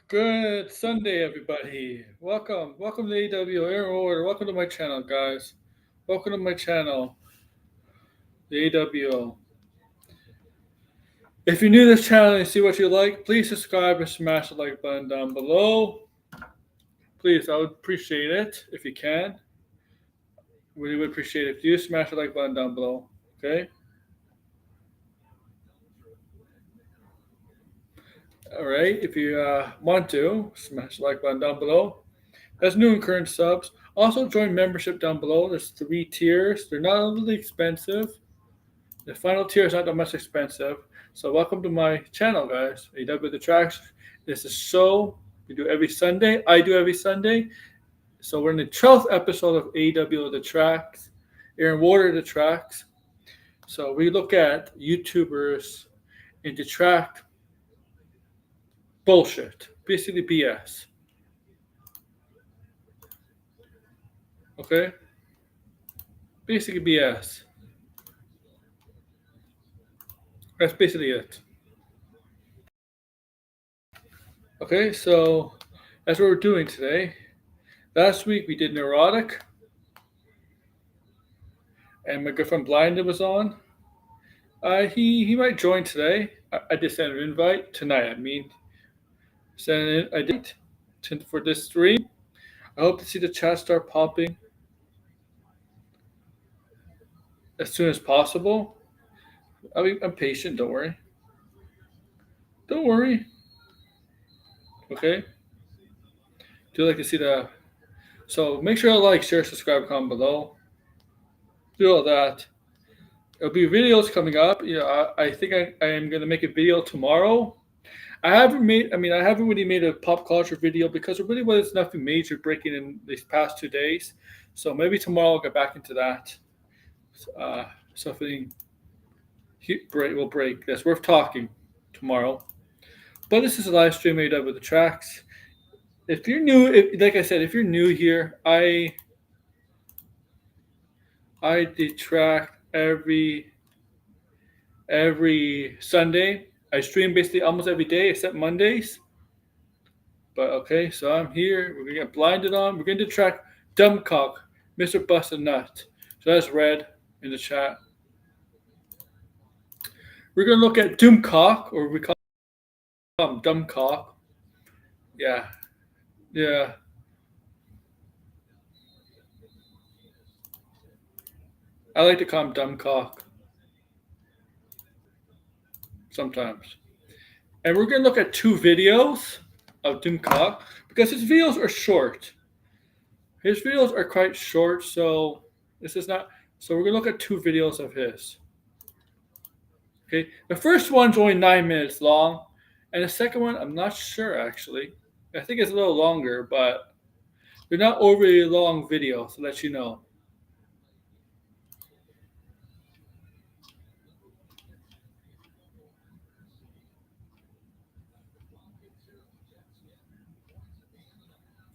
Good Sunday, everybody. Welcome to AWO Air Order. Welcome to my channel, guys. Welcome to my channel, the AWO. If you're new to this channel and you see what you like, please subscribe and smash the like button down below. Please, I would appreciate it if you can. Really would appreciate it if you smash the like button down below. Okay. All right. If you want to, smash the like button down below. That's new and current subs. Also, join membership down below. There's 3 tiers. They're not really expensive. The final tier is not that much expensive. So, welcome to my channel, guys. AW Detracts. This is a show we do every Sunday. I do every Sunday. So, we're in the 12th episode of AW Detracts, Air and Water Detracts. So, we look at YouTubers and detract bullshit, basically BS. Okay? Basically BS. That's basically it. Okay, so that's what we're doing today. Last week we did Neurotic, and my good friend Blinded was on. He might join today. I just sent an invite tonight. Send an invite for this stream. I hope to see the chat start popping as soon as possible. I'm patient. Don't worry. Don't worry. Okay. Do like to see the. So make sure to like, share, subscribe, comment below. Do all that. There'll be videos coming up. I think I am going to make a video tomorrow. I haven't really made a pop culture video because there really was nothing major breaking in these past 2 days. So maybe tomorrow I'll get back into that. Something will break. That's worth talking tomorrow. But this is a live stream made up with the tracks. If you're new, like I said, if you're new here, I detract every Sunday. I stream basically almost every day except Mondays. But okay, so I'm here. We're gonna get Blinded on. We're gonna detract Doomcock, Mr. Bust a Nut. So that's red in the chat. We're gonna look at Doomcock, or we call him Doomcock. Yeah. I like to call him Doomcock sometimes. And we're going to look at 2 videos of Doomcock because his videos are short. His videos are quite short, so this is not. So we're going to look at 2 videos of his. Okay, the first one's only 9 minutes long, and the second one, I'm not sure actually. I think it's a little longer, but they're not overly long videos, to let you know.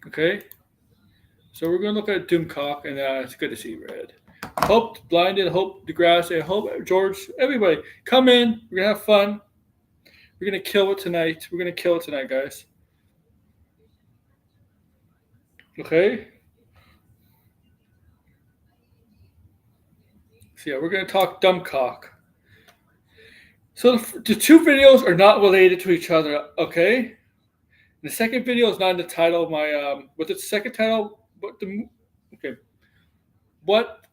Okay, so we're going to look at Doomcock, and it's good to see you, Red. Hope Blinded, Hope DeGrasse, Hope George, everybody, come in. We're going to have fun. We're going to kill it tonight. We're going to kill it tonight, guys. Okay? So yeah, we're going to talk Doomcock. So the 2 videos are not related to each other, okay? The second video is not in the title of my what's the second title? What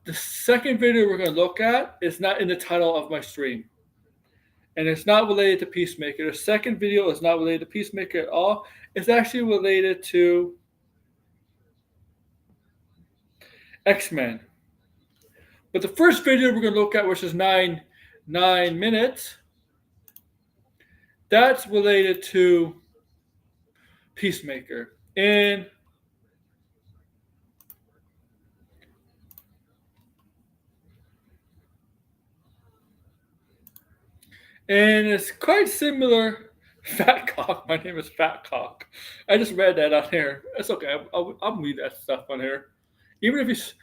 the second video we're going to look at is not in the title of my stream. And it's not related to Peacemaker. The second video is not related to Peacemaker at all. It's actually related to X-Men. But the first video we're going to look at, which is 9 minutes, that's related to Peacemaker. And it's quite similar. Fat cock. My name is Fat Cock. I just read that on here. It's okay. I'll read that stuff on here. Even if it's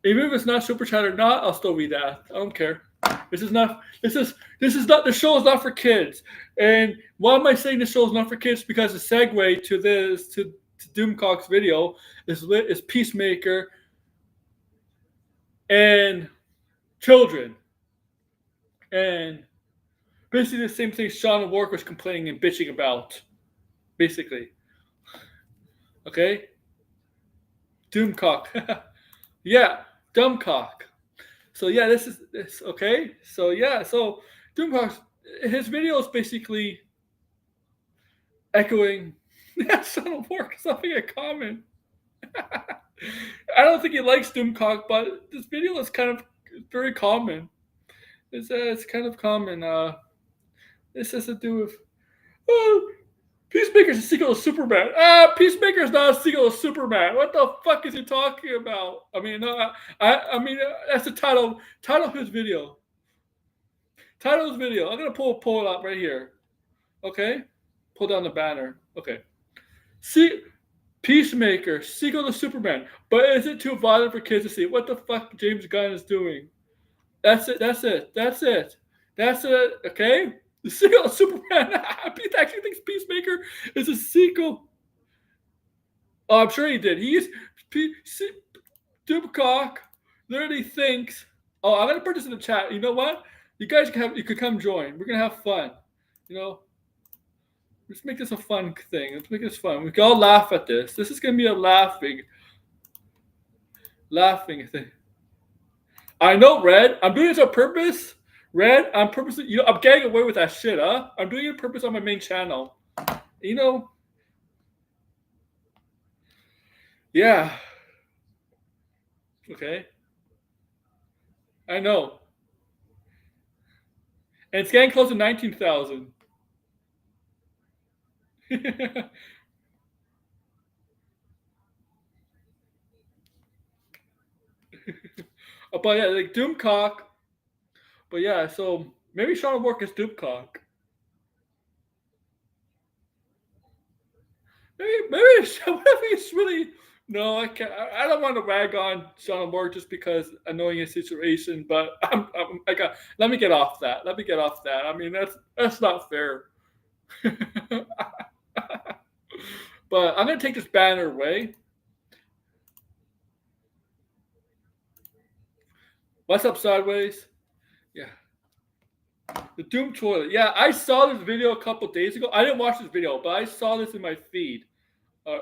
even if it's not super chat or not, I'll still read that. I don't care. This is not. This is not. The show is not for kids. And why am I saying the show is not for kids? Because the segue to this to Doomcock's video is Peacemaker and children, and basically the same thing Sean Wark was complaining and bitching about. Basically, okay. Doomcock. Yeah, Dumbcock. So yeah, this is this okay. So yeah, so Doomcock, his video is basically echoing. Yeah, Son of War, something in common. I don't think he likes Doomcock, but this video is kind of very common. It's kind of common. This has to do with oh, Peacemaker's a sequel to Superman. Peacemaker's not a sequel to Superman. What the fuck is he talking about? I mean, that's the title of his video. Title of his video. I'm gonna pull it up right here. Okay, pull down the banner. Okay, see, Peacemaker sequel to Superman, but is it too violent for kids to see? What the fuck James Gunn is doing? That's it. That's it. That's it. That's it. Okay. The sequel of Superman. Pete actually thinks Peacemaker is a sequel. Oh, I'm sure he did. He's Doomcock literally thinks. Oh, I'm gonna put this in the chat. You know what? You could come join. We're gonna have fun. You know, let's make this a fun thing. Let's make this fun. We can all laugh at this. This is gonna be a laughing thing. I know, Red. I'm doing this on purpose. Red, I'm purposely, I'm getting away with that shit, huh? I'm doing it on purpose on my main channel. You know, yeah. Okay. I know. And it's getting close to 19,000. But yeah, like Doomcock. But yeah, so maybe Sean Work is Doomcock. Maybe it's really no. I can't. I don't want to rag on Sean Moore just because I know his situation. But I got. Let me get off that. Let me get off that. I mean, that's not fair. But I'm gonna take this banner away. What's up, sideways? Yeah. The Doom toilet. Yeah, I saw this video a couple days ago. I didn't watch this video, but I saw this in my feed. Uh,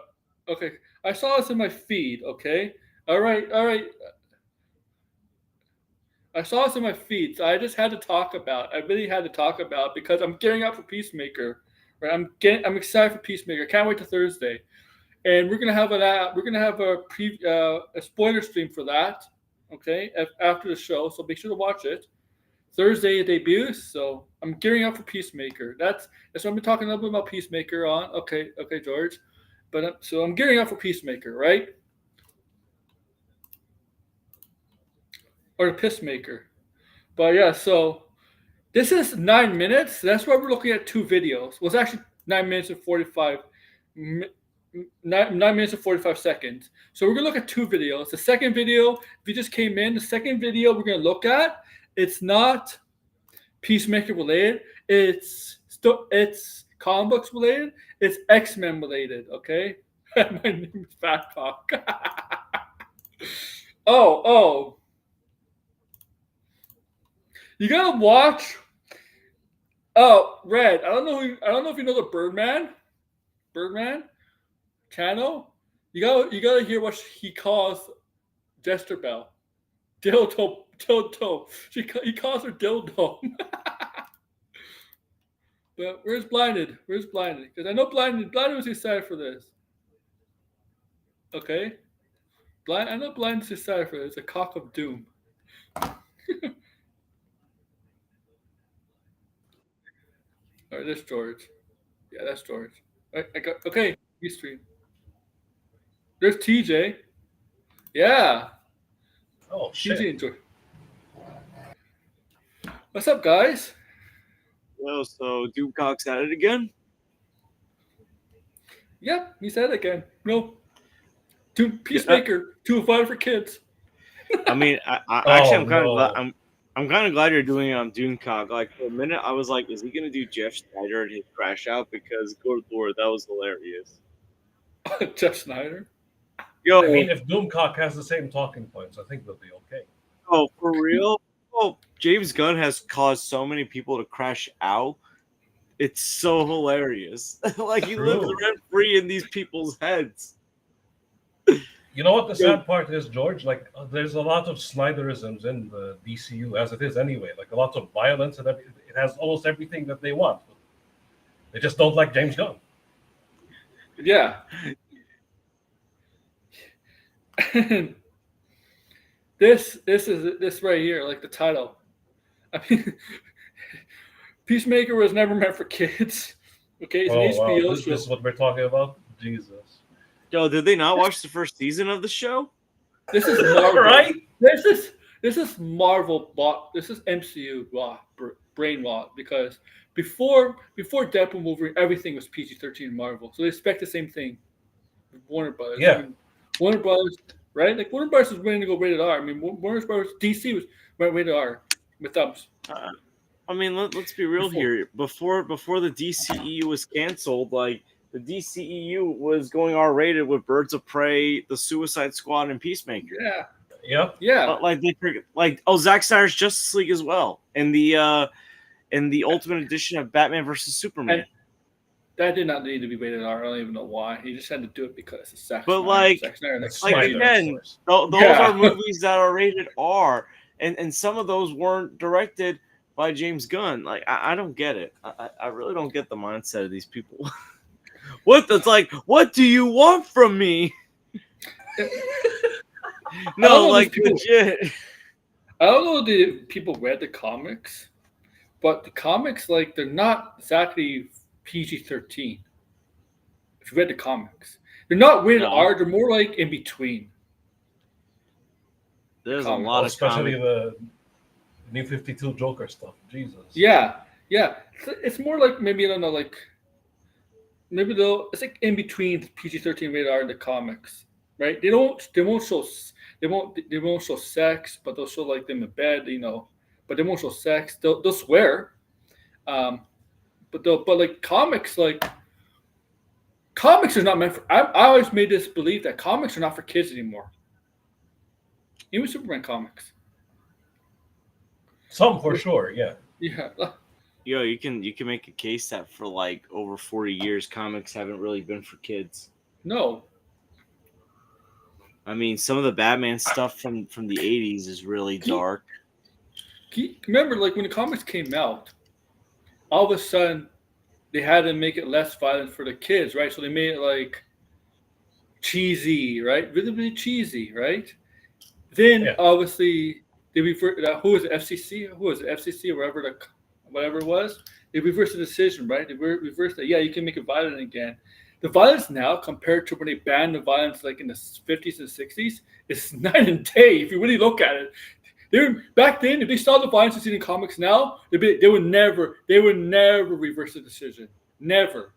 okay, I saw this in my feed. Okay, all right, all right. I saw this in my feed, so I just had to talk about. I really had to talk about because I'm gearing up for Peacemaker. Right, I'm excited for Peacemaker. Can't wait to Thursday, and we're gonna have a spoiler stream for that. Okay, after the show, so make sure to watch it. Thursday it debuts, so I'm gearing up for Peacemaker. That's what I've been talking a little bit about Peacemaker on. Okay, George, but so I'm gearing up for Peacemaker, right? Or the Peacemaker. But yeah, so this is 9 minutes. That's why we're looking at two videos. Well, it's actually 9 minutes and 45. 9 minutes and 45 seconds. So we're gonna look at two videos. The second video, if you just came in, the second video we're gonna look at, it's not Peacemaker related. It's comic books related. It's X-Men related. Okay. My name is Fat Cock. oh. You gotta watch. Oh, Red. I don't know if you know the Birdman channel. You gotta hear what he calls Jester Bell. Dildo. He calls her dildo. But where's Blinded? Because I know Blinded was excited for this. Okay. I know Blinded is excited for this. It's a cock of doom. All right, that's George. Yeah, that's George. Okay. Eastern. There's TJ. Yeah, Oh TJ shit! enjoy. What's up, guys? Well, so Doomcock's at it again. Yep, he said it again. No, to Yeah, Peacemaker, 205 for kids. I mean, I actually, Oh I'm kind of glad. no! I'm kind of glad you're doing it on Doomcock. Like for a minute, I was like, is he gonna do Jeff Schneider and his crash out? Because good lord, that was hilarious. Jeff Snyder. Yo, I mean, if Doomcock has the same talking points, I think they'll be okay. oh for real? Oh, James Gunn has caused so many people to crash out. It's so hilarious. Like he lives True. rent free in these people's heads. You know what the Yo, sad part is, George? Like, there's a lot of Snyderisms in the DCU as it is anyway. Like, a lot of violence and everything. It has almost everything that they want. They just don't like James Gunn. Yeah. this right here, like the title. I mean, Peacemaker was never meant for kids. Okay, it's an Oh wow, HBO this show. is what we're talking about. Jesus. yo, did they not watch the first season of the show? This is Marvel. Right? This is Marvel bot. This is MCU brain rot because before Deadpool Wolverine, everything was PG-13 Marvel, so they expect the same thing. Warner Brothers. Yeah. I mean, Warner Brothers, right? Like Warner Brothers was willing to go rated R. I mean, Warner Brothers, DC was rated R with thumbs. I mean, let's be real Before. here. Before the DCEU was canceled, like the DCEU was going R rated with Birds of Prey, the Suicide Squad, and Peacemaker. Yeah, Yep. yeah. But Zack Snyder's Justice League as well, and the Ultimate Edition of Batman versus Superman. And that did not need to be rated R. I don't even know why. He just had to do it because it's Zack But, Snyder. like- Zack Snyder, That's like Snyder, of again, course. those Yeah. are movies that are rated R, and some of those weren't directed by James Gunn. Like I don't get it. I really don't get the mindset of these people. What do you want from me? No, know like these people- legit. I don't know if the people read the comics, but the comics, like, they're not exactly PG-13. If you read the comics, they're not rated No. R. They're more like in between. There's a Comic. lot of Especially comic. the New 52 Joker stuff. Jesus. Yeah. It's more like maybe I don't know, like maybe they'll. It's like in between PG-13 rated R and the comics, right? They won't show sex, but they'll show like them in bed, but they won't show sex. They'll swear, but like comics are not meant for. I always made this belief that comics are not for kids anymore. Even Superman comics. Some for sure, yeah. Yeah. Yo, you can make a case that for like over 40 years, comics haven't really been for kids. No. I mean, some of the Batman stuff from the 80s is really dark. Remember, like when the comics came out, all of a sudden they had to make it less violent for the kids, right? So they made it like cheesy, right? Really, really cheesy, right? Then obviously they refer who was it, FCC? Who was it, FCC or whatever it was? They reversed the decision, right? They reversed it. Yeah, you can make it violent again. The violence now, compared to when they banned the violence like in the 50s and 60s, is night and day. If you really look at it, back then, if they saw the violence you see in comics now, they would never reverse the decision. Never.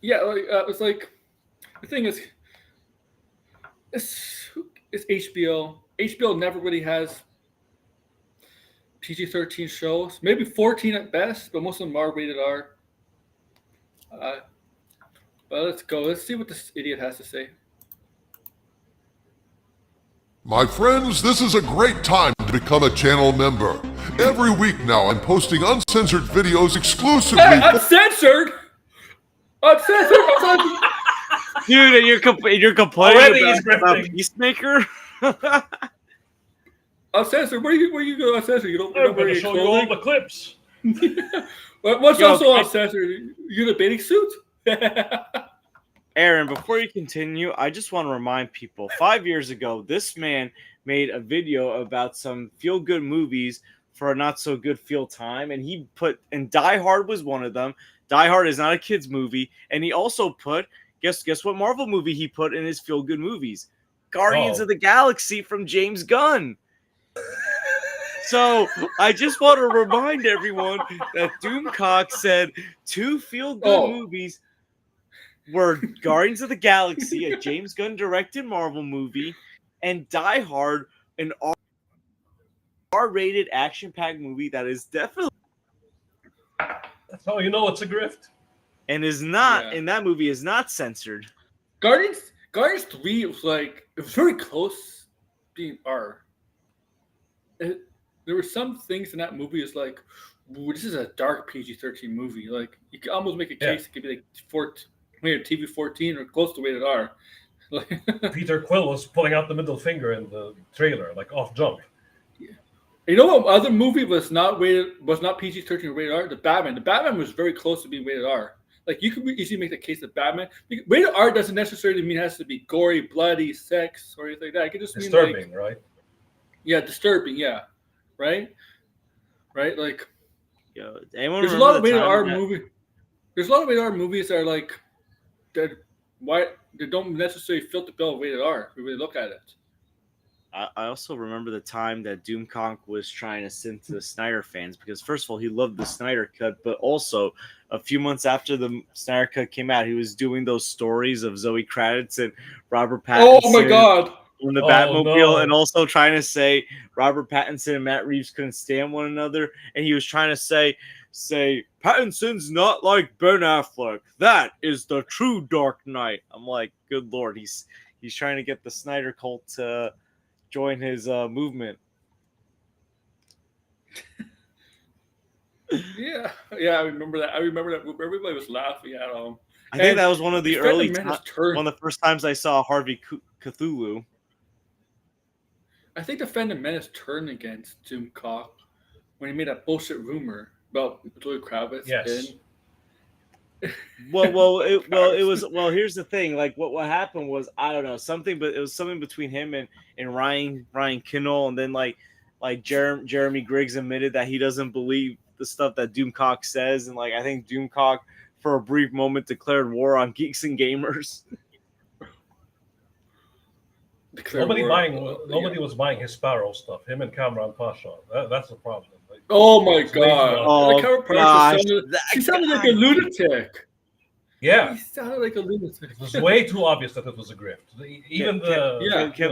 Yeah, it's like the thing is, it's HBO. HBO never really has PG-13 shows. Maybe 14 at best, but most of them are rated R. But let's go. Let's see what this idiot has to say. My friends, this is a great time to become a channel member. Every week now, I'm posting uncensored videos exclusively. Hey, uncensored. Dude, and you're complaining Already he's about grifting. Peacemaker? Uncensored. Where you go uncensored? You don't I'm wear going to your show you all clothing. the clips. What's Yo, also uncensored? You in a bathing suit? Aaron, before you continue, I just want to remind people, 5 years ago, this man made a video about some feel-good movies for a not so good feel time, and Die Hard was one of them. Die Hard is not a kids movie, and he also put guess what Marvel movie he put in his feel good movies? Guardians of the Galaxy from James Gunn. So I just want to remind everyone that Doomcock said 2 feel good movies were Guardians of the Galaxy, a James Gunn directed Marvel movie, and Die Hard, an R-rated action-packed movie that is definitely That's how you know it's a grift. and is not in that movie is not censored. Guardians 3 was like it was very close being R. There were some things in that movie is like, ooh, this is a dark PG-13 movie. Like you could almost make a case it could be like TV 14 or close to rated R. Peter Quill was pulling out the middle finger in the trailer, like off jump. You know what other movie was not PG-13 or rated R? The Batman. The Batman was very close to being rated R. Like you could easily make the case that Batman rated R doesn't necessarily mean it has to be gory, bloody, sex, or anything like that. It could just disturbing, mean like, right? Yeah, disturbing. Yeah, right. Like, there's a lot of rated R movies. There's a lot of rated R movies that are like that. Why they don't necessarily fit the bill of rated R if we really look at it. I also remember the time that Doomcock was trying to send to the Snyder fans because, first of all, he loved the Snyder Cut, but also a few months after the Snyder Cut came out, he was doing those stories of Zoe Kravitz and Robert Pattinson. Oh my God! In the Batmobile, and also trying to say Robert Pattinson and Matt Reeves couldn't stand one another, and he was trying to say Pattinson's not like Ben Affleck. That is the true Dark Knight. I'm like, good Lord, he's trying to get the Snyder cult to join his movement. Yeah, I remember that. Everybody was laughing at him. I think that was one of the one of the first times I saw Harvey Cthulhu. I think the Phantom Menace turned against Doomcock when he made that bullshit rumor about Zoe Kravitz. Yes. Here's the thing. Like, what happened was, I don't know, but it was something between him and Ryan Kindle, and then like Jeremy Griggs admitted that he doesn't believe the stuff that Doomcock says, and like I think Doomcock for a brief moment declared war on geeks and gamers. Nobody was buying his Sparrow stuff. Him and Cameron Pasha. That's the problem. Like, oh my God! Oh gosh! He sounded like a lunatic. Yeah, he sounded like a lunatic. It was way too obvious that it was a grift. Even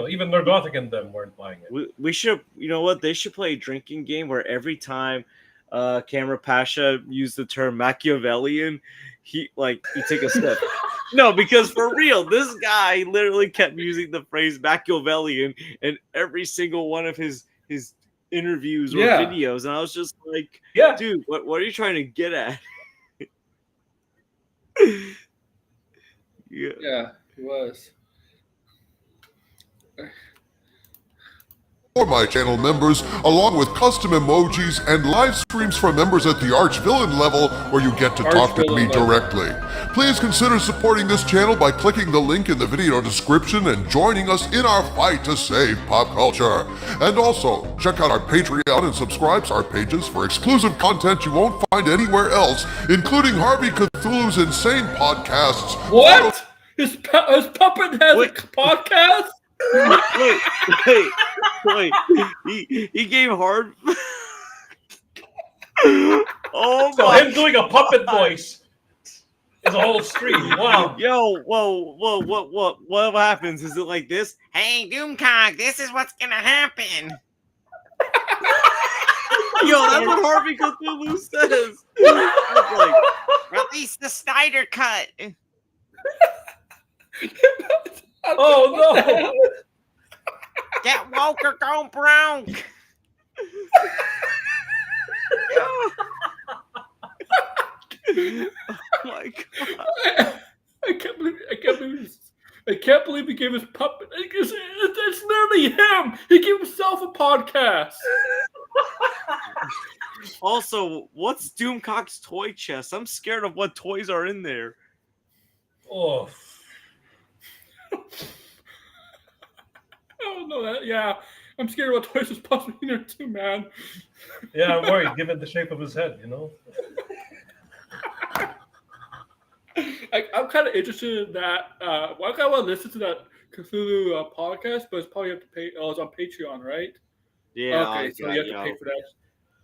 even Narcotic and them weren't buying it. We should, you know what? They should play a drinking game where every time Cameron Pasha used the term Machiavellian, he take a step. No, because for real, this guy literally kept using the phrase Machiavellian in every single one of his interviews or videos, and I was just like, dude, what are you trying to get at? Yeah, he was. For my channel members, along with custom emojis and live streams for members at the Arch Villain level where you get to talk to me directly. Please consider supporting this channel by clicking the link in the video description and joining us in our fight to save pop culture. And also, check out our Patreon and subscribe to our pages for exclusive content you won't find anywhere else, including Harvey Cthulhu's insane podcasts. What? His puppet has a podcast? Wait. He gave hard. Oh so my! Him doing a puppet voice is a whole stream. Wow. Yo, whoa! What happens? Is it like this? Hey, Doomcock, this is what's gonna happen. Yo, that's what Harvey Cthulhu says. Like, release the Snyder Cut. Oh no! Get woke or go broke. Oh my God! I can't believe he gave his puppet. It's literally him. He gave himself a podcast. Also, what's Doomcock's toy chest? I'm scared of what toys are in there. Oh. I don't know that. Yeah, I'm scared about Toys was possibly in there too, man. Yeah, I'm worried given the shape of his head, I'm kind of interested in that. I kind of want to listen to that Cthulhu podcast, but it's probably have to pay. Oh, it's on Patreon, right? Yeah. Okay, so yeah, you have to yo. pay for that.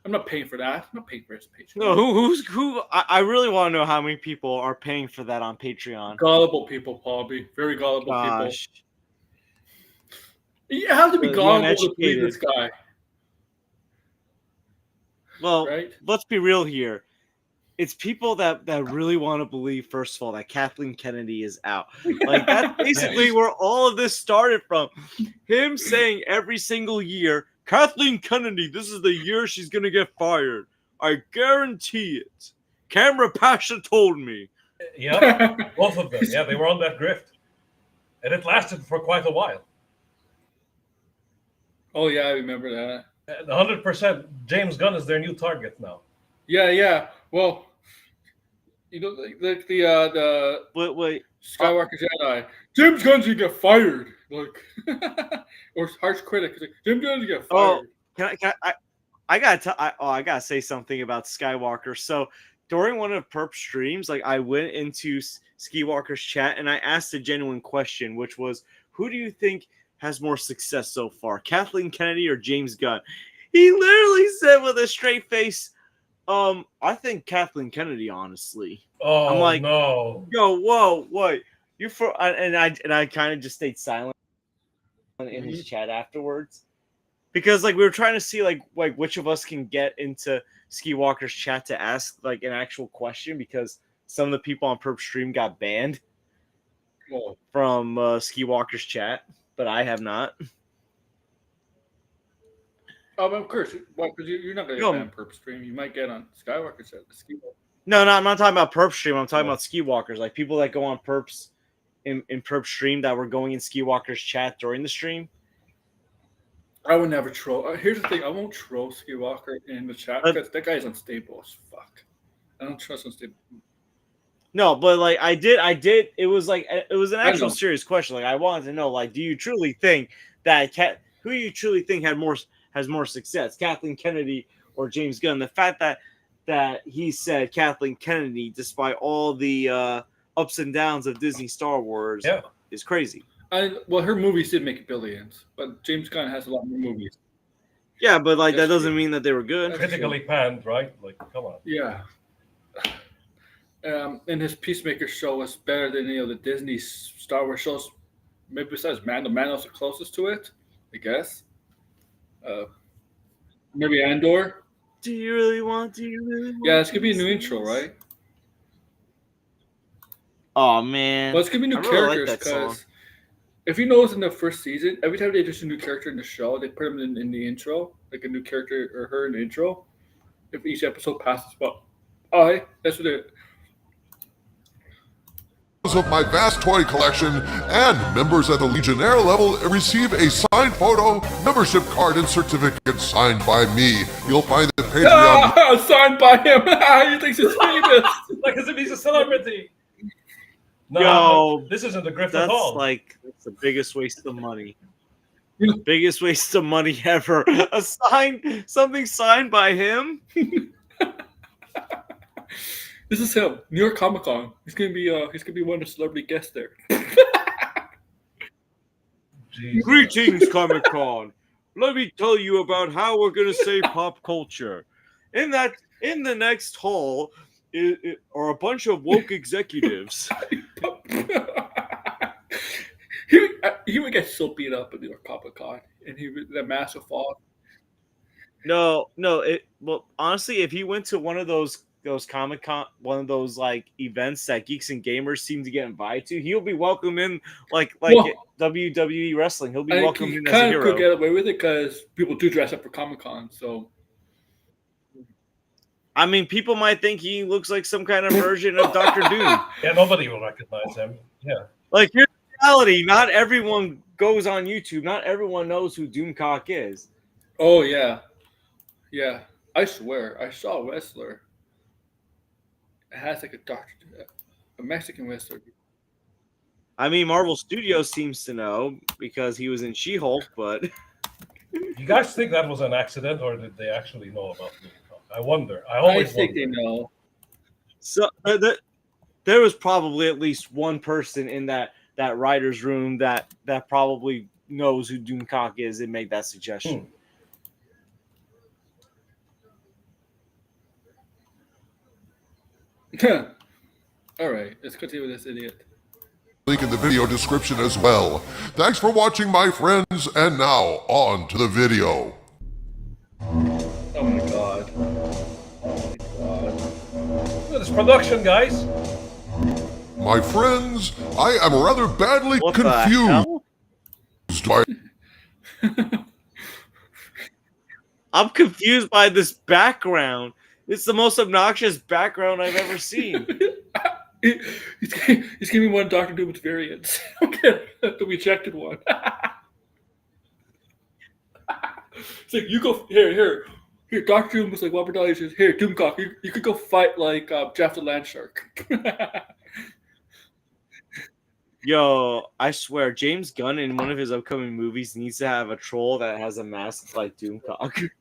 I'm not paying for that. I'm not paying for this Patreon. No, who? I really want to know how many people are paying for that on Patreon. Gullible people, probably. Very gullible Gosh. people. You have to be The gullible to believe uneducated. this guy, Well, right? let's be real here. It's people that really want to believe, first of all, that Kathleen Kennedy is out. Like, that's basically where all of this started from. Him saying every single year, Kathleen Kennedy, this is the year she's going to get fired. I guarantee it. Camera Pasha told me. Yeah, both of them. Yeah, they were on that grift. And it lasted for quite a while. Oh yeah, I remember that. And 100% James Gunn is their new target now. Yeah. Well, you know, the Wait. Skywalker Jedi. James Gunn's gonna get fired. Like, or harsh critic. Like, James Gunn's gonna get fired. I gotta say something about Skywalker. So during one of Perp's streams, like, I went into Skywalker's chat and I asked a genuine question, which was, who do you think has more success so far, Kathleen Kennedy or James Gunn? He literally said with a straight face, I think Kathleen Kennedy, honestly. Oh, I'm like, no. yo, whoa, what? You for and I kind of just stayed silent in his chat afterwards. Because, like, we were trying to see like which of us can get into Ski Walker's chat to ask like an actual question, because some of the people on Perp stream got banned from Ski Walker's chat, but I have not. Of course. Well, because you're not gonna get on Perp stream. You might get on Skywalker's chat. No, I'm not talking about Perp stream. I'm talking about Ski Walkers, like people that go on Perps in Perp stream that were going in Ski Walker's chat during the stream. I would never troll. Here's the thing: I won't troll Ski Walker in the chat because that guy's unstable as fuck. I don't trust unstable. No, but like I did. It was an actual serious question. Like, I wanted to know, like, do you truly think that who you truly think has more success, Kathleen Kennedy or James Gunn? The fact that he said Kathleen Kennedy, despite all the ups and downs of Disney Star Wars, is crazy. Well, her movies did make billions, but James Gunn has a lot more movies. Yeah, but like that doesn't mean that they were good. Critically panned, right? Like, come on. Yeah. And his Peacemaker show was better than any of the Disney Star Wars shows. Maybe besides Mando. Mando's the closest to it, I guess. Maybe Andor. Do you really want? Yeah, it's gonna be a new intro, right? Oh man. Well, it's gonna be new characters because if you notice in the first season, every time they introduce a new character in the show, they put them in the intro, like a new character or her in the intro. If each episode passes, that's what it. Of my vast toy collection, and members at the Legionnaire level receive a signed photo, membership card, and certificate signed by me. You'll find the Patreon signed by him. He thinks he's famous. Like as if he's a celebrity. No, yo, this isn't the grift at all. That's the biggest waste of money. Biggest waste of money ever. Something signed by him. This is him. New York Comic Con. He's gonna be one of the celebrity guests there. Greetings, Comic Con. Let me tell you about how we're gonna save pop culture. In the next hall are a bunch of woke executives. He would get so beat up at New York Comic Con, and the mask would fall. No. Well, honestly, if he went to one of those Comic Con, one of those like events that geeks and gamers seem to get invited to, he'll be welcome in like WWE wrestling. He'll be welcome in as a hero. He kind of could get away with it because people do dress up for Comic Con. So, I mean, people might think he looks like some kind of version of Dr. Doom. Yeah, nobody will recognize him. Yeah, like, here's the reality: not everyone goes on YouTube. Not everyone knows who Doomcock is. Oh yeah. I swear, I saw a wrestler. It has like a Mexican wrestler. I mean, Marvel Studios seems to know because he was in She-Hulk, but You guys think that was an accident, or did they actually know about Doomcock? I wonder. I always think wonder. they know. So there was probably at least one person in that writer's room that probably knows who Doomcock is and made that suggestion. All right, let's continue with this idiot. Link in the video description as well. Thanks for watching, my friends, and now on to the video. Oh my god. Oh my god. Look at this production, guys. My friends, I am rather badly What confused the hell? by I'm confused by this background. It's the most obnoxious background I've ever seen. He's giving me one Dr. Doom's variants. Okay, the rejected one. It's like, you go here. Dr. Doom was like, Robert Downey says, here, Doomcock, you could go fight like Jeff the Landshark. Yo, I swear, James Gunn in one of his upcoming movies needs to have a troll that has a mask like Doomcock.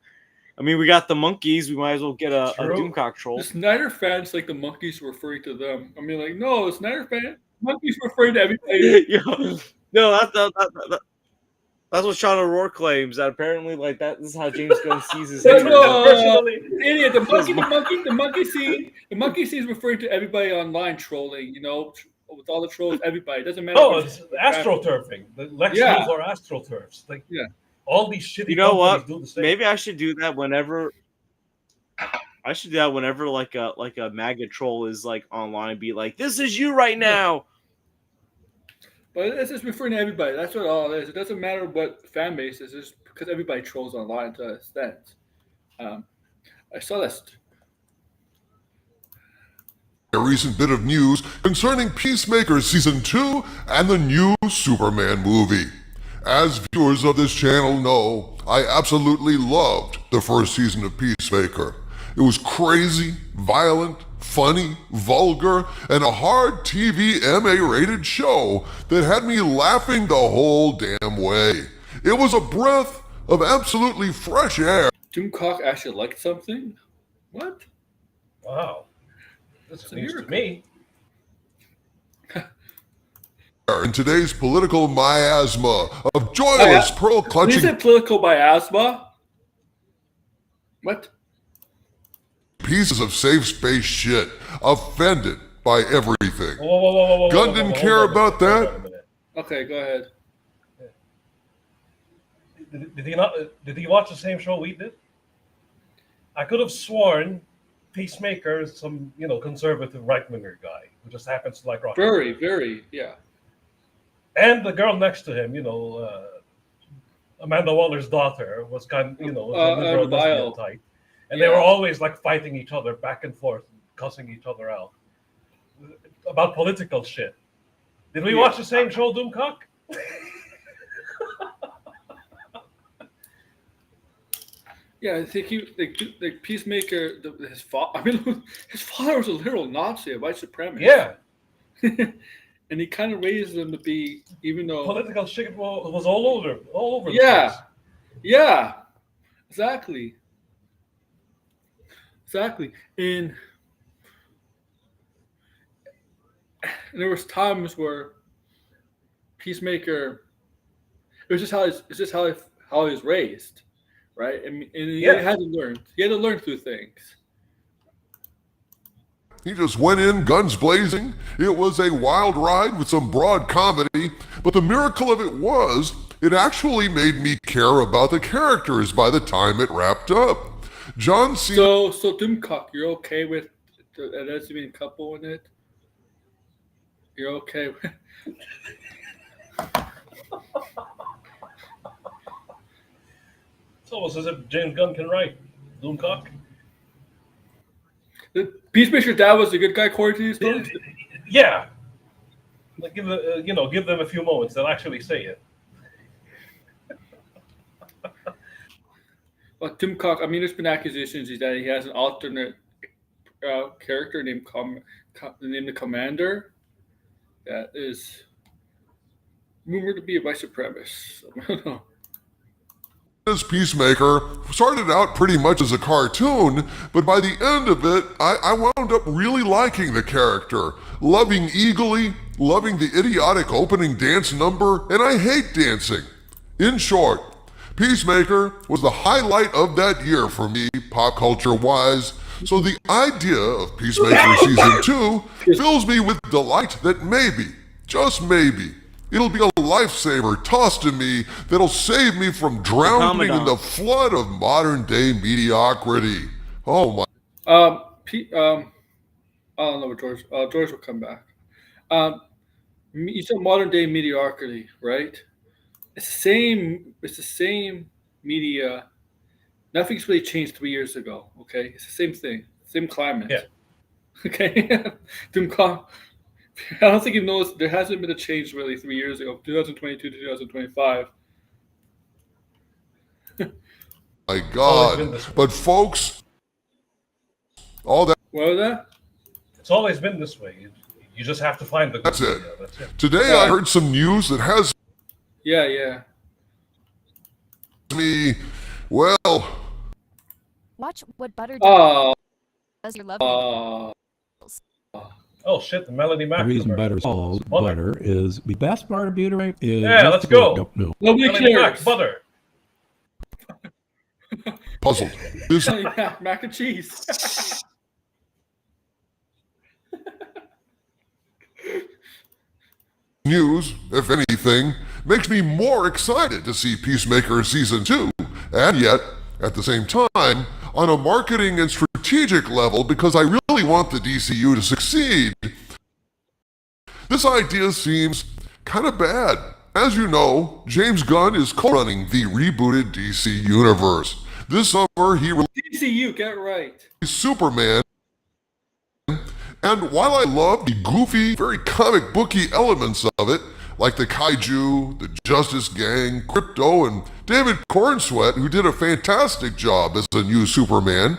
I mean, we got the monkeys. We might as well get a Doomcock troll. The Snyder fans like the monkeys were referring to them. I mean, like, no, the Snyder fans, monkeys were referring to everybody. Yo, no, that's what Sean O'Rourke claims. That apparently, like, this is how James Gunn sees his No, personally. idiot. The monkey scene is referring to everybody online trolling. You know, with all the trolls, everybody. It doesn't matter. Oh, it's astroturfing. The Lex Yeah. Luthor astroturfs. Like, Yeah. All these shitty. You know what? Do the same. Maybe I should do that whenever. I should do that whenever like a MAGA troll is like online and be like, "This is you right now." But it's just referring to everybody. That's what all it is. It doesn't matter what fan base is. It's because everybody trolls online to an extent. I saw this. a recent bit of news concerning Peacemaker Season 2 and the new Superman movie. As viewers of this channel know, I absolutely loved the first season of Peacemaker. It was crazy, violent, funny, vulgar, and a hard TV MA-rated show that had me laughing the whole damn way. It was a breath of absolutely fresh air. Doomcock actually liked something? What? Wow. This is a news to miracle. me. In today's political miasma of joyless Is pearl-clutching it political miasma? What? pieces of safe space shit, offended by everything. Whoa, Gunn didn't care about that. Hold on a minute. Okay, go ahead. Did he not? Did he watch the same show we did? I could have sworn Peacemaker is some, conservative right-winger guy who just happens to like rock. Very, yeah. And the girl next to him, Amanda Waller's daughter was kind of, was a liberal lesbian type. And they were always like fighting each other back and forth, cussing each other out about political shit. Did we watch the same show, Doomcock? Yeah, I think like Peacemaker, his father. I mean, his father was a literal Nazi, a white supremacist. Yeah. And he kind of raised them to be, even though Political shit was all over the yeah, place. yeah, exactly. And there was times where Peacemaker, it was just how he was raised, right? And he had to learn. He had to learn through things. He just went in guns blazing. It was a wild ride with some broad comedy, but the miracle of it was, it actually made me care about the characters by the time it wrapped up. John Cena. So Doomcock, you're okay with the lesbian couple in it? You're okay with? It's almost as if James Gunn can write. Doomcock. The Peacemaker's dad was a good guy, according to these stories? Yeah. Like give them a few moments. They'll actually say it. Well, Doomcock, I mean, there's been accusations that he has an alternate character named the Commander that is rumored to be a white supremacist. I don't know. as Peacemaker started out pretty much as a cartoon, but by the end of it, I wound up really liking the character, loving Eagly, loving the idiotic opening dance number, and I hate dancing. In short, Peacemaker was the highlight of that year for me, pop culture-wise, so the idea of Peacemaker Season 2 fills me with delight that maybe, just maybe, it'll be a lifesaver tossed to me that'll save me from drowning in the flood of modern-day mediocrity. Oh my. I don't know what George. George will come back. You said modern-day mediocrity, right? It's the same media. Nothing's really changed 3 years ago. Okay, it's the same thing, same climate. Yeah. Okay. Doomcock. I don't think you've noticed there hasn't been a change really 3 years ago, 2022 to 2025. My God. But folks, all that. What was that? It's always been this way. You just have to find the good That's it. media. That's it. Today I heard some news that has Yeah. me, well. Watch what butter Oh. does your lovely. Oh shit, the Melody Mac. The reason butter is called butter is the best part of butyrate is. Yeah, let's go. No. Melody Mac butter. Puzzled. This Yeah, mac and cheese. news, if anything, makes me more excited to see Peacemaker Season 2, and yet, at the same time, on a marketing and strategic level, because I really want the DCU to succeed, this idea seems kind of bad. As you know, James Gunn is co-running the rebooted DC Universe. This summer, he released DCU, get it right. Superman, and while I love the goofy, very comic booky elements of it, like the Kaiju, the Justice Gang, Crypto, and David Cornsweet, who did a fantastic job as the new Superman,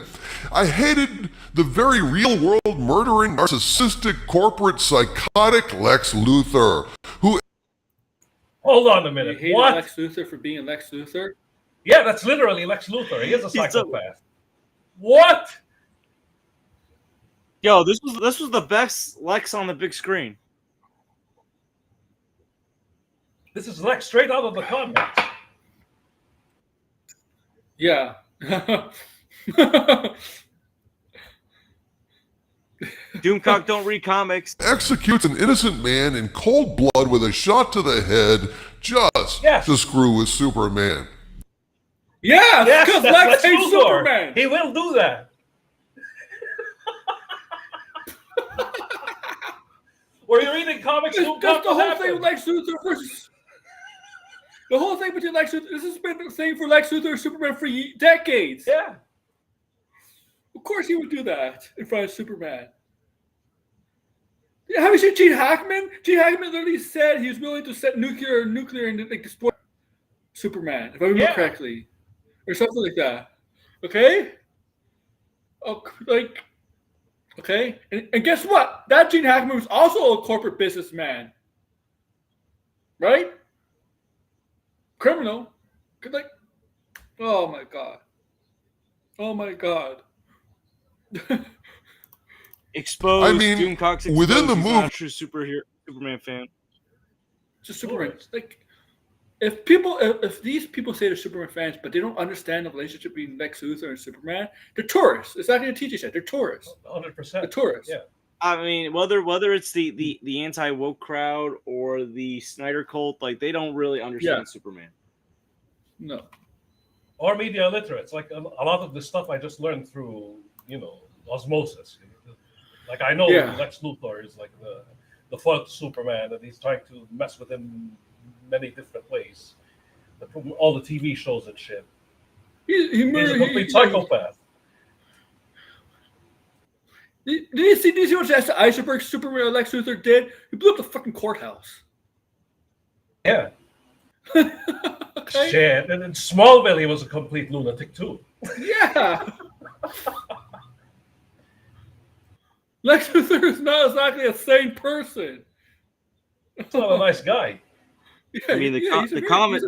I hated the very real-world murdering, narcissistic, corporate, psychotic Lex Luthor, who... Hold on a minute. You hated What? Lex Luthor for being Lex Luthor? Yeah, that's literally Lex Luthor. He is a psychopath. What? Yo, this was the best Lex on the big screen. This is Lex straight out of the comics. Yeah. Doomcock don't read comics. executes an innocent man in cold blood with a shot to the head just to screw with Superman. Yeah, Yes, because that's Lex Lex hates Luthor. Superman. He will do that. Were you reading comics? That's the whole happened? thing with Lex Luthor versus... The whole thing between Lex Luthor... This has been the thing for Lex Luthor and Superman for decades. Yeah. Of course he would do that in front of Superman. Yeah, have you seen Gene Hackman? Gene Hackman literally said he was willing to set nuclear and like destroy Superman, if I remember correctly, or something like that. Okay. Oh, like, okay, and guess what? That Gene Hackman was also a corporate businessman, right? Criminal. Like, oh my god. Oh my god. Exposed. I mean, Doomcock's exposed. within the He's movie, not a true Superman fan. Just Superman. Like, if these people say they're Superman fans, but they don't understand the relationship between Lex Luthor and Superman, they're tourists. It's not going to teach you that. They're tourists. 100%. They're tourists. Yeah. I mean, whether it's the anti-woke crowd or the Snyder cult, like they don't really understand Superman. No. Or media illiterates. Like a lot of the stuff I just learned through, osmosis. Like I know Lex Luthor is like the fourth Superman, and he's trying to mess with him in many different ways. From all the TV shows and shit. He's a complete psychopath. Did you see what the iceberg Superman Lex Luthor did? He blew up the fucking courthouse. Yeah. Okay. Shit. And in Smallville, he was a complete lunatic too. Yeah. Lex Luthor is not exactly a sane person. He's not a nice guy. I mean, the comic.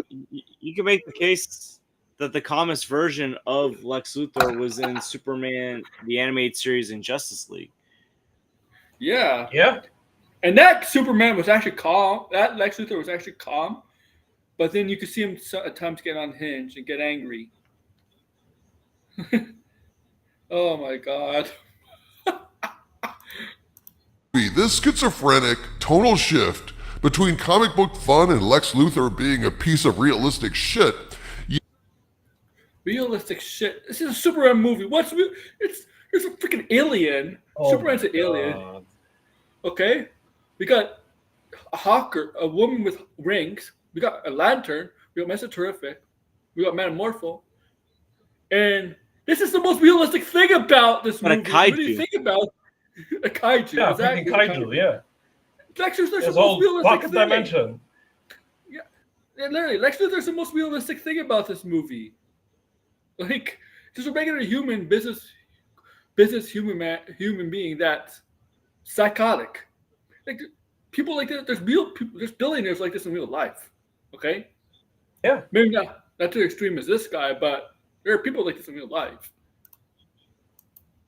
You can make the case. that the comics version of Lex Luthor was in Superman the animated series in Justice League. Yeah. Yeah. And that Superman was actually calm. That Lex Luthor was actually calm. But then you could see him at times get unhinged and get angry. Oh my God. This schizophrenic tonal shift between comic book fun and Lex Luthor being a piece of realistic shit. Realistic shit. This is a Superman movie. There's a freaking alien. Oh Superman's my an alien. God. Okay? We got a hawker, a woman with rings. We got a lantern. We got Mr. Terrific. We got Metamorpho. And this is the most realistic thing about this But a movie. kaiju. What do you think about a kaiju? Yeah, Exactly. freaking kaiju, yeah. Lex Luthor's the It's most all realistic pocket thing. dimension. Yeah, literally, Lex Luthor's the most realistic thing about this movie. Like, just a regular human business human being that's psychotic. Like, people like this, there's billionaires like this in real life. Okay? Yeah. Maybe not to the extreme as this guy, but there are people like this in real life.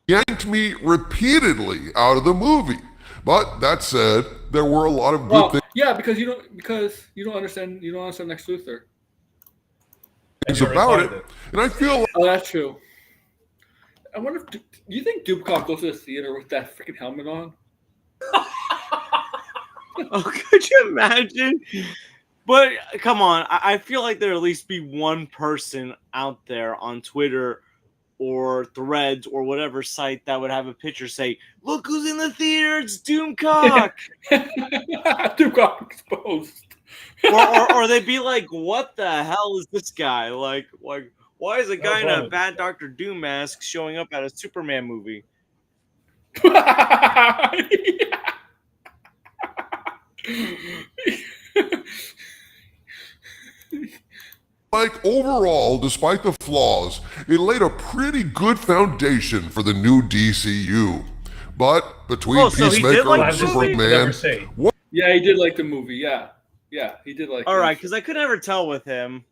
Yanked me repeatedly out of the movie. But that said, there were a lot of good things Yeah, because you don't understand Lex Luthor. about it. And I feel Oh, that's true. I wonder if do you think Doomcock goes to the theater with that freaking helmet on? Oh, could you imagine? But come on, I feel like there at least be one person out there on Twitter or Threads or whatever site that would have a picture say, "Look who's in the theater! It's Doomcock." Doomcock exposed. or they'd be like, "What the hell is this guy? Like why is a guy in a bad Dr. Doom mask showing up at a Superman movie?" like overall, despite the flaws, it laid a pretty good foundation for the new DCU. But between so he Peacemaker did like and the movie? Superman, what Yeah, he did like the movie. Yeah, he did like. All it. right, because I could never tell with him.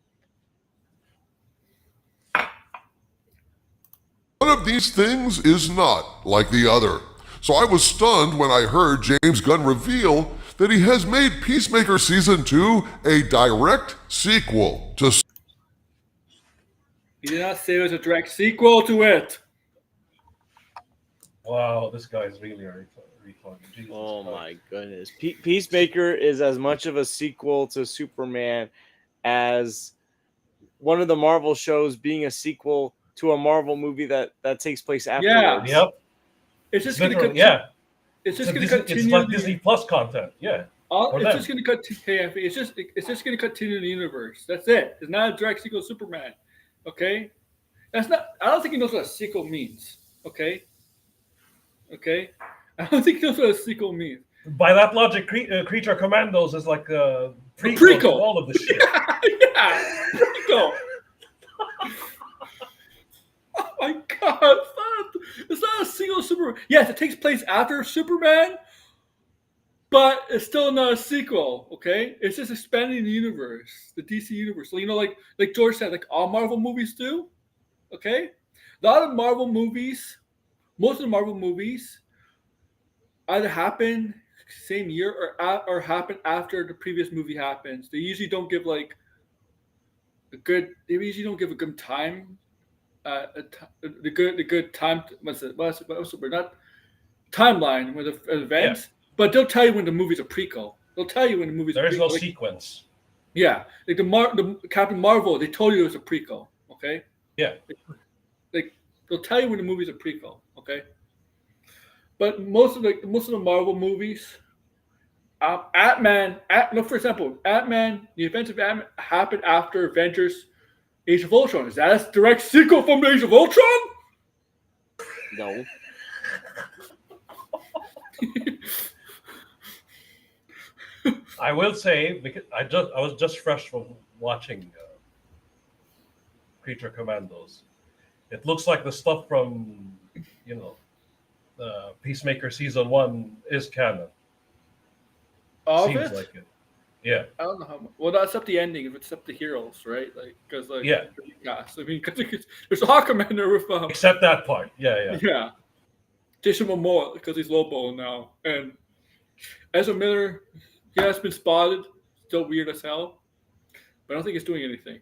one of these things is not like the other. So I was stunned when I heard James Gunn reveal that he has made Peacemaker Season 2 a direct sequel to... He did not say it was a direct sequel to it. Wow, this guy's really a refund. Jesus Oh Christ. my goodness. Peacemaker is as much of a sequel to Superman as one of the Marvel shows being a sequel to a Marvel movie that takes place afterwards. Yep. It's just going to Literally, continue. yeah. It's just going to Disney, continue. it's like Disney Plus content. Yeah. It's just going to continue. It's just going to continue the universe. That's it. It's not a direct sequel to Superman. Okay, that's not. I don't think he knows what a sequel means. Okay. I don't think he knows what a sequel means. By that logic, Creature Commandos is like a prequel to prequel. all of the shit. Yeah, prequel. Oh my God! It's not a single Superman. Yes, it takes place after Superman, but it's still not a sequel. Okay, it's just expanding the universe, the DC universe. So like George said, like all Marvel movies do. Okay, a lot of Marvel movies, most of the Marvel movies, either happen same year or happen after the previous movie happens. They usually don't give like a good. They usually don't give a good time. The good time. What's the word? Not timeline with the events, but they'll tell you when the movie's a prequel. They'll tell you when the movie's. There is no like, sequence. Yeah, like the Captain Marvel, they told you it was a prequel. Okay. Yeah. Like they'll tell you when the movie's a prequel. Okay. But most of the Marvel movies, for example, Ant-Man, the events of Ant-Man happened after Avengers Age of Ultron. Is that a direct sequel from Age of Ultron? No. I will say, because I was just fresh from watching Creature Commandos. It looks like the stuff from, Peacemaker Season 1 is canon. All Seems of it? like it. Yeah. I don't know how much. Well, that's up the ending. If it's up the heroes, right? Like, because Yeah. cast. I mean, there's Aquaman there with Except that part. Yeah. Jason Momoa because he's Lobo now, and Ezra Miller, he has been spotted. Still weird as hell, but I don't think he's doing anything.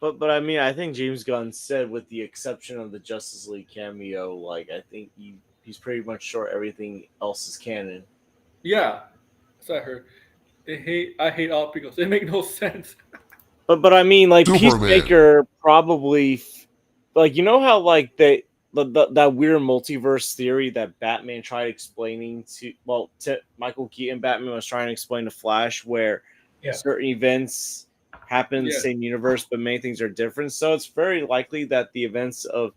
But I mean, I think James Gunn said, with the exception of the Justice League cameo, like I think he's pretty much sure everything else is canon. Yeah, that's what I heard. I hate all because they make no sense. But I mean, like Superman. Peacemaker probably, like you know how like that weird multiverse theory that Batman tried explaining to Michael Keaton. Batman was trying to explain to Flash where certain events happen in the same universe, but many things are different. So it's very likely that the events of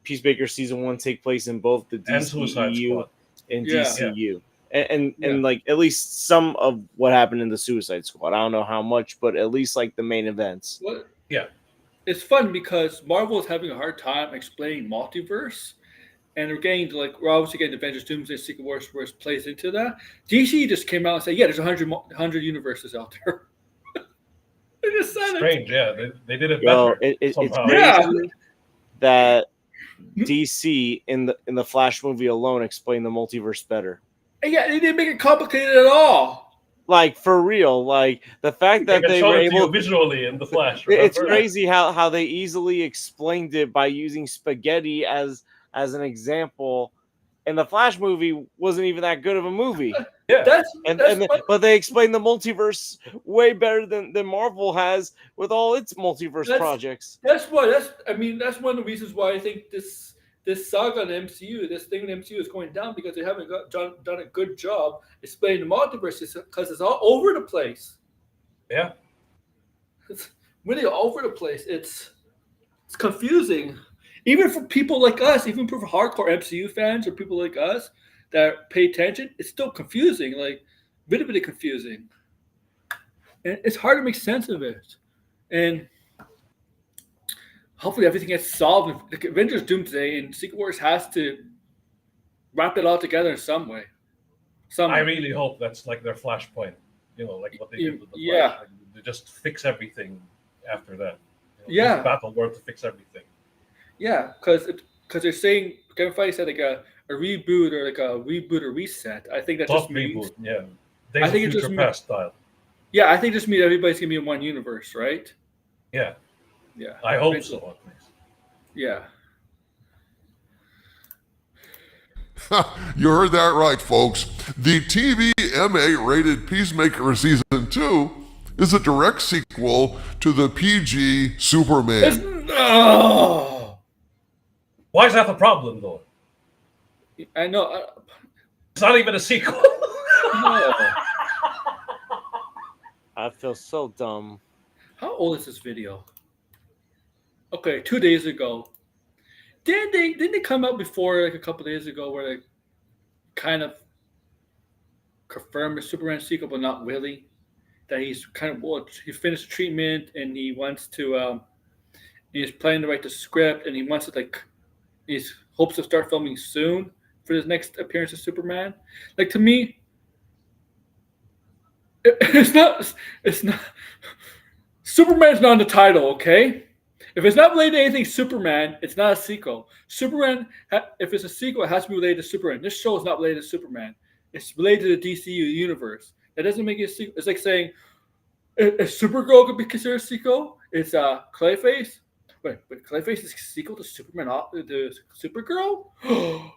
Peacemaker season 1 take place in both the DCEU and DCU. And like at least some of what happened in the Suicide Squad. I don't know how much, but at least like the main events. Yeah. It's fun because Marvel is having a hard time explaining multiverse, and we're obviously getting Avengers, Doomsday, Secret Wars, where it plays into that. DC just came out and said, there's 100 universes out there. They just said strange, they did it better. It's crazy that DC in the Flash movie alone explained the multiverse better. And they didn't make it complicated at all. Like for real, like the fact that they were able visually in the Flash. It's crazy how they easily explained it by using spaghetti as an example. And the Flash movie wasn't even that good of a movie. But they explained the multiverse way better than Marvel has with all its multiverse projects. That's one of the reasons why I think this saga in the MCU, this thing in the MCU is going down, because they haven't done a good job explaining the multiverse, because it's all over the place. Yeah. It's really all over the place. It's confusing. Even for people like us, even for hardcore MCU fans or people like us that pay attention, it's still confusing, like really confusing. And it's hard to make sense of it. And hopefully everything gets solved. The Avengers Doomsday and Secret Wars has to wrap it all together in some way. I really hope that's like their flashpoint. Like what they did with the Flash. Like, they just fix everything after that. Battle world to fix everything. Yeah, because they're saying Kevin Feige said like a reboot or reset. I think that just means reboot. Yeah, I think it just past style. Yeah, I think it just means everybody's gonna be in one universe, right? Yeah. Yeah. I hope so, at least. Yeah. You heard that right, folks. The TV MA-rated Peacemaker Season 2 is a direct sequel to the PG Superman. Why is that the problem, though? I know. It's not even a sequel. No. I feel so dumb. How old is this video? Okay, 2 days ago. Didn't they come out before, like a couple days ago, where they kind of confirmed the Superman sequel, but not really? That he's he finished the treatment and he wants to he's planning to write the script, and he wants to he hopes to start filming soon for his next appearance of Superman. Like, to me, it's not Superman's not in the title, okay? If it's not related to anything Superman, it's not a sequel. Superman, if it's a sequel, it has to be related to Superman. This show is not related to Superman. It's related to the DCU universe. That doesn't make it a sequel. It's like saying, if Supergirl could be considered a sequel, it's Clayface. Wait, Clayface is a sequel to Superman, the Supergirl? Oh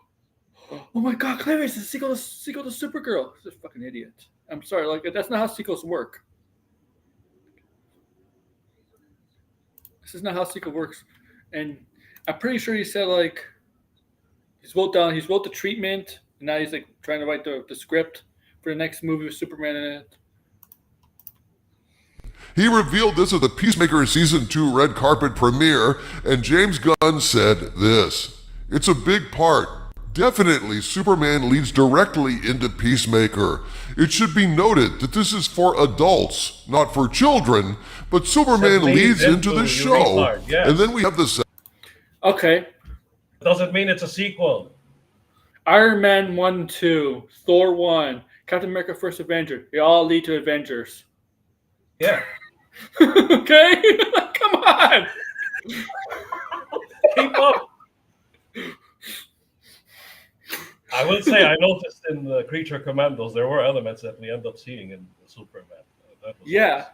my God, Clayface is a sequel to Supergirl. This is a fucking idiot. I'm sorry, like, that's not how sequels work. This is not how sequel works. And I'm pretty sure he said, like, he's wrote the treatment, and now he's like trying to write the script for the next movie with Superman in it. He revealed this at the Peacemaker Season 2 red carpet premiere, and James Gunn said this: "It's a big part. Definitely Superman leads directly into Peacemaker. It should be noted that this is for adults, not for children, but Superman leads into the show." Yes. And then we have the... Okay. Doesn't mean it's a sequel. Iron Man 1, 2, Thor 1, Captain America First Avenger. They all lead to Avengers. Yeah. Okay, come on. Keep up. I will say I noticed in the Creature Commandos there were elements that we end up seeing in Superman. That was Yeah, nice.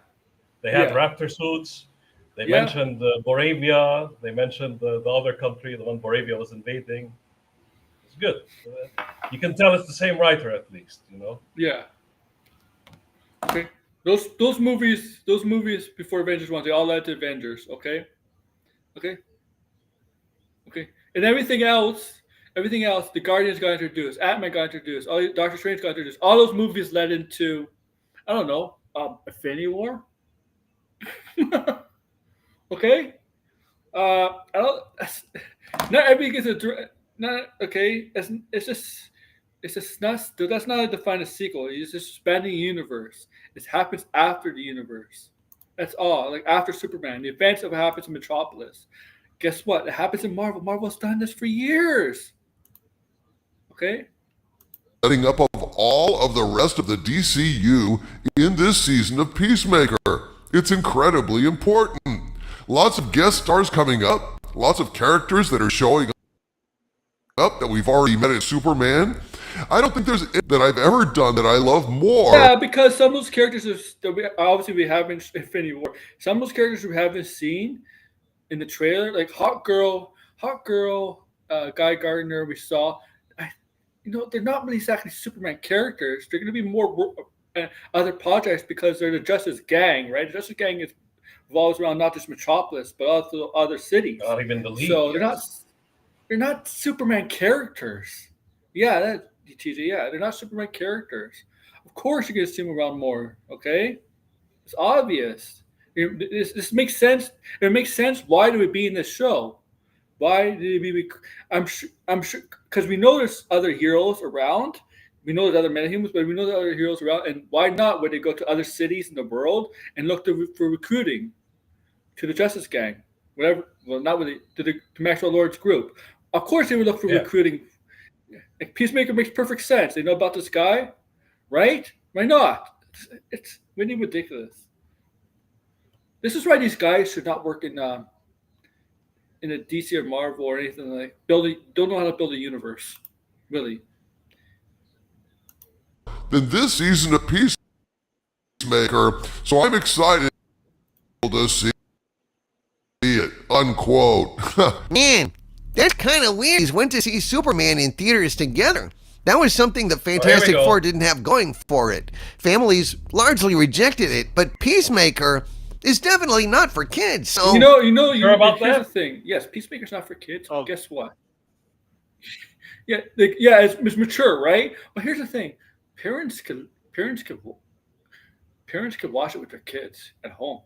They had yeah. raptor suits. They Yeah. mentioned Boravia. They mentioned the other country, the one Boravia was invading. It's good. You can tell it's the same writer at least, you know. Yeah. Okay. Those movies before Avengers 1, they all led to Avengers. Okay. Okay. Okay. And everything else, the Guardians got introduced, Ant-Man got introduced, Doctor Strange got introduced. All those movies led into, I don't know, Infinity War. Okay. I don't. Not everybody gets a. Not okay. It's just not. That's not a defined a sequel. It's just expanding the universe. It happens after the universe. That's all. Like after Superman, the events of what happens in Metropolis. Guess what? It happens in Marvel. Marvel's done this for years. Okay. Setting up of all of the rest of the DCU in this season of Peacemaker. It's incredibly important. Lots of guest stars coming up. Lots of characters that are showing up that we've already met in Superman. I don't think there's it that I've ever done that I love more. Yeah, because some of those characters obviously we haven't Infinity War. Some of those characters we haven't seen in the trailer, like Hot Girl, Guy Gardner. We saw, they're not really exactly Superman characters. They're going to be more other projects because they're the Justice Gang, right? The Justice Gang revolves around not just Metropolis but also other cities. Not even the league. So they're not Superman characters. Yeah, TJ. Yeah, they're not Superman characters. Of course, you're going to see them around more. Okay, it's obvious. This makes sense. It makes sense. Why do we be in this show? Why did we? I'm sure because we know there's other heroes around. We know there's other metahumans, but we know there are other heroes around. And why not? Would they go to other cities in the world and look for recruiting to the Justice Gang? Whatever. Well, not really to Maxwell Lord's group. Of course, they would look for recruiting. Peacemaker makes perfect sense. They know about this guy, right? Why not? It's really ridiculous. This is why these guys should not work in a DC or Marvel or anything like building. Don't know how to build a universe, really. Than this season of Peacemaker, so I'm excited to see it. Unquote. Man, that's kind of weird. He went to see Superman in theaters together. That was something that Fantastic Four didn't have going for it. Families largely rejected it, but Peacemaker is definitely not for kids. So here's the thing. Yes, Peacemaker's not for kids. Oh. Guess what? It's mature, right? But here's the thing: parents could watch it with their kids at home.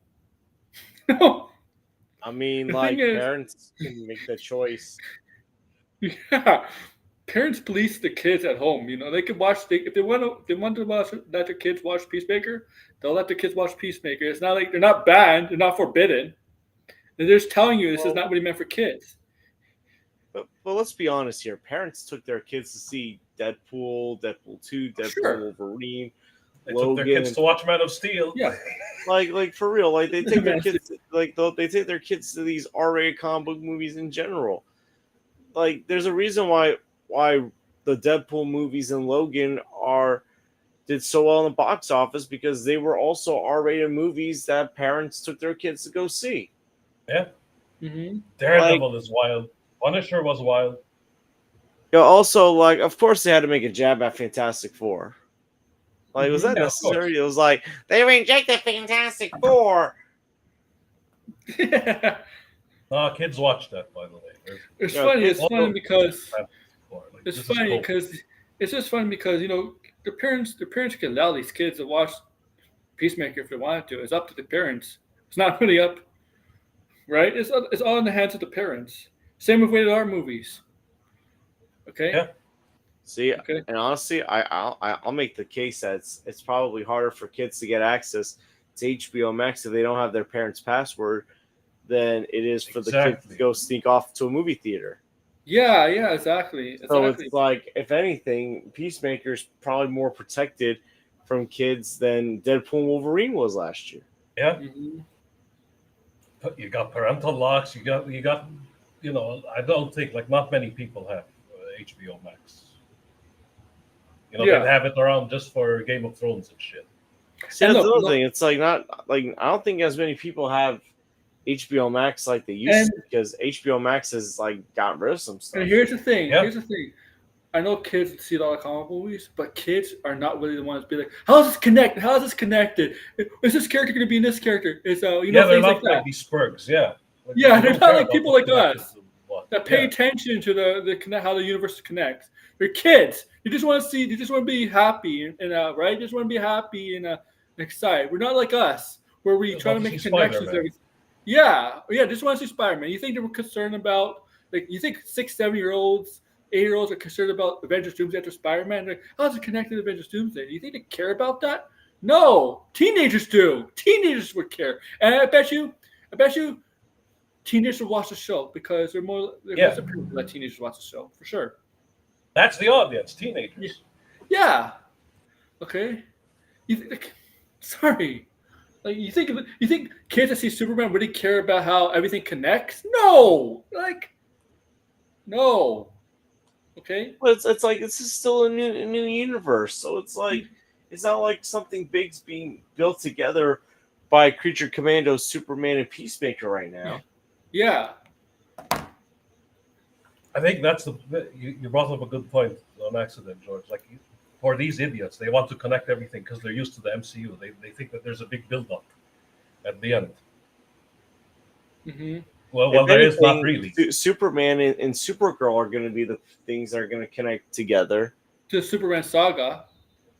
I mean, parents can make the choice. Yeah, parents police the kids at home. They could watch. If they want to let their kids watch Peacemaker, they'll let their kids watch Peacemaker. It's not like they're not banned. They're not forbidden. They're just telling you this is not really meant for kids. But let's be honest here. Parents took their kids to see Deadpool, Deadpool 2, Deadpool Wolverine. They took their kids to watch Man of Steel. Yeah, like for real. Like they take their kids. They take their kids to these R-rated comic book movies in general. Like there's a reason why the Deadpool movies and Logan did so well in the box office because they were also R-rated movies that parents took their kids to go see. Yeah. Mm-hmm. Daredevil is wild. Punisher was wild. Also, of course they had to make a jab at Fantastic Four. Was that necessary? It was like, they rejected Fantastic Four. Kids watch that, by the way. It's funny. It's funny because it's just funny because the parents can allow these kids to watch Peacemaker if they wanted to. It's up to the parents. It's not really up, right? It's all in the hands of the parents. Same with rated R movies. Okay. Yeah. See, and honestly, I'll make the case that it's probably harder for kids to get access to HBO Max if they don't have their parents' password than it is for the kids to go sneak off to a movie theater. Yeah, exactly. So it's like, if anything, Peacemaker's probably more protected from kids than Deadpool and Wolverine was last year. Yeah. Mm-hmm. You got parental locks. You got. I don't think not many people have HBO Max. Yeah. They'd have it around just for Game of Thrones and shit. See, And that's look, another thing. It's not I don't think as many people have HBO Max like they used to, because HBO Max has gotten rid of some stuff. And here's the thing. Yeah. Here's the thing. I know kids see a lot of comic movies, but kids are not really the ones to be like, "How is this connected? How is this connected? Is this character going to be in this character?" It's they're things not like that. these spurgs. Yeah. Yeah, they they're don't not care like about people what's like connected us to what. that pay Yeah. attention to the how the universe connects. They're kids. You just want to see. You just want to be happy and right. You just want to be happy and excited. We're not like us where we try to make connections. Yeah. Just want to see Spider-Man. You think they were concerned about you think 6, 7-year-olds, 8-year-olds are concerned about Avengers Doomsday after Spider-Man? Like, how's it connected to Avengers Doomsday? Do you think they care about that? No, teenagers do. Teenagers would care, and I bet you, teenagers will watch the show because they're more appealing to let teenagers watch the show for sure. That's the audience, teenagers. Yeah. Okay. Sorry. You think kids that see Superman really care about how everything connects? No. No. Okay. But it's like this is still a new universe, so it's not like something big's being built together by Creature Commandos, Superman, and Peacemaker right now. Yeah. I think that's you brought up a good point on accident, George. For these idiots, they want to connect everything because they're used to the MCU. They think that there's a big build-up at the end. Mm-hmm. Well, there is not really. Superman and Supergirl are going to be the things that are going to connect together. To the Superman saga.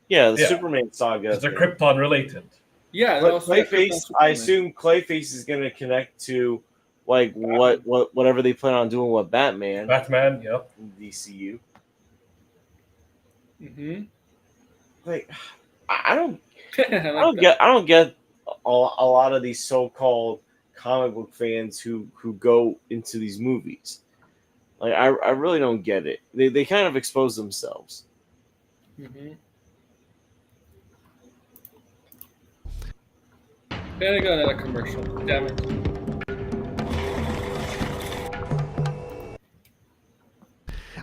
Yeah, the Superman saga. They're Krypton related. Yeah, Clayface. I assume Clayface is going to connect to whatever they plan on doing with Batman. Batman, yep. In DCU. Mm-hmm. I don't get a lot of these so-called comic book fans who go into these movies. I really don't get it. They kind of expose themselves. Mm-hmm. And I got another commercial. Damn it.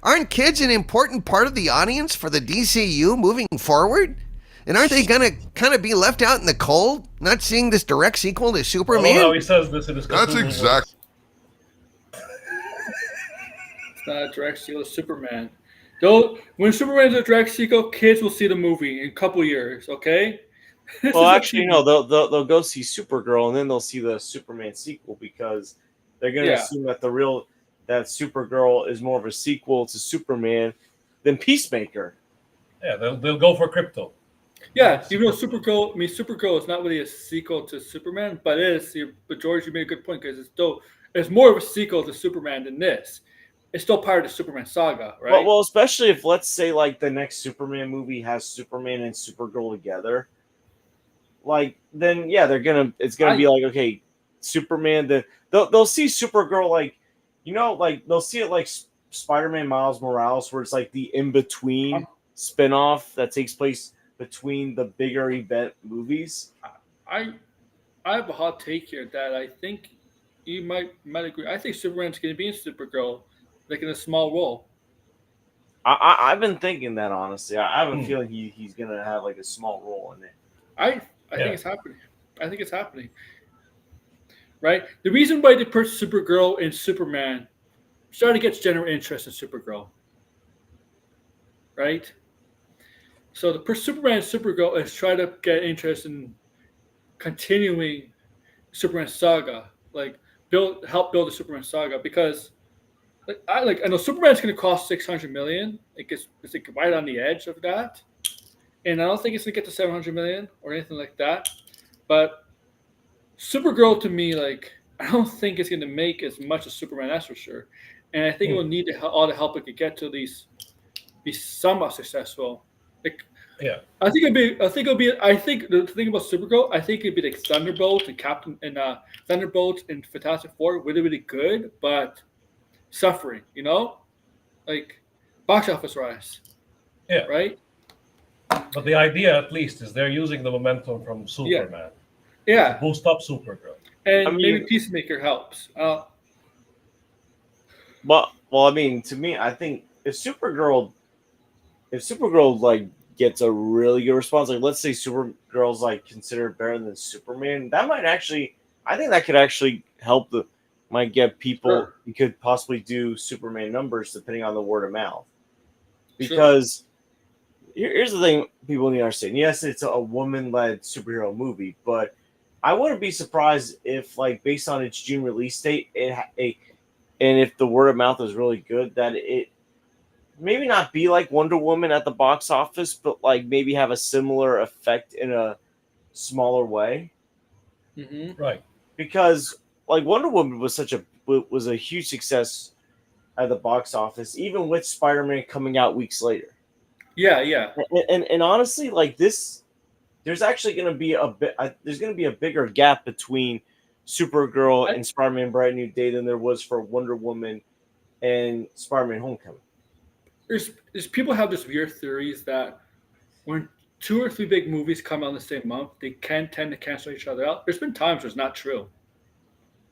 Aren't kids an important part of the audience for the DCU moving forward? And aren't they going to kind of be left out in the cold, not seeing this direct sequel to Superman? Oh, no, he says this in his That's exact. It's not a direct sequel to Superman. When Superman's a direct sequel, kids will see the movie in a couple years, okay? Well, actually, no. They'll go see Supergirl, and then they'll see the Superman sequel because they're going to assume that that Supergirl is more of a sequel to Superman than Peacemaker. Yeah, they'll go for Crypto. Yeah, even though Supergirl is not really a sequel to Superman, but it is. But George, you made a good point because it's more of a sequel to Superman than this. It's still part of the Superman saga, right? Well, especially if let's say the next Superman movie has Superman and Supergirl together, then yeah, it's gonna be okay, Superman. They'll see Supergirl they'll see it like Spider-Man Miles Morales, where it's the in-between spinoff that takes place between the bigger event movies. I have a hot take here that I think you might agree. I think Superman's going to be in Supergirl, in a small role. I've been thinking that, honestly. I have a feeling he's going to have a small role in it. I think it's happening. I think it's happening. Right? The reason why they put Supergirl and Superman started to get general interest in Supergirl. Right? So the Superman and Supergirl is trying to get interest in continuing Superman saga, help build the Superman saga, because I know Superman's going to cost $600 million. It's right on the edge of that, and I don't think it's going to get to $700 million or anything like that. But Supergirl, to me, I don't think it's going to make as much as Superman. That's for sure. And I think it will need all the help it could get to at least be somewhat successful. I think the thing about Supergirl, I think it'd be Thunderbolt and Thunderbolt and Fantastic Four, really, really good, but suffering, box office rise. Yeah. Right? But the idea, at least, is they're using the momentum from Superman. Yeah, boost up Supergirl. and I mean- maybe Peacemaker helps. Well, I mean, to me, I think if Supergirl like gets a really good response, like let's say Supergirl's like considered better than Superman, that might actually, I think that could actually help might get people. Sure. You could possibly do Superman numbers depending on the word of mouth. Because here's the thing people need to understand. Yes, it's a woman-led superhero movie, but I wouldn't be surprised if, like, based on its June release date, and if the word of mouth is really good, that it maybe not be like Wonder Woman at the box office, but like maybe have a similar effect in a smaller way. Mm-hmm. Right. Because like Wonder Woman was a huge success at the box office, even with Spider-Man coming out weeks later. Yeah. And honestly, like this, there's actually going to be there's going to be a bigger gap between Supergirl and Spider-Man: Bright New Day than there was for Wonder Woman and Spider-Man: Homecoming. There's people have this weird theories that when 2 or 3 big movies come out in the same month, they can tend to cancel each other out. There's been times where it's not true.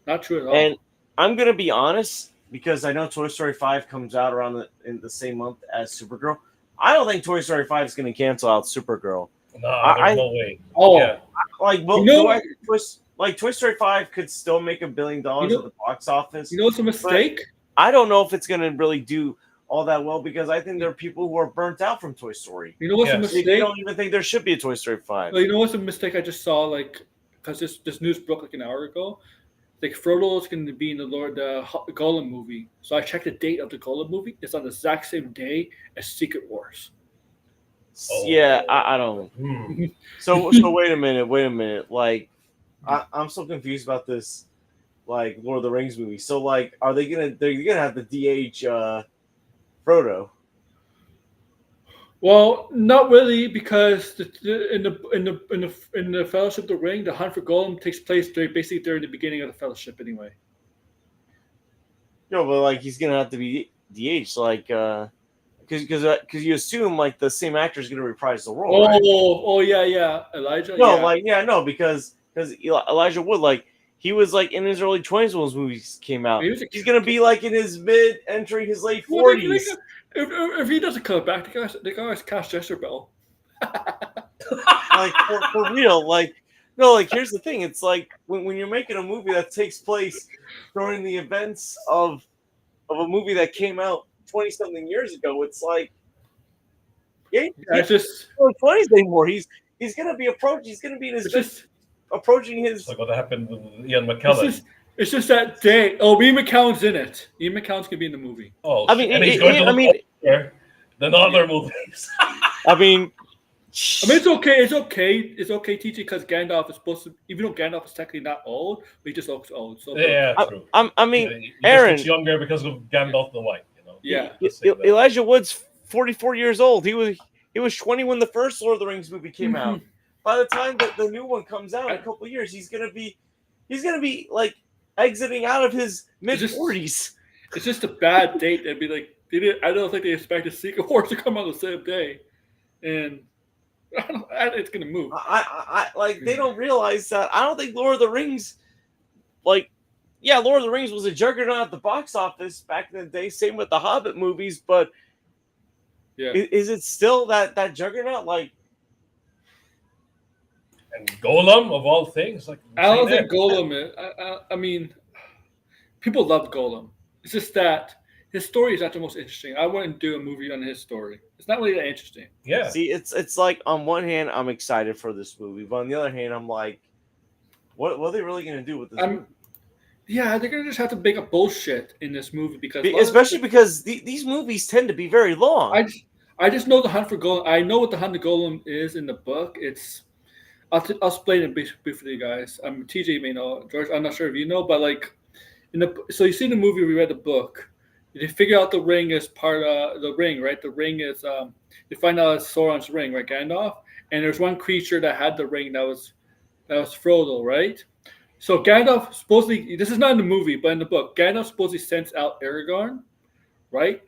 Not true at all. And I'm gonna be honest, because I know Toy Story 5 comes out in the same month as Supergirl. I don't think Toy Story 5 is gonna cancel out Supergirl. No, there's no way. Oh, Yeah. Like, well, Toy Story 5 could still make $1 billion at the box office. You know what's a mistake? I don't know if it's gonna really do all that well because I think there are people who are burnt out from Toy Story. You know what's a mistake? They don't even think there should be a Toy Story 5. Well, you know what's a mistake I just saw, like, because this news broke like an hour ago. Like, Frodo is going to be in the Golem movie. So I checked the date of the Golem movie. It's on the exact same day as Secret Wars. Yeah, I don't. So wait a minute. Like, I'm so confused about this, like, Lord of the Rings movie. So, like, they're gonna have to DH Frodo? Well, not really, because in the Fellowship of the Ring, the hunt for Golem takes place during the beginning of the Fellowship anyway. No, but like he's gonna have to be DH, like, because you assume like the same actor is gonna reprise the role. Oh, right? Yeah, Elijah. No, because Elijah Wood, like, he was like in his early 20s when those movies came out. He's gonna be like in his entering his late 40s. If he doesn't come back, they guys cast Jezebel. Like for real, like, no, like, here's the thing. It's like when you're making a movie that takes place during the events of a movie that came out 20-something years ago, it's like, he's just 20s anymore. He's gonna be in his approaching his. Like what happened with Ian McKellen. It's just that day. Oh, Ian McKellen's in it. Ian McKellen's gonna be in the movie. Oh, I mean, and he's going to look older than other movies. I mean, it's okay, TJ, because Gandalf is supposed to, even though Gandalf is technically not old, but he just looks old. So yeah, true. I mean, he Aaron just looks younger because of Gandalf the White. You know. Yeah. Elijah Wood's 44 years old. He was 20 when the first Lord of the Rings movie came out. By the time the new one comes out in a couple of years, he's gonna be like exiting out of his mid-40s. It's just a bad date. They'd be like, I don't think they expected Secret Wars to come out the same day, and it's gonna move. I like, they don't realize that. I don't think Lord of the Rings, like, yeah, Lord of the Rings was a juggernaut at the box office back in the day. Same with the Hobbit movies, but yeah, is it still that juggernaut? Like, and Golem of all things, like, I don't think Golem is. I mean, people love Golem. It's just that his story is not the most interesting. I wouldn't do a movie on his story. It's not really that interesting. Yeah. See, it's like, on one hand, I'm excited for this movie, but on the other hand, I'm like, what are they really gonna do with this movie? Yeah, they're gonna just have to make up bullshit in this movie because because these movies tend to be very long. I just know the Hunt for Golem. I know what the Hunt for Golem is in the book. I'll explain it briefly for you guys. TJ may know, George. I'm not sure if you know, but like so you see in the movie, we read the book. They figure out the ring is part of the ring, right? The ring is they find out it's Sauron's ring, right? Gandalf, and there's one creature that had the ring that was Frodo, right? So Gandalf supposedly, this is not in the movie, but in the book, Gandalf supposedly sends out Aragorn, right,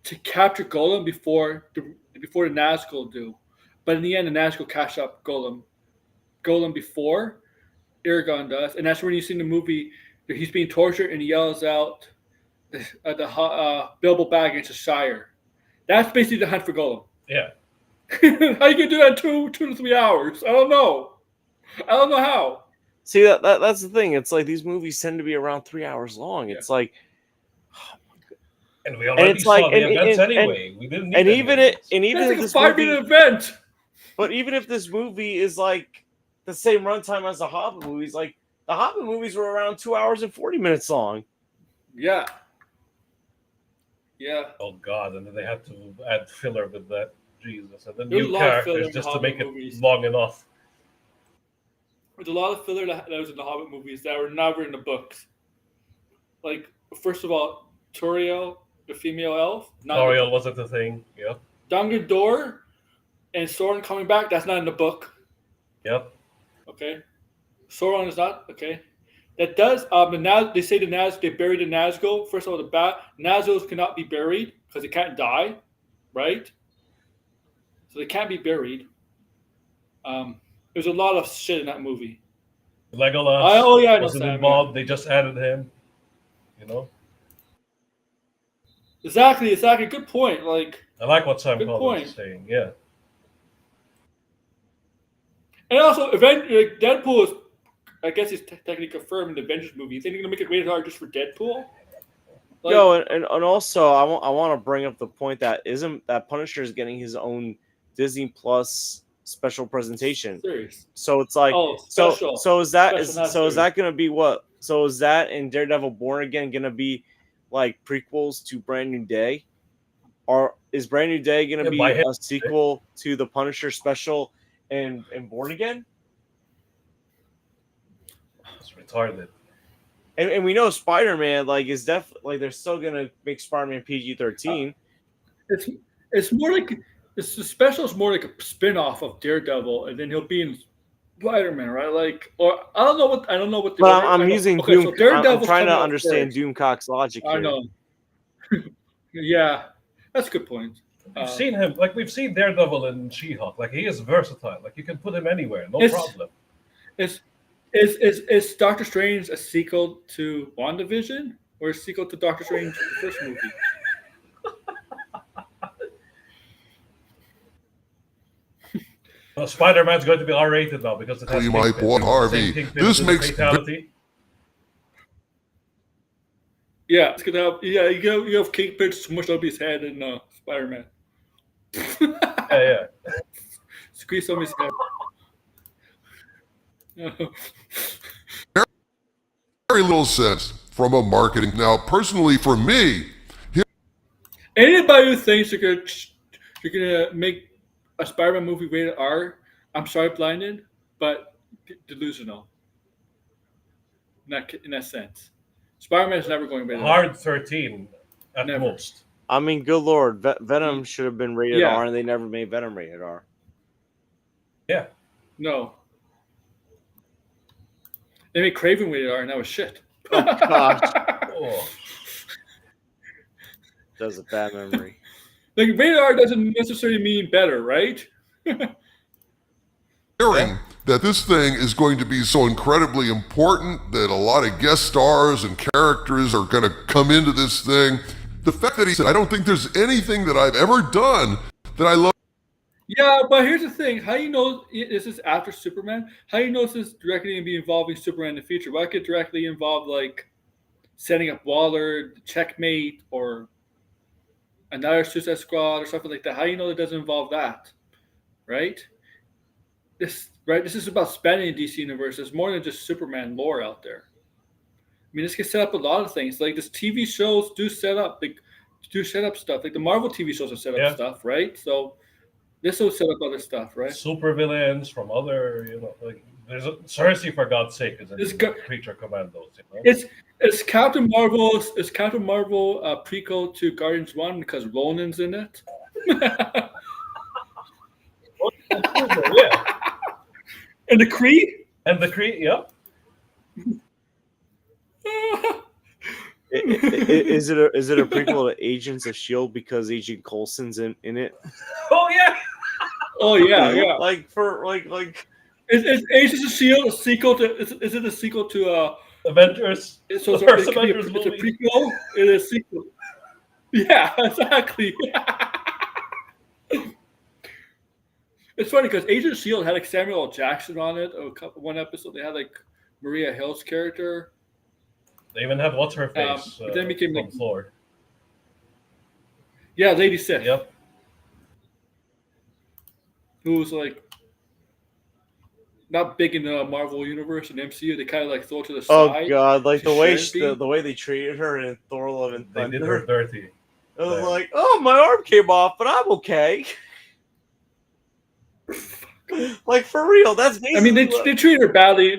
to capture Golem before the Nazgul do. But in the end, the Nazgul catch up Golem before Aragorn does, and that's when you see in the movie that he's being tortured and he yells out, Bilbo Baggins to Shire. That's basically the hunt for Gollum. Yeah. How you gonna do that in 2 to 3 hours? I don't know. I don't know how. See that's the thing. It's like these movies tend to be around 3 hours long. Yeah. It's like, and we already saw the events anyway. We didn't need and even That's if like a this 5-minute event. But even if this movie is like the same runtime as the Hobbit movies, like the Hobbit movies were around 2 hours and 40 minutes long. Yeah. Yeah. Oh God! And then they had to add filler with that. Jesus, and then There's a new lot of filler characters in just the to make Hobbit it movies. long enough. There's a lot of filler that was in the Hobbit movies that were never in the books. Like, first of all, Toriel, the female elf. Toriel wasn't a thing. Yep. Dumbledore and Sauron coming back. That's not in the book. Yep. Okay. Sauron is not. Okay. That does. They say they buried the Nazgul. First of all, Nazguls cannot be buried because they can't die, right? So they can't be buried. There's a lot of shit in that movie. Legolas I know wasn't Sam, involved. yeah. They just added him. You know. Exactly. Good point. Like, I like what Sam Good Collins point. is saying. Yeah. and also, Deadpool is, I guess, he's technically confirmed in the Avengers movie. You think they're gonna make it rated R just for Deadpool? Like, Yo, and also I want to bring up the point that Punisher is getting his own Disney Plus special presentation. serious. So it's like, special. so is Special, that gonna be what? So is that and Daredevil Born Again gonna be like prequels to Brand New Day, or is Brand New Day gonna be a sequel to the Punisher special and Born Again? It's retarded. And we know Spider-Man is definitely they're still gonna make Spider-Man PG-13. It's more like the special is more like a spin-off of Daredevil, and then he'll be in Spider-Man, right? Like, or I don't know what. But I'm using Doom. So Daredevil's I'm trying to coming out understand first. Doomcock's logic here. I know. Yeah, that's a good point. We've seen him, we've seen Daredevil and She-Hulk. Like, he is versatile. Like, you can put him anywhere, no problem. Is Doctor Strange a sequel to WandaVision or a sequel to Doctor Strange the first movie? Well, Spider-Man's going to be R-rated now because it has My boy Harvey. This makes fatality. Yeah, it's gonna have you have Kingpin smushed up his head in Spider-Man. Yeah. Squeeze on his head. very little sense from a marketing. Now, personally, for me, Anybody who thinks you're gonna make a Spider-Man movie rated R, I'm sorry, blinded, but delusional. In that sense, Spider-Man is never going rated R. Hard 13 at Never. most. I mean, good lord, Venom should have been rated Yeah. R, and they never made Venom rated R. Yeah. No. They made Craven rated R, and that was shit. Oh gosh, Oh. that's a bad memory. Like, rated R doesn't necessarily mean better, right? hearing that this thing is going to be so incredibly important that a lot of guest stars and characters are going to come into this thing. The fact that he said, I don't think there's anything that I've ever done that I love. Yeah, but here's the thing. How do you know this is after Superman? How do you know this is directly going to be involving Superman in the future? Why could directly involve, like, setting up Waller, Checkmate, or another Suicide Squad or something like that? How do you know it doesn't involve that? Right? This is about spanning the DC universe. There's more than just Superman lore out there. I mean, this can set up a lot of things. Like, this TV shows do set up stuff. Like, the Marvel TV shows have set up stuff, right? So this will set up other stuff, right? Super villains from other, there's Cersei, for God's sake, is in Creature Commandos. It's Captain Marvel. It's Captain Marvel prequel to Guardians 1 because Ronan's in it. Yeah. And the Kree. Yep. Is it a prequel to Agents of S.H.I.E.L.D. because Agent Coulson's in it? Oh yeah. Oh yeah. Like for like Is Agents of Shield a sequel to? Is it a sequel to Avengers? So The first Avengers it's movie. a prequel. It is a sequel. Yeah, exactly. It's funny because Agent of Shield had like Samuel L. Jackson on it. One episode they had like Maria Hill's character. They even had what's her face But then became from like Thor. Yeah, Lady Sif. Yep. Who was like not big in the Marvel universe and MCU. They kind of like throw it to the side. Oh god, like She the way shouldn't be. the way they treated her in Thor: Love and They Thunder. did her dirty. It was like, oh, my arm came off, but I'm okay. Like for real, that's basically. I mean, they treated her badly.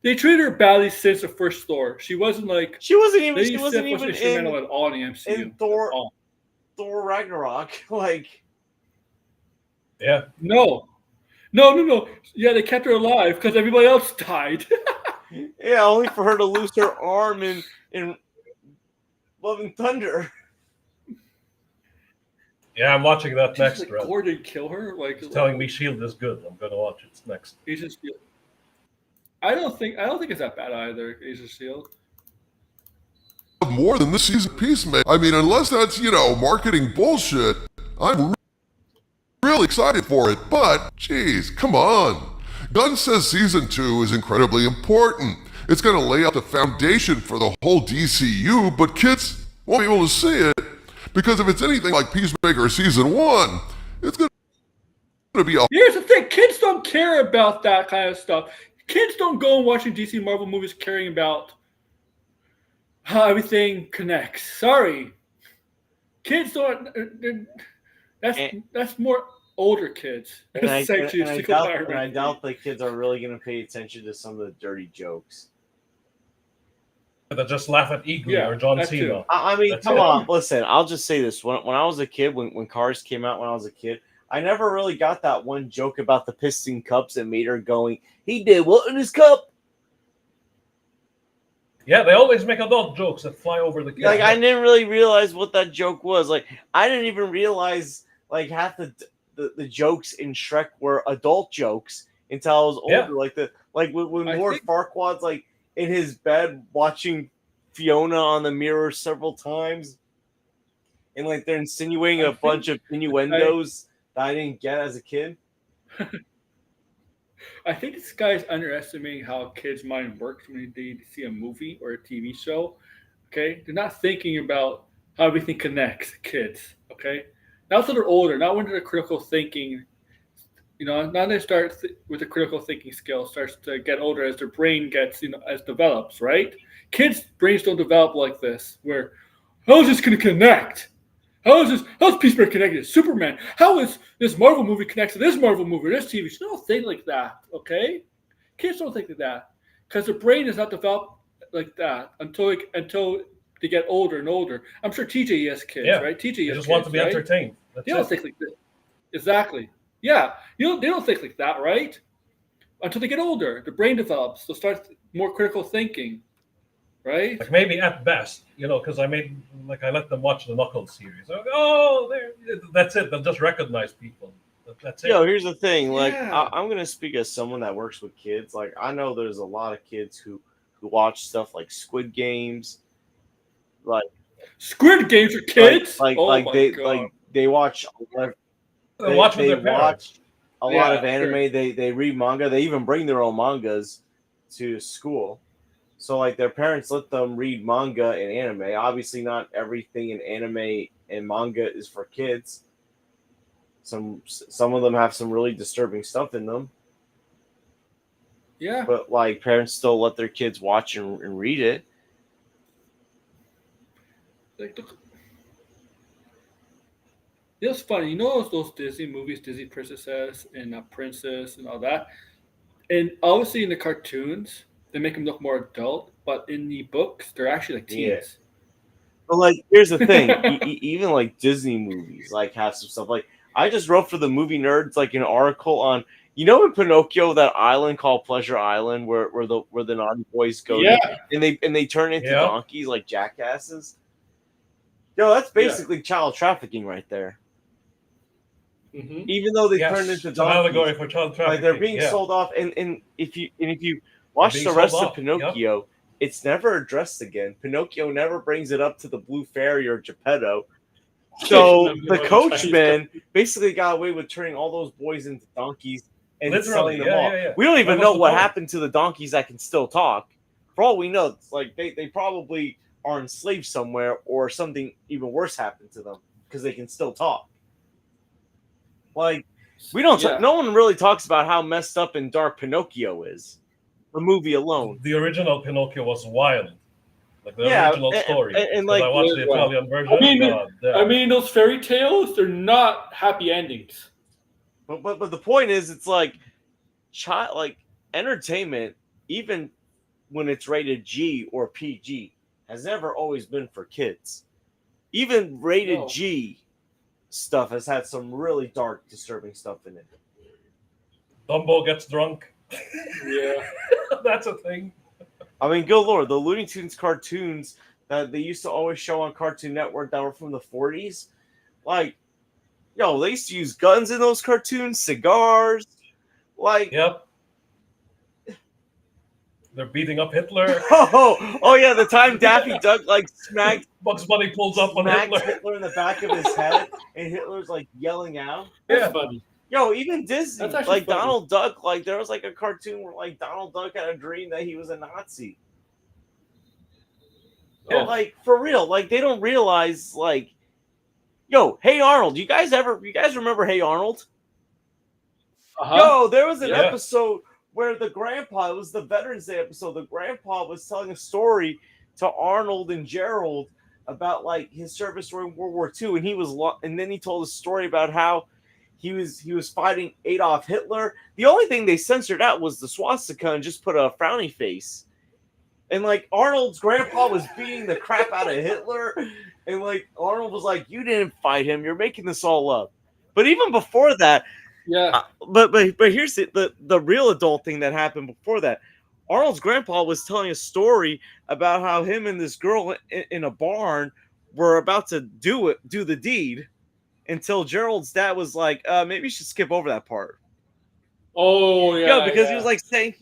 They treated her badly since the first Thor. She wasn't like she wasn't even instrumental at all in the MCU. in Thor Ragnarok. Like, yeah, no. Yeah, they kept her alive because everybody else died. yeah, only for her to lose her arm in Love and Thunder. yeah, I'm watching that next. Like, Red. Gordon kill her. Like It's telling me Shield is good. I'm gonna watch it next. Agent Shield. I don't think it's that bad either. Agent Shield. More than this season Peacemaker. I mean, unless that's, marketing bullshit, I'm really excited for it. But, geez, come on. Gunn says season 2 is incredibly important. It's going to lay out the foundation for the whole DCU, but kids won't be able to see it because if it's anything like Peacemaker season 1, it's going to be a... Here's the thing. Kids don't care about that kind of stuff. Kids don't go and watching DC Marvel movies caring about how everything connects. Sorry. Kids don't. That's more older kids. And I doubt the kids are really going to pay attention to some of the dirty jokes. That just laugh at Eagly or John Cena. I mean, come on. Listen, I'll just say this. When I was a kid, when Cars came out when I was a kid, I never really got that one joke about the piston cups that made her going, he did what in his cup? Yeah, they always make adult jokes that fly over the kids. Like, I didn't really realize what that joke was. Like, I didn't even realize, like, half the jokes in Shrek were adult jokes until I was older. Yeah. Like when Lord Farquaad's, like, in his bed watching Fiona on the mirror several times. And, like, they're insinuating a bunch of innuendos that I didn't get as a kid. I think this guy's underestimating how kids' mind works when they see a movie or a TV show. Okay, they're not thinking about how everything connects. Kids, okay, now that they're older, not when they're critical thinking. Now they start with the critical thinking skill starts to get older as their brain gets, as develops. Right? Kids' brains don't develop like this. Where how is this going to connect? How's Peacemaker connected to Superman? How is this Marvel movie connected to this Marvel movie or this TV show? Don't think like that, okay? Kids don't think like that because their brain is not developed like that until they get older and older. I'm sure TJ has kids, right? TJ has just want to be entertained. They don't think like that. Exactly. Yeah, they don't think like that, right? Until they get older, the brain develops. They'll start more critical thinking. Right? Like maybe at best, because I let them watch the Knuckles series. That's it. They'll just recognize people. That's it. Here's the thing. Like, I'm gonna speak as someone that works with kids. Like, I know there's a lot of kids who watch stuff like Squid Games. Like, Squid Games for kids. They watch. They watch a lot of anime. Sure. They read manga. They even bring their own mangas to school. So, like, their parents let them read manga and anime. Obviously, not everything in anime and manga is for kids. Some of them have some really disturbing stuff in them. Yeah. But, like, parents still let their kids watch and read it. It's funny. Those Disney movies, Disney Princesses and Princess and all that? And obviously in the cartoons, they make them look more adult, but in the books, they're actually like teens. Yeah. But, like, here's the thing. Even, like, Disney movies, like, have some stuff. Like, I just wrote for the movie nerds, like, an article on, in Pinocchio, that island called Pleasure Island, where the naughty boys go to, and they turn into donkeys like jackasses. That's basically child trafficking right there. even though they turned into it's an allegory for child trafficking. Like they're being sold off, and if you watch the rest of Pinocchio, it's never addressed again. Pinocchio never brings it up to the Blue Fairy or Geppetto. So the coachman basically got away with turning all those boys into donkeys and selling them off. We don't even know what happened to the donkeys that can still talk. For all we know, it's like they probably are enslaved somewhere, or something even worse happened to them because they can still talk. Like we don't. No one really talks about how messed up and dark Pinocchio is. The movie alone. The original Pinocchio was wild. Like the original story. And like I watched the Italian version. I mean, those fairy tales, they're not happy endings. But the point is, it's like entertainment, even when it's rated G or PG, has never always been for kids. Even rated G stuff has had some really dark, disturbing stuff in it. Dumbo gets drunk. Yeah. That's a thing. I mean, good Lord, the Looney Tunes cartoons that they used to always show on Cartoon Network that were from the 40s, like, they used to use guns in those cartoons, cigars, like... Yep. They're beating up Hitler. Oh yeah, the time Daffy Duck smacked Bugs Bunny pulls up on Hitler in the back of his head, and Hitler's yelling out. That's funny. Even Disney, funny. Donald Duck, there was a cartoon where Donald Duck had a dream that he was a Nazi. Yeah. For real, they don't realize Hey Arnold, you guys remember Hey Arnold? There was an episode where the grandpa, it was the Veterans Day episode, the grandpa was telling a story to Arnold and Gerald about his service during World War II, and then he told a story about how he was fighting Adolf Hitler. The only thing they censored out was the swastika and just put a frowny face. And Arnold's grandpa was beating the crap out of Hitler, and Arnold was like, "You didn't fight him. You're making this all up." But even before that, but here's the real adult thing that happened before that. Arnold's grandpa was telling a story about how him and this girl in a barn were about to do the deed, until Gerald's dad was like, maybe you should skip over that part. Oh yeah, because he was saying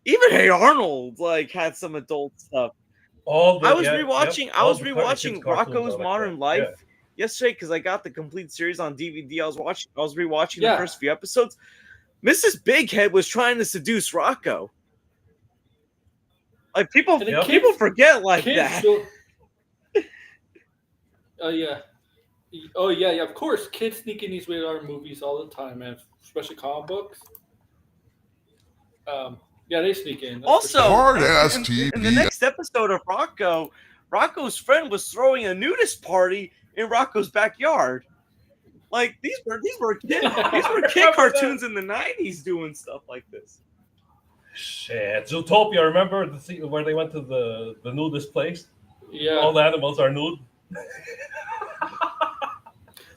even Hey Arnold had some adult stuff. I was rewatching Rocko's Modern Life yesterday because I got the complete series on DVD. I was rewatching the first few episodes. Mrs. Bighead was trying to seduce Rocco. People forget that. Oh yeah. Of course, kids sneak in these rated R movies all the time, man. Especially comic books. They sneak in. Also, hard-ass TV. In the next episode of Rocco, Rocco's friend was throwing a nudist party in Rocco's backyard. These were kid cartoons in the 90s doing stuff like this. Shit, Zootopia. Remember the scene where they went to the nudist place? Yeah, all the animals are nude.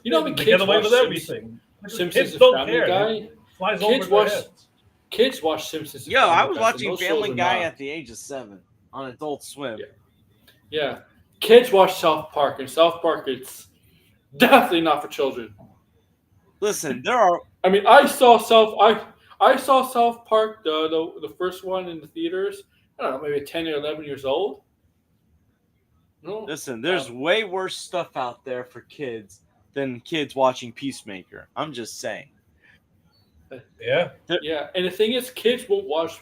They get away with everything. Simpsons don't Family care. Guy. Flies over their heads. Kids watch Simpsons. I was watching Family Guy at the age of 7 on Adult Swim. Yeah. Kids watch South Park, and South Park, it's definitely not for children. Listen, there are. I mean, I saw South Park, the first one in the theaters. I don't know, maybe 10 or 11 years old. No. Listen, there's way worse stuff out there for kids than kids watching Peacemaker. I'm just saying. Yeah. And the thing is, kids won't watch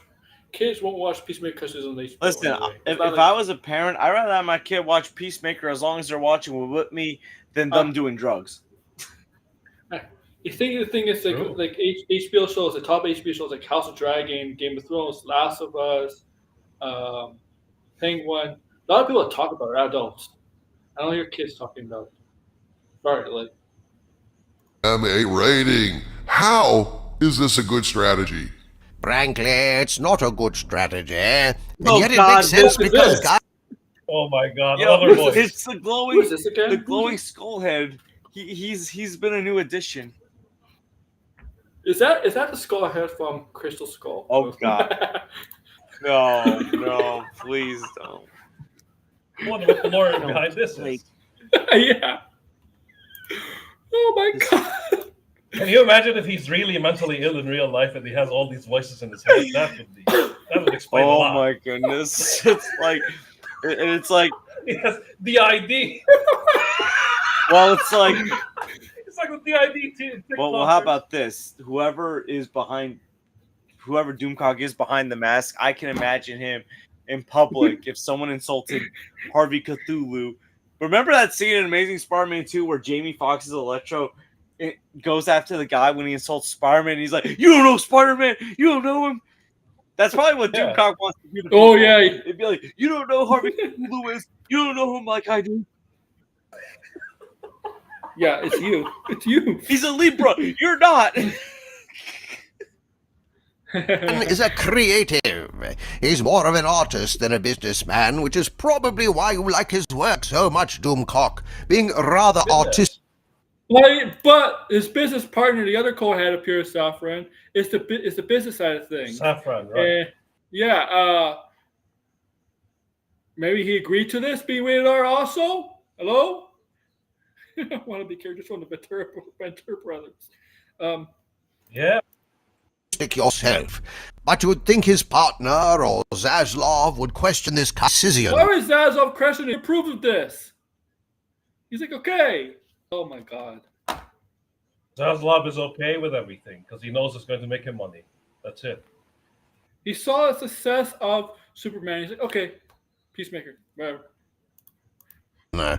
Peacemaker because it's on HBO. Listen, anyway. if I was a parent, I'd rather have my kid watch Peacemaker as long as they're watching with me than them doing drugs. The thing is, HBO shows, the top HBO shows like House of Dragon, Game of Thrones, Last of Us, Penguin. A lot of people that talk about it are adults. I don't hear kids talking about it. Sorry, M8 rating. How is this a good strategy? Frankly, it's not a good strategy. And Oh, yet it God, makes sense what is because this? God. Oh my God! Yo, Another voice. it's the glowing, Who is this again? the glowing skull head. He's been a new addition. Is that the skull head from Crystal Skull? Oh God! No, please don't. I wonder what the lore behind this is. Yeah. Oh my God! Can you imagine if he's really mentally ill in real life and he has all these voices in his head? That would explain a lot. Oh my goodness! It's like Yes, the ID. well, it's like with the ID. well, how about this? Whoever Doomcock is behind the mask, I can imagine him in public if someone insulted Harvey Cthulhu. Remember that scene in Amazing Spider-Man 2 where Jamie Foxx's Electro goes after the guy when he insults Spider-Man and he's like, "You don't know Spider-Man, you don't know him." That's probably what Doomcock wants to do to people. Oh yeah. It'd be like, "You don't know Harvey Cthulhu is, you don't know him like I do." Yeah, it's you. It's you. He's a Libra. You're not. Is a creative. He's more of an artist than a businessman, which is probably why you like his work so much, Doomcock. Being rather artistic. But his business partner, the other co-head of Pure Saffron, is the business side of things. Saffron, right? Yeah. Maybe he agreed to this being rated R also. Hello. I want to be characters from the Ventura brothers. Yeah. Yourself, but you would think his partner or Zaslav would question this Cassizian. Why is Zaslav questioning? He approved of this. He's like, okay. Oh my god. Zaslav is okay with everything because he knows it's going to make him money. That's it. He saw the success of Superman. He's like, okay, Peacemaker, whatever. Nah.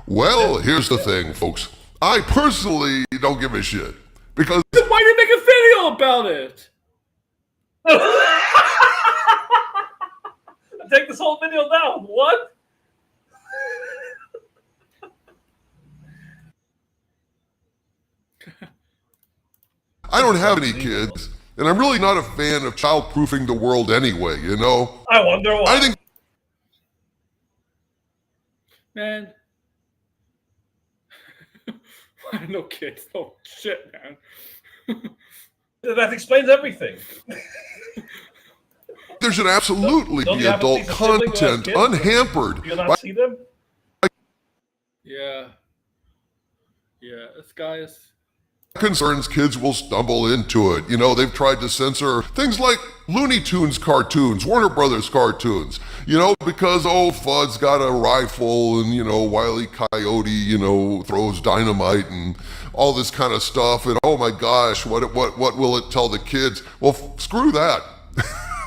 Well, here's the thing, folks. I personally don't give a shit. Because then why do you make a video about it? Take this whole video down. What? I don't have any kids, and I'm really not a fan of child-proofing the world anyway, you know? I wonder why. I think... Man. No kids. No shit, man. That explains everything. There should absolutely be adult content unhampered. Do you not see them? Yeah. Yeah, this guy is... Concerns kids will stumble into it. You know, they've tried to censor things like Looney Tunes cartoons, Warner Brothers cartoons, you know, because, oh, Fudd's got a rifle and, you know, Wile E. Coyote, you know, throws dynamite and all this kind of stuff. And, oh, my gosh, what will it tell the kids? Well, screw that.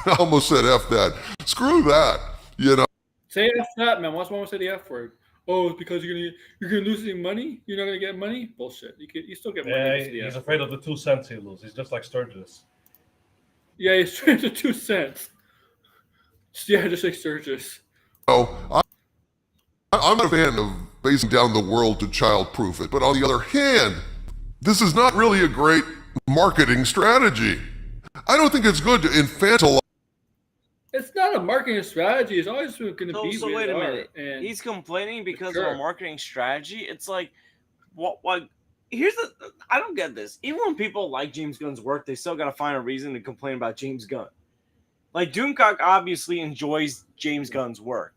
I almost said F that. Screw that, you know. Say F that, man. What's wrong with saying the F word? Oh, it's because you're gonna lose any money. You're not gonna get money. Bullshit. You still get money. Yeah, he's afraid of the 2 cents he loses. He's just like Sturgis. Yeah, he's trying to 2 cents. Yeah, just like Sturgis. I'm not a fan of basing down the world to child-proof it, but on the other hand, this is not really a great marketing strategy. I don't think it's good to infantilize. It's not a marketing strategy. It's always going to be. So wait a minute. And he's complaining because of a marketing strategy. It's like, what? Here's I don't get this. Even when people like James Gunn's work, they still got to find a reason to complain about James Gunn. Like Doomcock obviously enjoys James Gunn's work,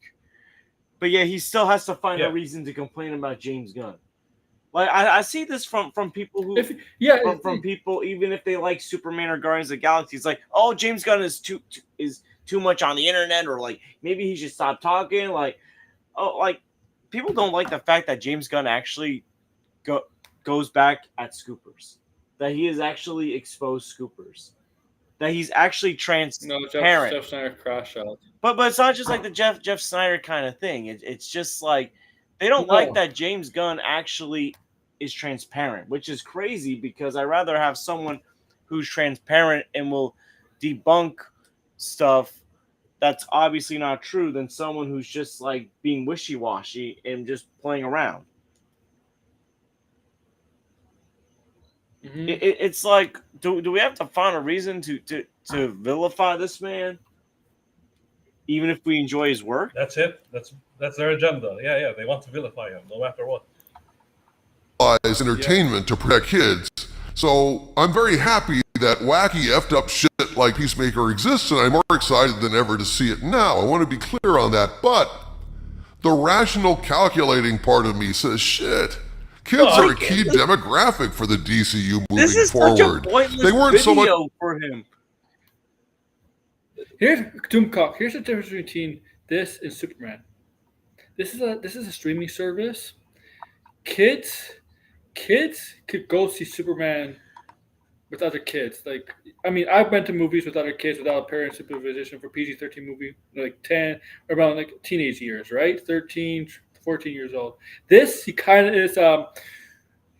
but yeah, he still has to find a reason to complain about James Gunn. Like I see this from people who from people even if they like Superman or Guardians of the Galaxy, it's like, oh, James Gunn is too much on the internet, or like maybe he should stop talking. Like, oh, like people don't like the fact that James Gunn actually goes back at scoopers, that he has actually exposed scoopers, that he's actually transparent. No, Jeff Snyder crash out. But it's not just like the Jeff Snyder kind of thing. It's just like they don't like that James Gunn actually is transparent, which is crazy because I'd rather have someone who's transparent and will debunk stuff that's obviously not true than someone who's just like being wishy-washy and just playing around. Mm-hmm. It's like, do we have to find a reason to vilify this man, even if we enjoy his work? That's it. That's their agenda. Yeah. They want to vilify him no matter what. Entertainment to protect kids. So I'm very happy that wacky effed up shit like Peacemaker exists, and I'm more excited than ever to see it now. I want to be clear on that, but the rational calculating part of me says, shit, Kids are a key demographic for the DCU moving This is forward. such a pointless They weren't so much. video for him. Here's Doomcock. Here's the difference between this and Superman. This is a streaming service. Kids could go see Superman with other kids. Like, I mean, I've been to movies with other kids without a parent supervision for PG-13 movie, like 10, around like teenage years, right? 13, 14 years old. This, he kind of is. I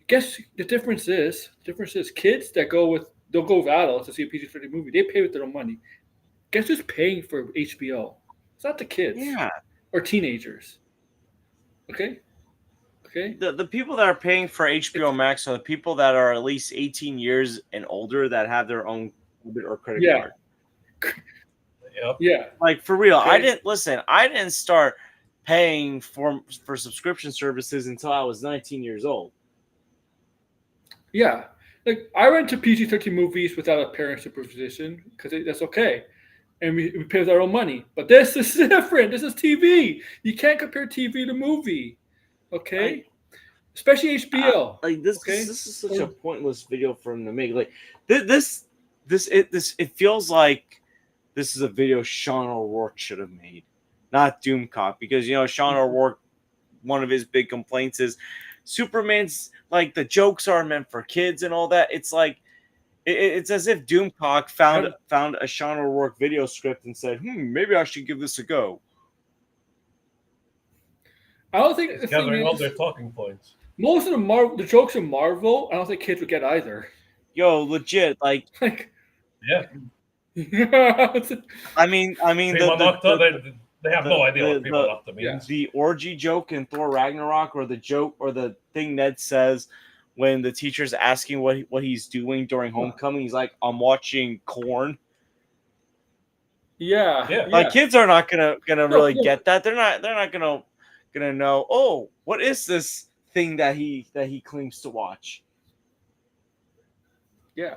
guess the difference is kids that they'll go with adults to see a PG-13 movie. They pay with their own money. Guess who's paying for HBO? It's not the kids. Yeah. Or teenagers. Okay? The people that are paying for HBO Max are the people that are at least 18 years and older that have their own debit or credit card. Yep. Yeah. Like, for real, Okay. I didn't start paying for subscription services until I was 19 years old. Yeah. Like, I went to PG-13 movies without a parent supervision because that's okay. And we pay with our own money. But this is different. This is TV. You can't compare TV to movie. Okay? Especially HBO. This okay? This is such a pointless video for him to make. Like, it feels like this is a video Sean O'Rourke should have made, not Doomcock, because Sean O'Rourke, one of his big complaints is Superman's like the jokes are meant for kids and all that. It's like it's as if Doomcock found a Sean O'Rourke video script and said, maybe I should give this a go. I don't think it's gathering all their talking points. Most of the jokes in Marvel, I don't think kids would get either. Yo, legit, like yeah. I mean, they have no idea what Prima Nocta means. The orgy joke in Thor Ragnarok, or the joke, or the thing Ned says when the teacher's asking what he's doing during homecoming. He's like, "I'm watching Corn." Yeah. Like, kids are not gonna really get that. They're not gonna know. Oh, what is this thing that he claims to watch? Yeah.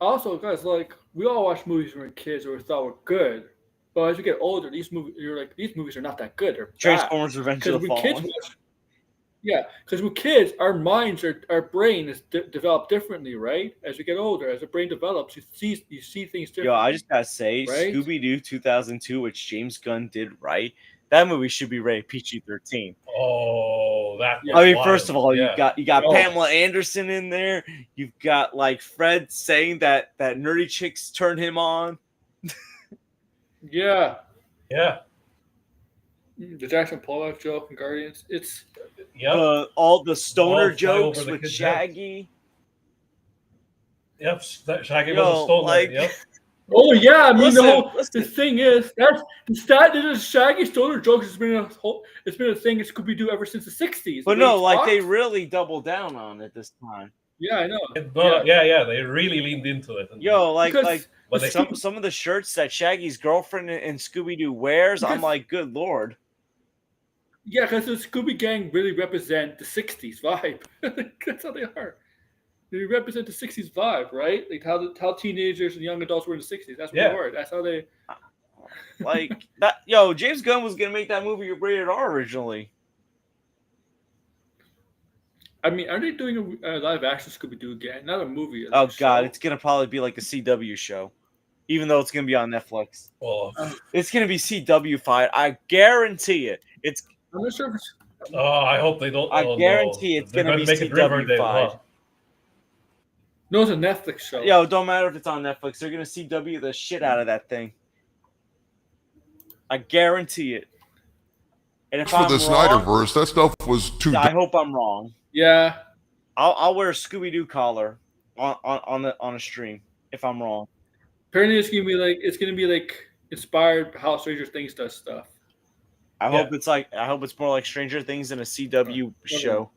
Also, guys, like, we all watch movies when we were kids or we thought were good. But as we get older, these movies are not that good. They're Transformers: Revenge of the Fallen. Because with kids, our minds, our brain is developed differently, right? As we get older, as the brain develops, you see things differently. Yo, I just gotta say, right? Scooby-Doo 2002, which James Gunn did right, that movie should be rated PG-13. Oh, that. I mean, first of all, you got Oh. Pamela Anderson in there. You've got like Fred saying that nerdy chicks turned him on. Yeah. Yeah. The Jackson Pollock joke and Guardians. It's all the stoner All jokes over the with kids' Shaggy. Yep, Shaggy was a stoner. like- Yep. Oh yeah, I mean Listen. the thing is this Shaggy Stoner joke has been a thing in Scooby-Doo ever since the 60s. But no, like they really doubled down on it this time. Yeah, I know. Yeah, they really leaned into it. Yo, like Because- some of the shirts that Shaggy's girlfriend in Scooby-Doo wears, I'm like, good lord. Yeah, because the Scooby Gang really represent the 60s vibe. That's how they are. They represent the 60s vibe, right? Like how teenagers and young adults were in the 60s. That's what they were. That's how they... Like, that. Yo, James Gunn was going to make that movie rated R originally. I mean, are they doing a live-action Scooby-Doo again? Not a movie. Oh, God, it's going to probably be like a CW show. Even though it's going to be on Netflix. Oh, It's going to be CW-fied. I guarantee it. I'm not sure if it's... I hope they don't. I guarantee it's going to be CW-fied. No, it's a Netflix show. Yo, don't matter if it's on Netflix. They're going to CW the shit out of that thing. I guarantee it. And if For I'm the wrong, Snyderverse, that stuff was too. I hope I'm wrong. Yeah. I'll wear a Scooby-Doo collar on a stream if I'm wrong. Apparently, it's gonna be like inspired how Stranger Things does stuff. I hope it's more like Stranger Things than a CW show.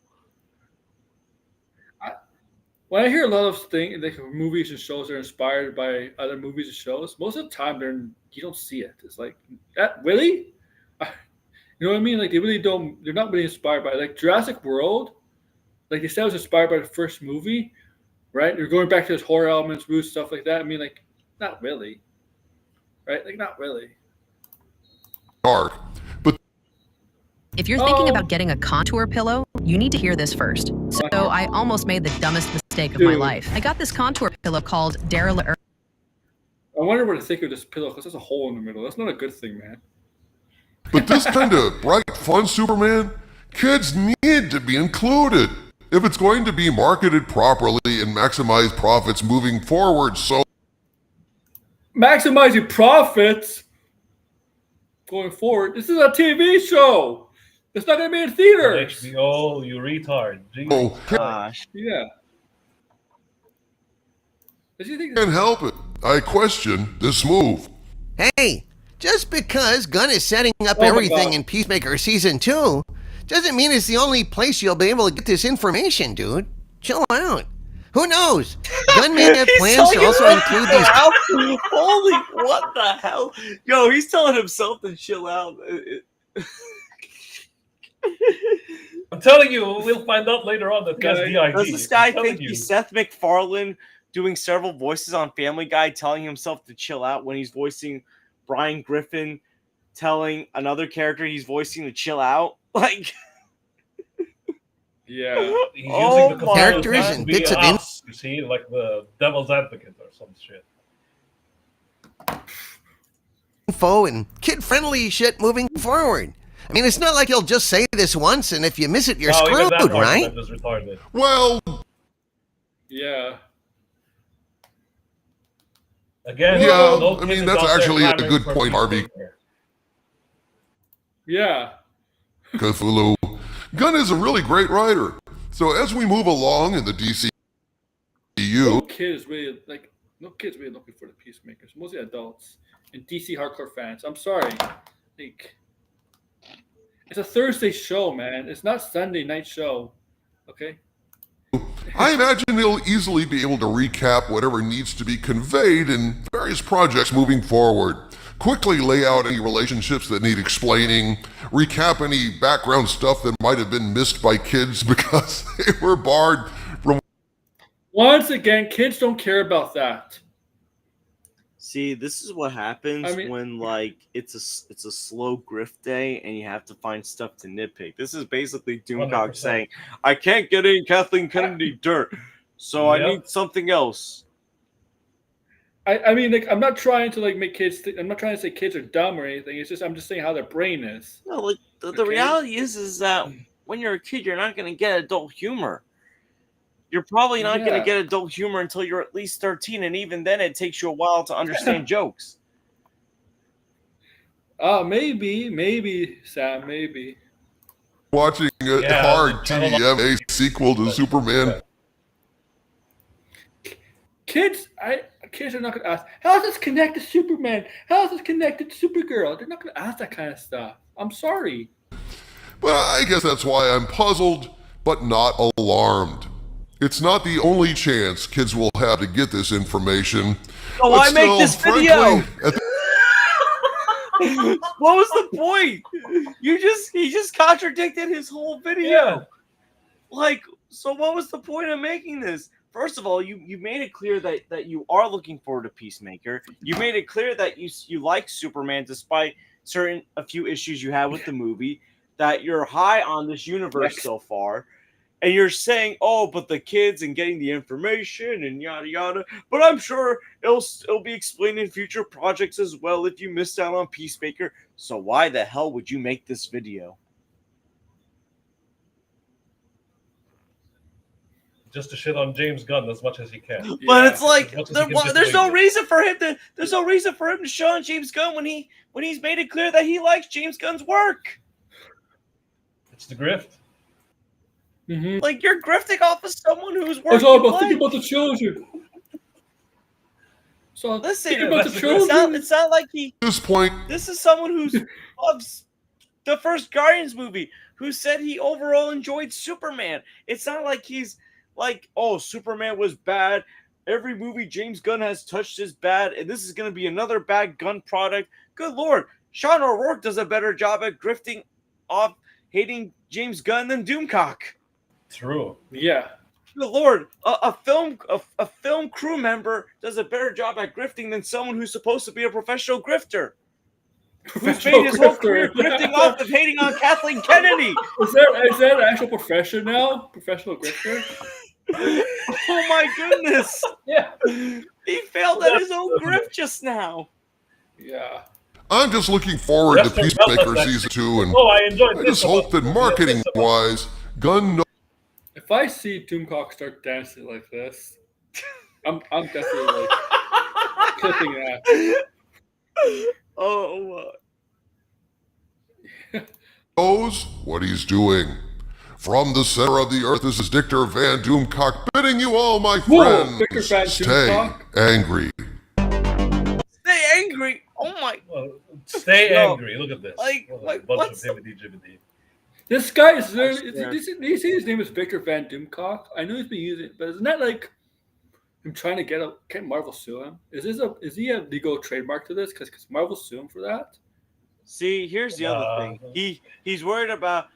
When I hear a lot of things, like movies and shows are inspired by other movies and shows, most of the time you don't see it. It's like, that really? You know what I mean? Like, they really don't. They're not really inspired by it. Like Jurassic World. Like, they said it was inspired by the first movie, right? They're going back to those horror elements, roots, stuff like that. I mean, like, not really, right? Like, not really. dark. But If you're thinking about getting a contour pillow, You need to hear this first. So I almost made the dumbest mistake of my life. I got this contour pillow called Derelict. I wonder what to think of this pillow because there's a hole in the middle. That's not a good thing, man. But this kind of bright, fun Superman, kids need to be included if it's going to be marketed properly and maximize profits moving forward. So Maximizing profits going forward. This is a TV show. It's not going to be in theaters. HBO, you retard. oh, Gosh. Yeah. Does you think can't help it. I question this move. Hey, just because Gunn is setting up Oh my everything God. in Peacemaker Season 2 doesn't mean it's the only place you'll be able to get this information, dude. Chill out. Who knows? Gunn may have plans to also include these. Holy, what the hell? Yo, he's telling himself to chill out. I'm telling you, we'll find out later on that guy's DID. Does this guy I'm telling think you. he's Seth MacFarlane doing several voices on Family Guy, telling himself to chill out when he's voicing Brian Griffin, telling another character he's voicing to chill out? Like, Yeah. He's using Oh the my Characters concept and to be bits of us, you see, like the devil's advocate or some shit. Info and kid-friendly shit moving forward. I mean, it's not like he'll just say this once, and if you miss it, you're No, even that screwed, part right? was retarded. Well, Yeah. Again, Yeah, no I mean, kid is that's out there actually a clamoring good for point, Harvey. Peacemaker. Yeah. Cthulhu. Gunn is a really great writer. So as we move along in the No DCU, kids really looking for the Peacemakers. Mostly adults and DC hardcore fans. I'm sorry. Like, it's a Thursday show, man. It's not Sunday night show. Okay. I imagine they'll easily be able to recap whatever needs to be conveyed in various projects moving forward. Quickly lay out any relationships that need explaining, recap any background stuff that might have been missed by kids because they were barred from. Once again, kids don't care about that. see, this is what happens I mean- when like it's a slow grift day and you have to find stuff to nitpick. This is basically Doomcock 100%. saying, "I can't get any Kathleen Kennedy dirt, so I Yep. need something else." I mean, like, I'm not trying to like make kids. I'm not trying to say kids are dumb or anything. It's just I'm just saying how their brain is. No, like the Okay. reality is that when you're a kid, you're not going to get adult humor. You're probably not going Yeah. to get adult humor until you're at least 13, and even then, it takes you a while to understand jokes. Maybe, Sam, maybe. Watching a Yeah, hard Channel TVMA sequel to Superman. Kids are not going to ask, how does this connect to Superman? How does this connect to Supergirl? They're not going to ask that kind of stuff. I'm sorry. But I guess that's why I'm puzzled, but not alarmed. It's not the only chance kids will have to get this information. So But why make still, this frankly, video? at What was the point? He just contradicted his whole video. Yeah. Like, so what was the point of making this? First of all, you made it clear that you are looking forward to Peacemaker. You made it clear that you like Superman despite a few issues you had with the movie. That you're high on this universe so far. And you're saying, oh, but the kids and getting the information and yada yada. But I'm sure it'll be explained in future projects as well if you missed out on Peacemaker. So why the hell would you make this video? Just to shit on James Gunn as much as he can. But Yeah. it's like As much as he can there's dissuade no you. reason for him to show on James Gunn when he's made it clear that he likes James Gunn's work. It's the grift. Mm-hmm. Like you're grifting off of someone who's working. It's all about thinking about the children. So Listen, think about the that's the- children. it's not like this point, this is someone who loves the first Guardians movie, who said he overall enjoyed Superman. It's not like he's like, oh, Superman was bad. Every movie James Gunn has touched is bad, and this is going to be another bad Gunn product. Good Lord, Sean O'Rourke does a better job at grifting off hating James Gunn than Doomcock. True. Yeah. Good Lord, a film crew member does a better job at grifting than someone who's supposed to be a professional grifter. who's made his whole career grifting off of hating on Kathleen Kennedy. Is that an actual profession now? Professional grifter? Oh my goodness! Yeah. He failed at his own grift just now. Yeah. I'm just looking forward to Peacemaker Season 2, and I enjoyed I just hope that marketing-wise, Gunn knows. If I see Doomcock start dancing like this, I'm definitely like clipping that. Oh. Knows what he's doing. From the center of the earth, this is Victor Van Doomcock bidding you all, my friends, Victor Van stay Doomcock? angry. Stay angry. Oh my. Stay angry. Look at this. Like bunch what's of hibbity-jibbity. This guy is literally. Did you see his name is Victor Van Doomcock? I know he's been using it, but isn't that like him trying to get Marvel sue him? Is he a legal trademark to this? Because Marvel sue him for that? See, here's the other thing. He's worried about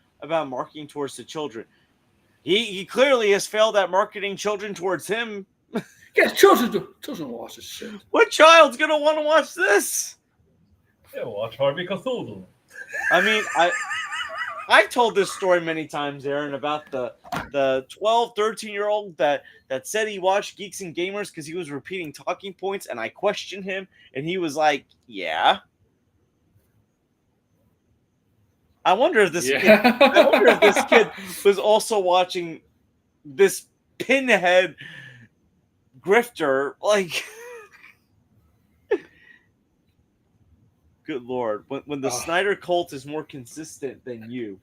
marketing towards the children. He clearly has failed at marketing children towards him. Yes, children watch this shit. What child's gonna want to watch this? Yeah, watch Harvey Cthulhu. I mean, I've told this story many times, Aaron, about the 12, 13-year-old that said he watched Geeks and Gamers because he was repeating talking points, and I questioned him, and he was like, yeah. I wonder if this kid was also watching this pinhead grifter. Like, good Lord, when the Snyder cult is more consistent than you.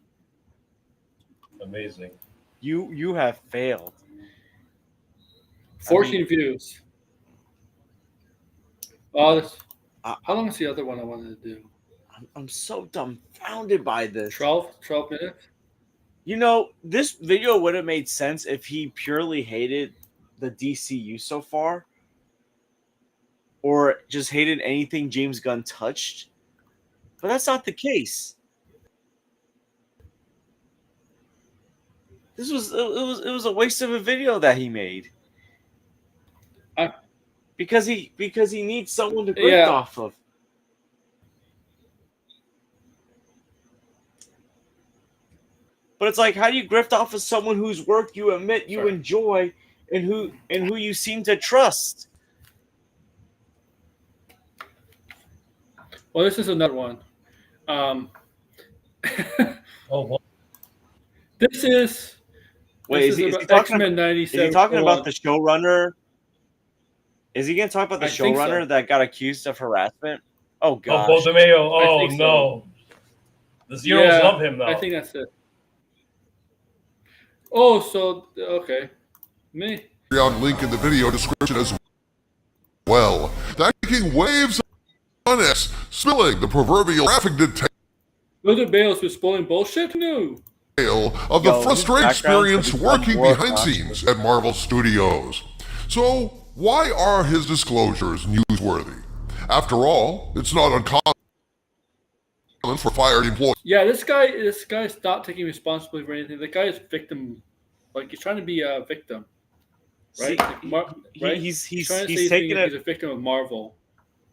Amazing. You have failed. 14 views. Oh, how long is the other one I wanted to do? I'm so dumbfounded by this. 12 minutes? You know, this video would have made sense if he purely hated the DCU so far, or just hated anything James Gunn touched. But that's not the case. It was a waste of a video that he made. Because he needs someone to grift off of. But it's like, how do you grift off of someone whose work you admit you enjoy and who you seem to trust? Well, this is another one. This is. Wait, is he talking about the showrunner? Is he going to talk about the showrunner that got accused of harassment? Oh, gosh. Oh, Boldemeo. Oh, no. The Zeros love him, though. I think that's it. Oh, so, okay. Me. Link in the video description as well. That making waves on us, spilling the proverbial graphic detail. Those are Bales for spoiling bullshit? No. Of the frustrating experience working behind scenes at Marvel Studios. So, why are his disclosures newsworthy? After all, it's not uncommon for fired employees. Yeah, this guy's not taking responsibility for anything. The guy is victim, like he's trying to be a victim, right? He's he's a victim of Marvel.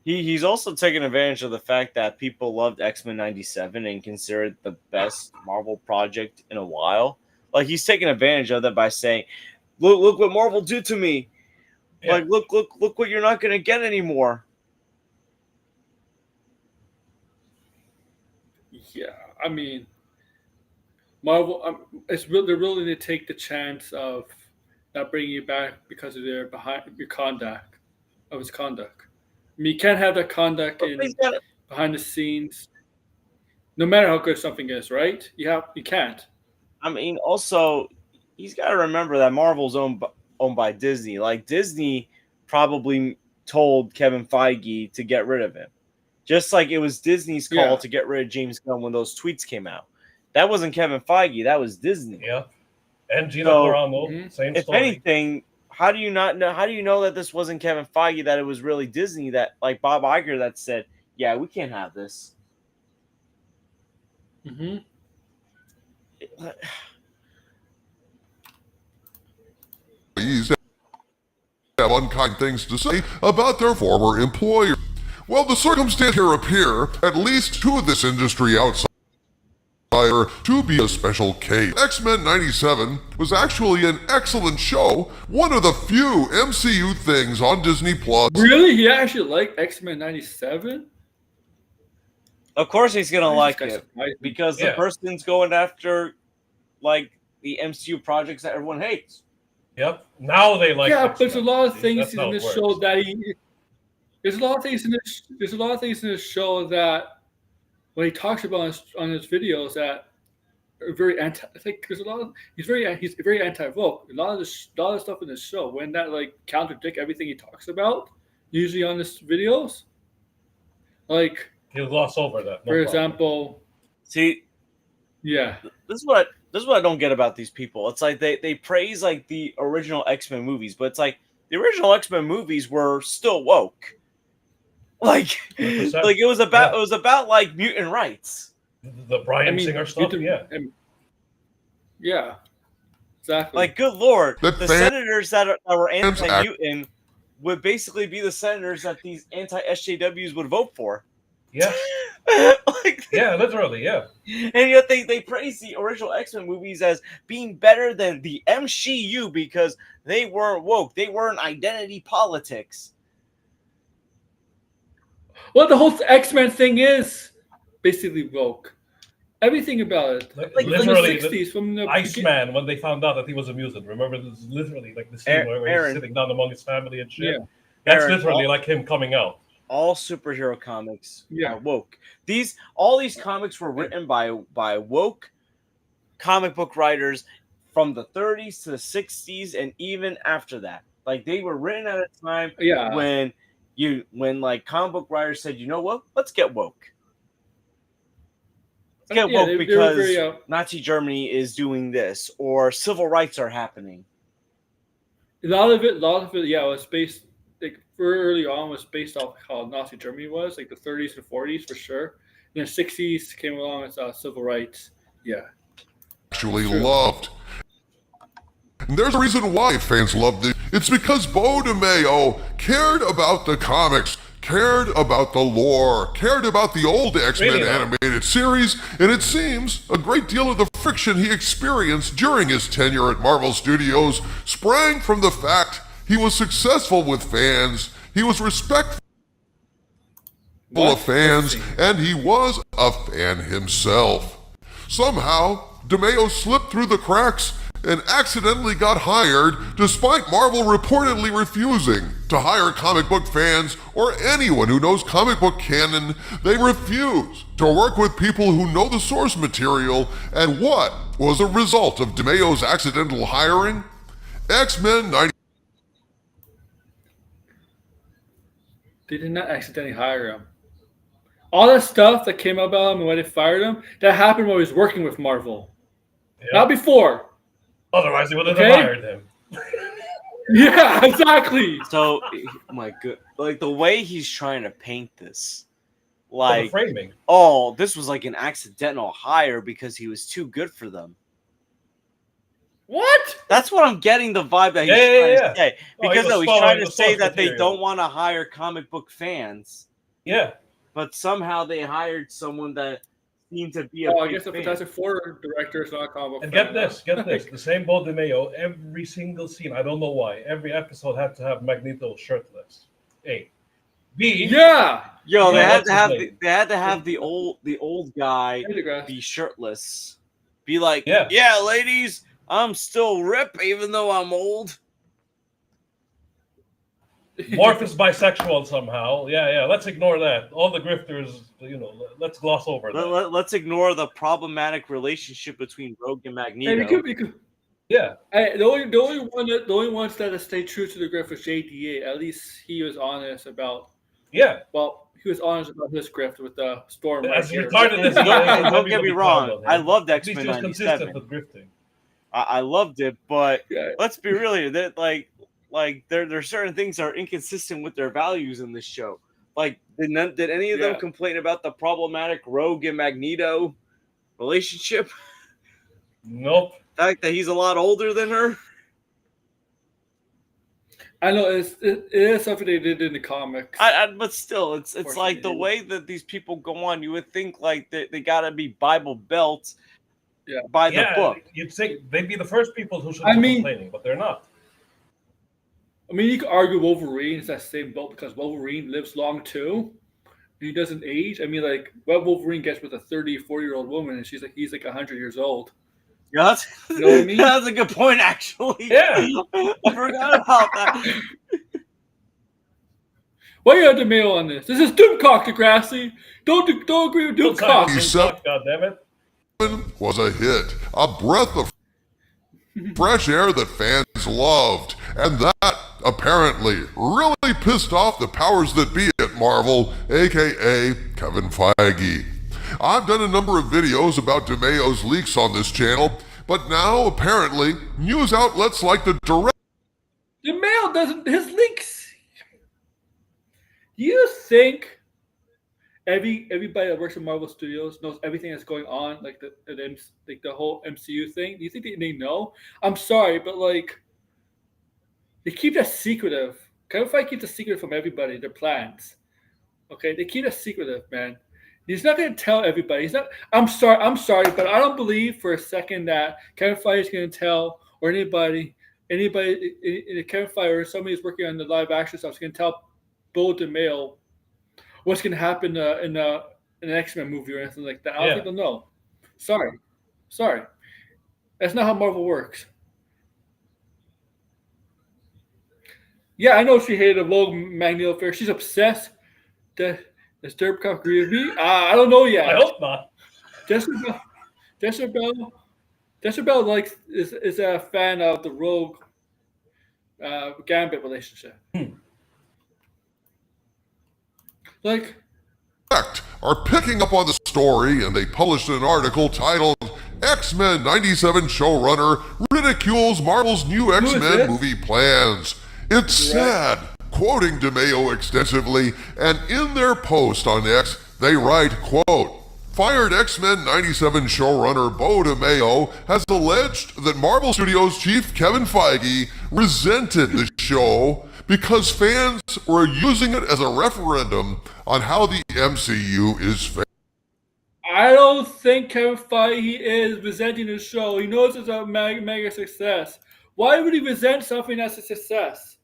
He's also taken advantage of the fact that people loved X-Men 97 and considered it the best Marvel project in a while. Like, he's taking advantage of that by saying, "Look what Marvel did to me! Yeah. Like, look what you're not gonna get anymore." Yeah, I mean, Marvel. They're willing to take the chance of not bringing you back because of his conduct. I mean, you can't have that conduct behind the scenes, no matter how good something is, right? You can't. I mean, also, he's got to remember that Marvel's owned by Disney. Like, Disney probably told Kevin Feige to get rid of him, just like it was Disney's call to get rid of James Gunn when those tweets came out. That wasn't Kevin Feige. That was Disney. Yeah, and Gina Carano, same story. If anything. How do you not know? How do you know that this wasn't Kevin Feige? That it was really Disney, that like Bob Iger that said, "Yeah, we can't have this." Have unkind things to say about their former employer. Well, the circumstance here appear at least to this industry outsider to be a special case. X-Men 97 was actually an excellent show, one of the few MCU things on Disney Plus. Really? He actually liked X-Men 97? Of course he's gonna like This guy it surprised me. because the person's going after like the MCU projects that everyone hates. Yep. Now they like. Yeah, X-Men. but there's a lot of things That's in how it this works. show that he. There's a lot of things in this. There's a lot of things in this show that when he talks about on his videos that are very anti. I think there's a lot of he's very anti-woke. A lot of stuff in this show when that like contradict everything he talks about usually on his videos. Like He'll gloss over that. for example, See, yeah, this is what I don't get about these people. It's like they praise like the original X-Men movies, but it's like the original X-Men movies were still woke. Like 100%. like it was about like mutant rights. The Bryan Singer stuff. Yeah, exactly. Like, good lord, That the fan- senators that were anti-mutant would basically be the senators that these anti-SJWs would vote for. Yeah. Like, Yeah, literally, yeah. and yet they praise the original X-Men movies as being better than the MCU because they weren't woke. They weren't identity politics. Well, the whole X-Men thing is basically woke. Everything about it. Like, Like literally, from the 60s, from the Iceman, when they found out that he was a mutant, remember this is literally like the scene where Aaron. he's sitting down among his family and shit? Yeah. That's Aaron, literally like him coming out. All superhero comics Yeah. are woke. All these comics were written by woke comic book writers from the 30s to the 60s and even after that. Like they were written at a time Yeah. when like comic book writers said, you know what? Let's get woke. Let's get Yeah, woke they were because very, Nazi Germany is doing this or civil rights are happening. A lot of it, yeah, was based like very early on was based off how Nazi Germany was, like the 30s and 40s for sure. And the 60s came along as civil rights. Yeah. Actually loved. And there's a reason why fans loved it. It's because Bo DeMayo cared about the comics, cared about the lore, cared about the old X-Men Really? animated series, and it seems a great deal of the friction he experienced during his tenure at Marvel Studios sprang from the fact he was successful with fans, he was respectful of fans, and he was a fan himself. Somehow, DeMayo slipped through the cracks and accidentally got hired despite Marvel reportedly refusing to hire comic book fans or anyone who knows comic book canon. They refuse to work with people who know the source material. And what was the result of DeMayo's accidental hiring? X-Men 90. They did not accidentally hire him. All that stuff that came about him and when they fired him, that happened when he was working with Marvel. Yeah. Not before. Otherwise, they would have Okay? hired him. Yeah, exactly. So, my good, like the way he's trying to paint this, The like, framing. oh, this was like an accidental hire because he was too good for them. What? That's what I'm getting the vibe that he's Yeah, trying yeah. to say. Oh, Because he was he's following trying to the say source that they material. don't want to hire comic book fans, Yeah. but somehow they hired someone that seemed to be a Oh, I big guess the fan. Fantastic Four director is not a comic book And fan. get this. The same Bo DeMayo, every single scene, I don't know why, every episode had to have Magneto shirtless. A. B. Yeah. Yo, they Yeah, had what's to his have name? they had to have the old guy Pendergrass. be shirtless. Be like, Yeah. yeah, ladies, I'm still rip even though I'm old. Morph is bisexual somehow. Yeah. Let's ignore that. All the grifters, let's gloss over that. Let's ignore the problematic relationship between Rogue and Magneto. And it could, Yeah. the only ones that have stayed true to the grift was JDA. At least he was honest about. Yeah. Well, he was honest about his grift with the Storm. As here. retarded as Don't get me everybody wrong. clowned on him. I loved At least X-Men he was consistent 97. with grifting. I loved it, but Yeah. let's be real here. That like there are certain things that are inconsistent with their values in this show. Like, did any of them Yeah. complain about the problematic Rogue and Magneto relationship? Nope. The fact that he's a lot older than her. I know it is something they did in the comics. But still, it's like the way that these people go on. You would think like they gotta be Bible Belt by the book. You'd think they'd be the first people who should be complaining, but they're not. I mean, you could argue Wolverine is that same boat because Wolverine lives long too. He doesn't age. I mean, like, Wolverine gets with a 30, 40-year-old woman, and he's like 100 years old. Yeah, you know what I mean? That's a good point, actually. Yeah. I forgot about that. Why you have the mail on this? This is Doomcock, Degrassi. Don't agree with Doomcock. God damn it. Was a hit, a breath of fresh air that fans loved, and that apparently really pissed off the powers that be at Marvel, aka Kevin Feige. I've done a number of videos about DeMayo's leaks on this channel, but now apparently news outlets like the Direct. DeMayo doesn't his leaks. You think everybody that works in Marvel Studios knows everything that's going on, like the whole MCU thing? Do you think they know? I'm sorry, but like they keep that secretive. Kevin Feige keeps it secret from everybody. Their plans, okay? They keep it secretive, man. He's not going to tell everybody. He's not. I'm sorry, but I don't believe for a second that Kevin Feige is going to tell or anybody, Kevin Feige or somebody who's working on the live action stuff is going to tell Beau DeMayo what's going to happen in an X-Men movie or anything like that. I don't think they'll know. Sorry. That's not how Marvel works. Yeah, I know she hated Vogue Magneto affair. She's obsessed. Does Doomcock agree with me? I don't know yet. I hope not. Jessica Bell is a fan of the Rogue Gambit relationship. Like, are picking up on the story, and they published an article titled X-Men 97 showrunner ridicules Marvel's new X-Men movie plans. It's sad. Quoting DeMayo extensively, and in their post on X, they write, quote, fired X-Men 97 showrunner Beau DeMayo has alleged that Marvel Studios chief Kevin Feige resented the show because fans were using it as a referendum on how the MCU is fair. I don't think Kevin Feige is resenting the show. He knows it's a mega success. Why would he resent something that's a success?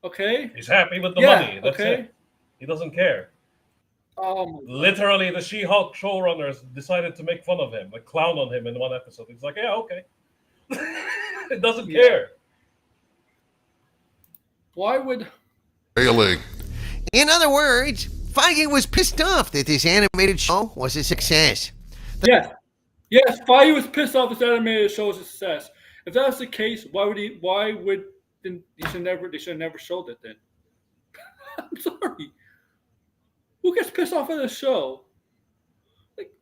Okay. He's happy with the money. That's it. He doesn't care. Literally, the She-Hulk showrunners decided to make fun of him, like clown on him in one episode. He's like, yeah, okay. It doesn't care. Why would... Failing. In other words, Feige was pissed off that this animated show was a success. Yes, Feige was pissed off this animated show was a success. If that was the case, they should have never showed it then. I'm sorry. Who gets pissed off at the show? Like,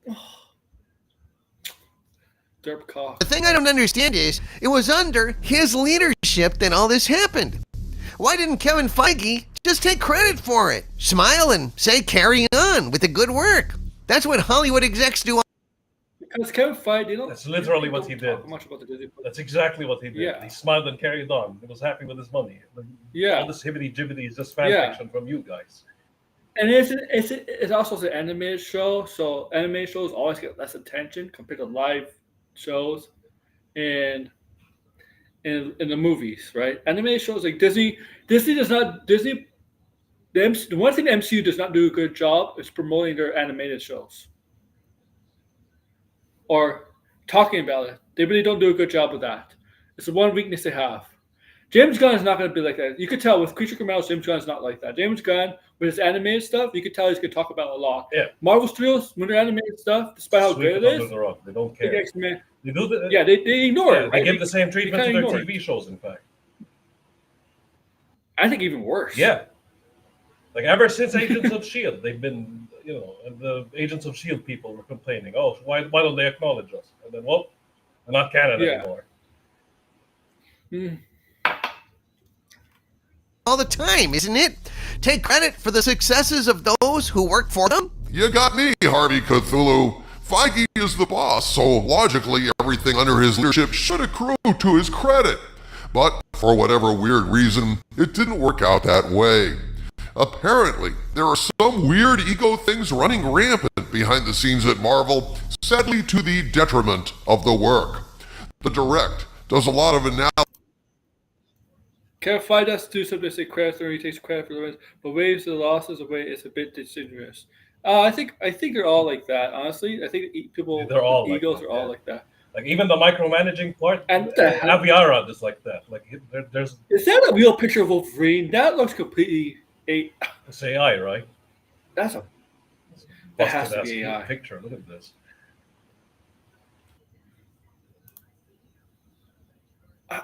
Doomcock. The thing I don't understand is, it was under his leadership that all this happened. Why didn't Kevin Feige just take credit for it? Smile and say carry on with the good work. That's what Hollywood execs do. Because Kevin Feige, that's literally what he did. That's exactly what he did. Yeah. He smiled and carried on. He was happy with his money. All this hibbity-jibbity is just fan fiction from you guys. And it's also an animated show, so animated shows always get less attention compared to live shows and in the movies, right? Animated shows like Disney does not the one thing the MCU does not do a good job is promoting their animated shows or talking about it. They really don't do a good job with that. It's the one weakness they have. James Gunn is not going to be like that. You could tell with Creature Commandos, James Gunn is not like that. James Gunn, with his animated stuff, you could tell he's going to talk about it a lot. Yeah. Marvel Studios, when they're animated stuff, despite how good it is, they don't care. They do they ignore it. They give the same treatment to their TV shows, in fact. I think even worse. Yeah. Like ever since Agents of S.H.I.E.L.D., they've been, the Agents of S.H.I.E.L.D. people were complaining, why don't they acknowledge us? And then, we're not canon anymore. All the time, isn't it? Take credit for the successes of those who work for them. You got me, Harvey Cthulhu. Feige is the boss, so logically everything under his leadership should accrue to his credit. But for whatever weird reason, it didn't work out that way. Apparently, there are some weird ego things running rampant behind the scenes at Marvel, sadly to the detriment of the work. The Direct does a lot of analysis. Can't find us do something to say credit or he takes credit for the wins, but waves the losses away is a bit disingenuous. I think they're all like that. Honestly, I think people, They're all egos like that, are all yeah. like that. Like even the micromanaging part, And Aviara is like that. Like there's is that a real picture of Wolverine? That looks completely it's AI, right? That's a that has to be Busted-ass AI. picture. Look at this.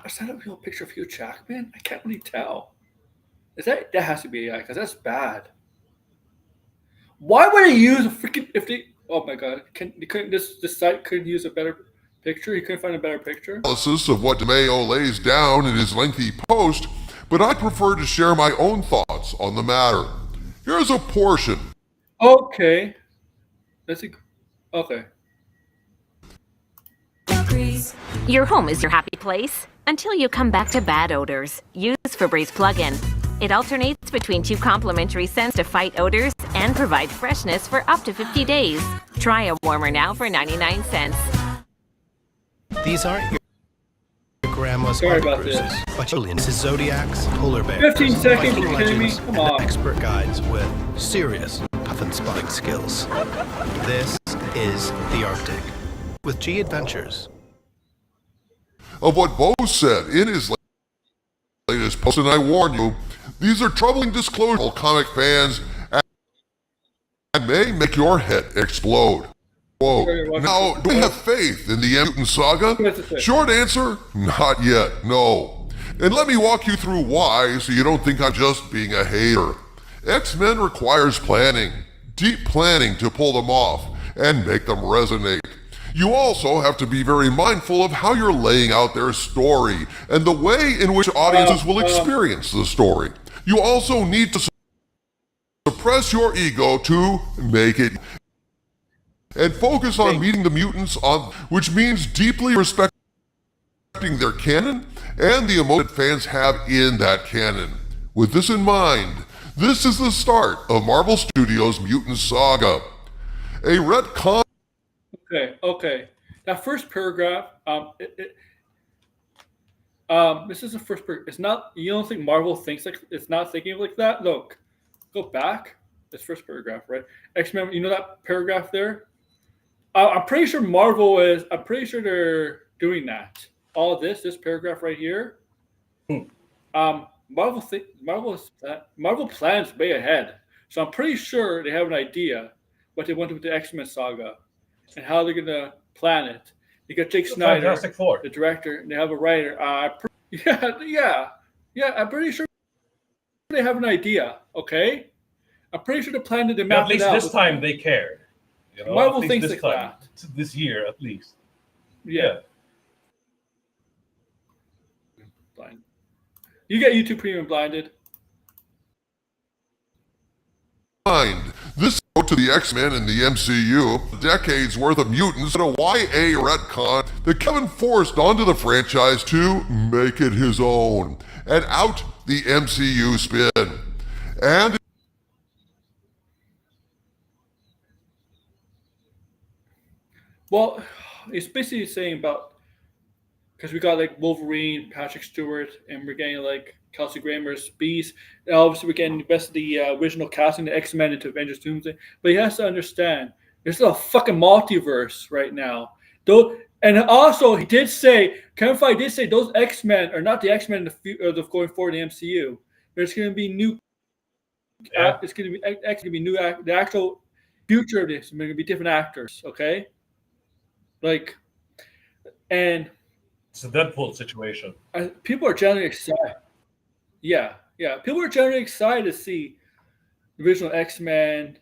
Is that a real picture of Hugh Jackman? I can't really tell. That has to be AI because that's bad. Why would they use a freaking if they? Oh my god! This site couldn't use a better picture? He couldn't find a better picture. Analysis of what DeMeo lays down in his lengthy post, but I prefer to share my own thoughts on the matter. Here's a portion. Okay. Let's see. Okay. Your home is your happy place until you come back to bad odors. Use Febreze plug-in. It alternates between 2 complementary scents to fight odors and provide freshness for up to 50 days. Try a warmer now for 99 cents. These aren't your grandma's Sorry about cruises, this. but aliens, zodiacs, polar bears, 15 seconds, Viking you kidding me? legends, Come and on. expert guides with serious puffin spotting skills. This is the Arctic with G Adventures. Of what Bo said in his latest post, and I warn you, these are troubling disclosures, comic fans, and may make your head explode. Quote, now, do we have faith in the Mutant Saga? Short answer, not yet, no. And let me walk you through why, so you don't think I'm just being a hater. X-Men requires planning, deep planning to pull them off and make them resonate. You also have to be very mindful of how you're laying out their story and the way in which audiences will experience the story. You also need to suppress your ego to make it and focus on meeting the mutants on, which means deeply respecting their canon and the emotion that fans have in that canon. With this in mind, this is the start of Marvel Studios' Mutant Saga. A retcon. Okay. That first paragraph, this is the first paragraph. It's not. You don't think Marvel thinks like it's not thinking like that? Look, go back. This first paragraph, right? X-Men. You know that paragraph there? I'm pretty sure Marvel is. I'm pretty sure they're doing that. All this paragraph right here. Marvel plans way ahead, so I'm pretty sure they have an idea what they want to do with the X-Men saga and how they're gonna plan it. You got Jake Snyder, Fantastic Four, the director, and they have a writer. Yeah. I'm pretty sure they have an idea. Okay, I'm pretty sure the plan that they mapped it out. At least this time they cared. You know, Marvel thinks like that. This year, at least. Yeah. Blind. You get YouTube Premium blinded. This go to the X-Men in the MCU, decades worth of mutants, and a YA retcon that Kevin forced onto the franchise to make it his own and out the MCU spin. And well, it's basically saying about because we got like Wolverine, Patrick Stewart, and we're getting like Kelsey Grammer's Beast. And obviously, we're getting the best of the original casting, the X-Men into Avengers Doomsday. But he has to understand, there's a fucking multiverse right now. And also, he did say, Kevin Feige did say those X-Men are not the X-Men of going forward in the MCU. There's going to be new. Yeah. It's going to be new. The actual future of this is going to be different actors. Okay. And it's a Deadpool situation. People are generally excited. Yeah. People are generally excited to see the original X-Men,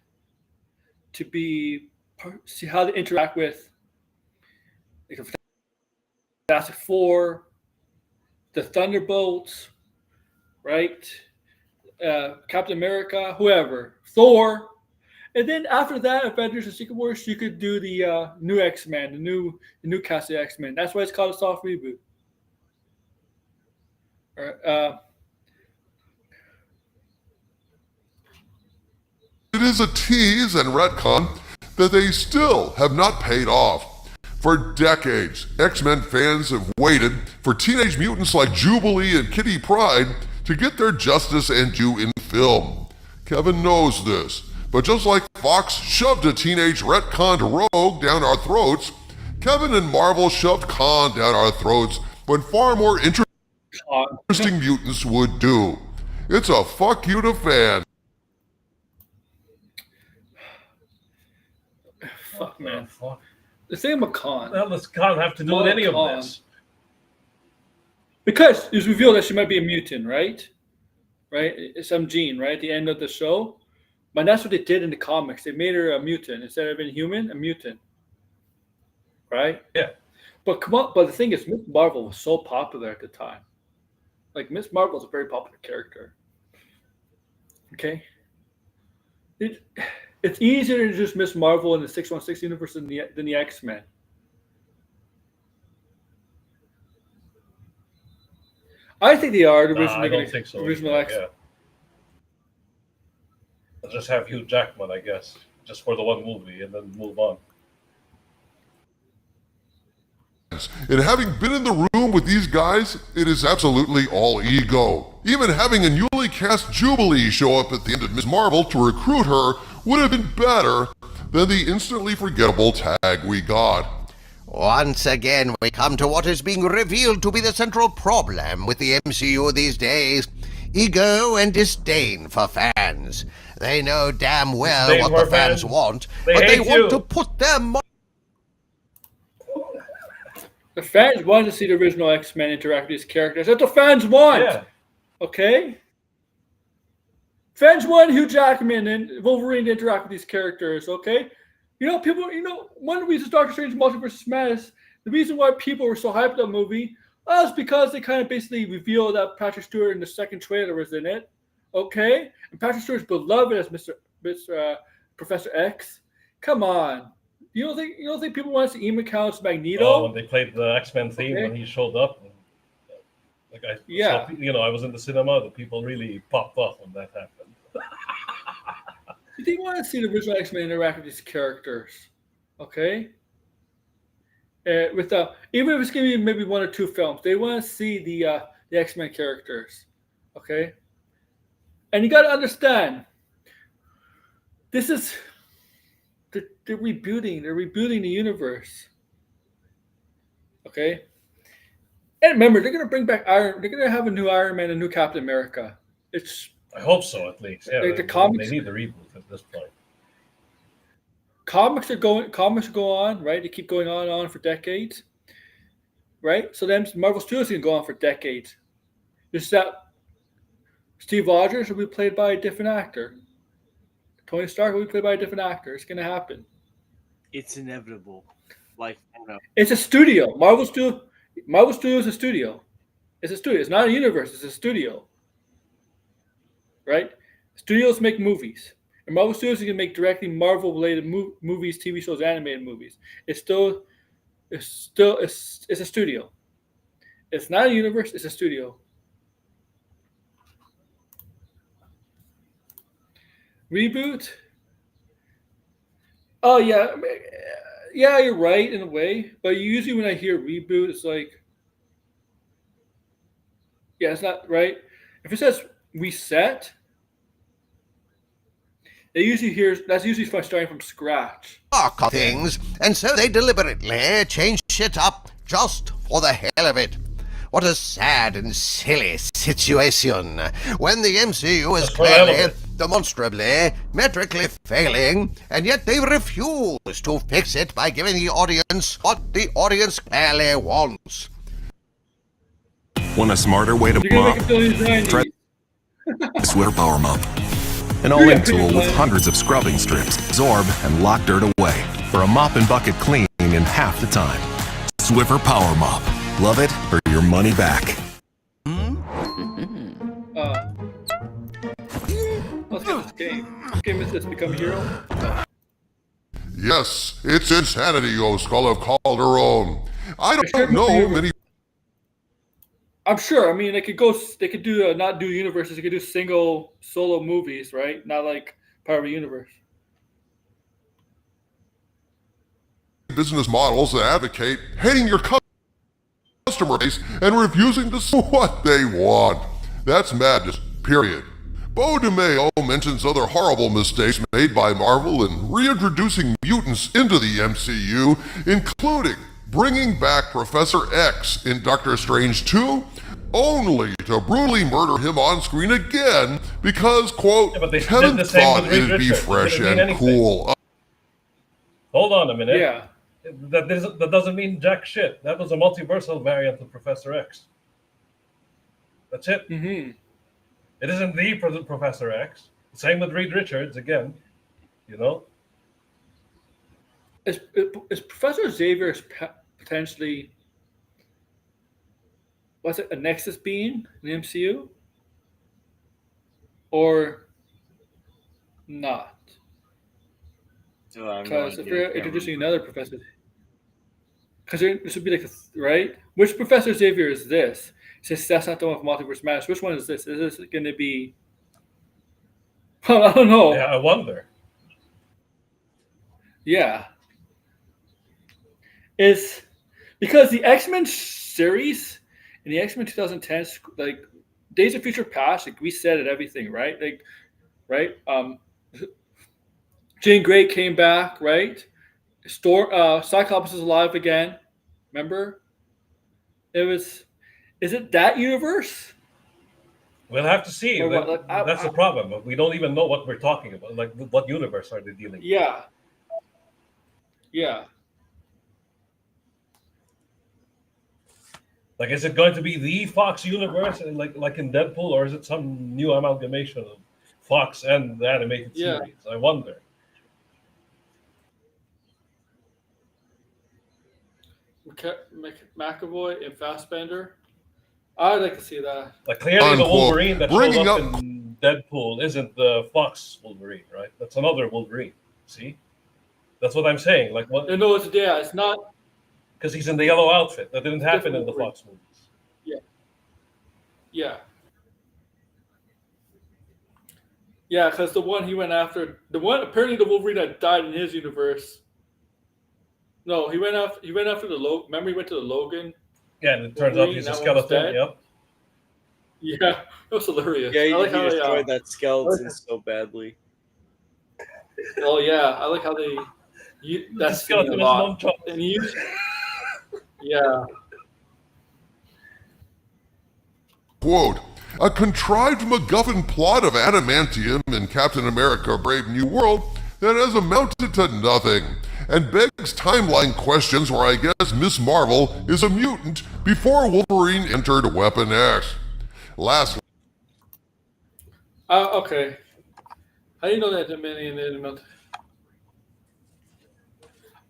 see how they interact with like the Fantastic Four, the Thunderbolts, right? Captain America, whoever, Thor. And then after that, Avengers and Secret Wars, you could do the new X-Men, the new cast of X-Men. That's why it's called a soft reboot. It is a tease and retcon that they still have not paid off. For decades, X-Men fans have waited for teenage mutants like Jubilee and Kitty Pryde to get their justice and due in film. Kevin knows this, but just like Fox shoved a teenage retconned Rogue down our throats, Kevin and Marvel shoved Khan down our throats when far more interesting mutants would do. It's a fuck you to fans. Fuck, man. Fuck. The same with Khan. What does Khan have to do with any of this? Because it was revealed that she might be a mutant, right? Right? It's some gene, right? At the end of the show. But that's what they did in the comics. They made her a mutant. Instead of being human, a mutant. Right? Yeah. But come on, but the thing is, Miss Marvel was so popular at the time. Like, Miss Marvel is a very popular character. Okay? It's easier to introduce Miss Marvel in the 616 universe than the X-Men. I think they are the original. I don't think so. Original X-Men. Yeah. I'll just have Hugh Jackman, I guess, just for the one movie, and then move on. And having been in the room with these guys, it is absolutely all ego. Even having a newly cast Jubilee show up at the end of Ms. Marvel to recruit her would have been better than the instantly forgettable tag we got. Once again, we come to what is being revealed to be the central problem with the MCU these days. Ego and disdain for fans. They know damn well Disdain what the for fans fans. want, They but they hate want you. to put them on. The fans want to see the original X-Men interact with these characters. That's what fans want. Yeah. Okay? Fans want Hugh Jackman and Wolverine to interact with these characters, okay? One of the reasons Doctor Strange Multiverse of Madness, the reason why people were so hyped on the movie was because they kind of basically revealed that Patrick Stewart in the second trailer was in it, okay? And Patrick Stewart's beloved as Mr. Professor X. Come on. You don't think people want to see Ian McKellen's Magneto? Oh, when they played the X-Men theme when he showed up. Yeah. So, I was in the cinema. The people really popped off when that happened. They want to see the original X-Men interact with these characters, okay? Even if it's going to be maybe one or two films, they want to see the X-Men characters, okay? And you got to understand, this is they're rebooting the universe, okay? And remember, they're going to bring back They're going to have a new Iron Man, a new Captain America. I hope so, at least. Yeah, Like the comics, they need the reboot at this point. Comics go on, right? They keep going on and on for decades, right? So then Marvel Studios can go on for decades. Just that Steve Rogers will be played by a different actor. Tony Stark will be played by a different actor. It's going to happen. It's inevitable. It's a studio. Marvel Studios is a studio. It's a studio. It's not a universe. It's a studio. Right? Studios make movies. And Marvel Studios can make directly Marvel-related movies, TV shows, animated movies. It's a studio. It's not a universe. It's a studio. Reboot? Oh, yeah. Yeah, you're right in a way. But usually when I hear reboot, it's like, yeah, it's not right. If it says reset, that's usually starting from scratch. Things, and so they deliberately change shit up just for the hell of it. What a sad and silly situation when the MCU is clearly, demonstrably, metrically failing, and yet they refuse to fix it by giving the audience what the audience clearly wants. Want a smarter way to mop? Try Sweater Power Mop. An all-in tool with hundreds of scrubbing strips, absorb and lock dirt away for a mop and bucket clean in half the time. Swiffer Power Mop. Love it or your money back. Let's get this game. This game is Become a Hero. Yes, it's insanity, O Skull of Calderon. I don't know many. I'm sure. I mean, they could go. They could do not do universes. They could do single solo movies, right? Not like part of a universe. Business models that advocate hating your customer base and refusing to do what they want. That's madness, period. Bo DeMeo mentions other horrible mistakes made by Marvel in reintroducing mutants into the MCU, including bringing back Professor X in Doctor Strange 2, only to brutally murder him on screen again because, quote, Kevin thought it'd be fresh and cool. Hold on a minute. Yeah. That doesn't mean jack shit. That was a multiversal variant of Professor X. That's it. Mm-hmm. It isn't the Professor X. Same with Reed Richards again. You know. Is Professor Xavier potentially a Nexus being in the MCU, or not? Because if they're introducing another Professor, because this would be like right. Which Professor Xavier is this? Since that's not the one from Multiverse Madness, which one is this? Is this going to be? Well, I don't know. Yeah, I wonder. Yeah. Is because the X-Men series in the X-Men 2010, like Days of Future Past, like we said it, everything, right? Like, right? Jean Grey came back, right? Cyclops is alive again. Remember? Is it that universe? We'll have to see. That's the problem. We don't even know what we're talking about. Like, what universe are they dealing with? Yeah. Yeah. Like, is it going to be the Fox universe, like in Deadpool, or is it some new amalgamation of Fox and the animated series? I wonder. McAvoy and Fassbender. I'd like to see that. Like, clearly the Wolverine that showed up in Deadpool isn't the Fox Wolverine, right? That's another Wolverine. See? That's what I'm saying. Like, what? No, it's not. Because he's in the yellow outfit. That didn't happen in the Fox movies. Yeah. Yeah. Yeah, because the one he went after, apparently the Wolverine that died in his universe. No, he went after the Logan. Remember, he went to the Logan. Yeah, and it turns out he's a skeleton. Yep. Yeah, that was hilarious. Yeah, he destroyed that skeleton so badly. Oh yeah, I like how they. That's skeleton a lot. And yeah. Quote, a contrived MacGuffin plot of adamantium in Captain America Brave New World that has amounted to nothing and begs timeline questions where I guess Miss Marvel is a mutant before Wolverine entered Weapon X. Lastly. Okay. How do you know that Adamantium?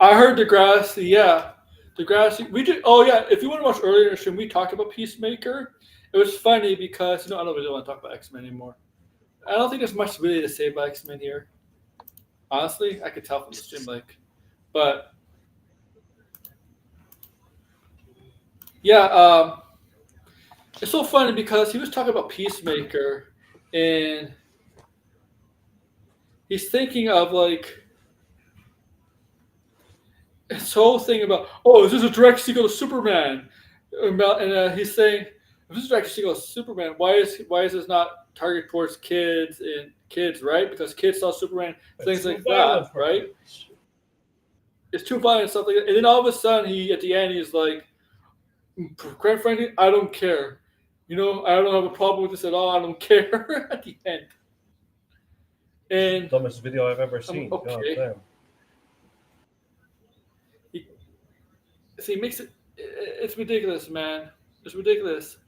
I heard Degrassi, yeah. Degrassi. We did. Oh yeah. If you want to watch earlier in the stream, we talked about Peacemaker. It was funny because I don't really want to talk about X-Men anymore. I don't think there's much really to say about X-Men here. Honestly, I could tell from the stream, but yeah, it's so funny because he was talking about Peacemaker, and he's thinking of this whole thing about, is this a direct sequel to Superman? And he's saying, if this is a direct sequel to Superman, why is this not targeted towards kids, right? Because kids saw Superman, things like that, right? It's too violent, stuff like that. And then all of a sudden, at the end, he's like, quite frankly, I don't care. I don't have a problem with this at all. I don't care at the end. And dumbest video I've ever seen. Okay. He makes it. It's ridiculous, man. It's ridiculous.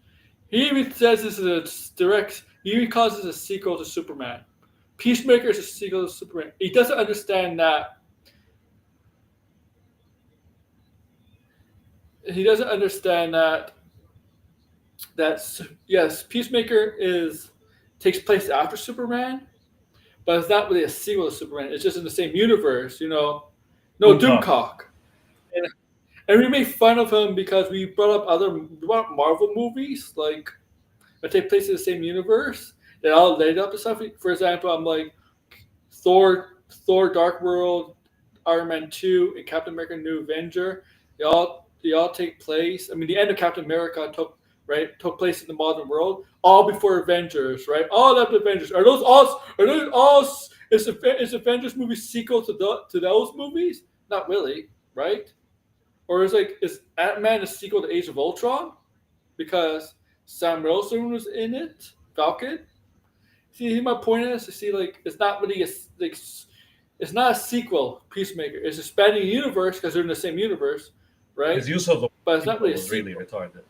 He even says this is a direct. He even calls this a sequel to Superman. Peacemaker is a sequel to Superman. He doesn't understand that. He doesn't understand that. Yes, Peacemaker takes place after Superman, but it's not really a sequel to Superman. It's just in the same universe, No, Doomcock. And we made fun of him because we brought up Marvel movies like that take place in the same universe. They all laid up and stuff. For example, I'm like Thor, Dark World, Iron Man 2, and Captain America: New Avenger. They all take place. I mean, the end of Captain America took place in the modern world, all before Avengers, right? All after Avengers. Are those all? Is Avengers movie sequel to those movies? Not really, right? Or is Ant-Man a sequel to Age of Ultron? Because Sam Wilson was in it, Falcon. See, my point is, it's not really it's not a sequel. Peacemaker. It's expanding the universe because they're in the same universe, right? His use of the but it's not really was really retarded.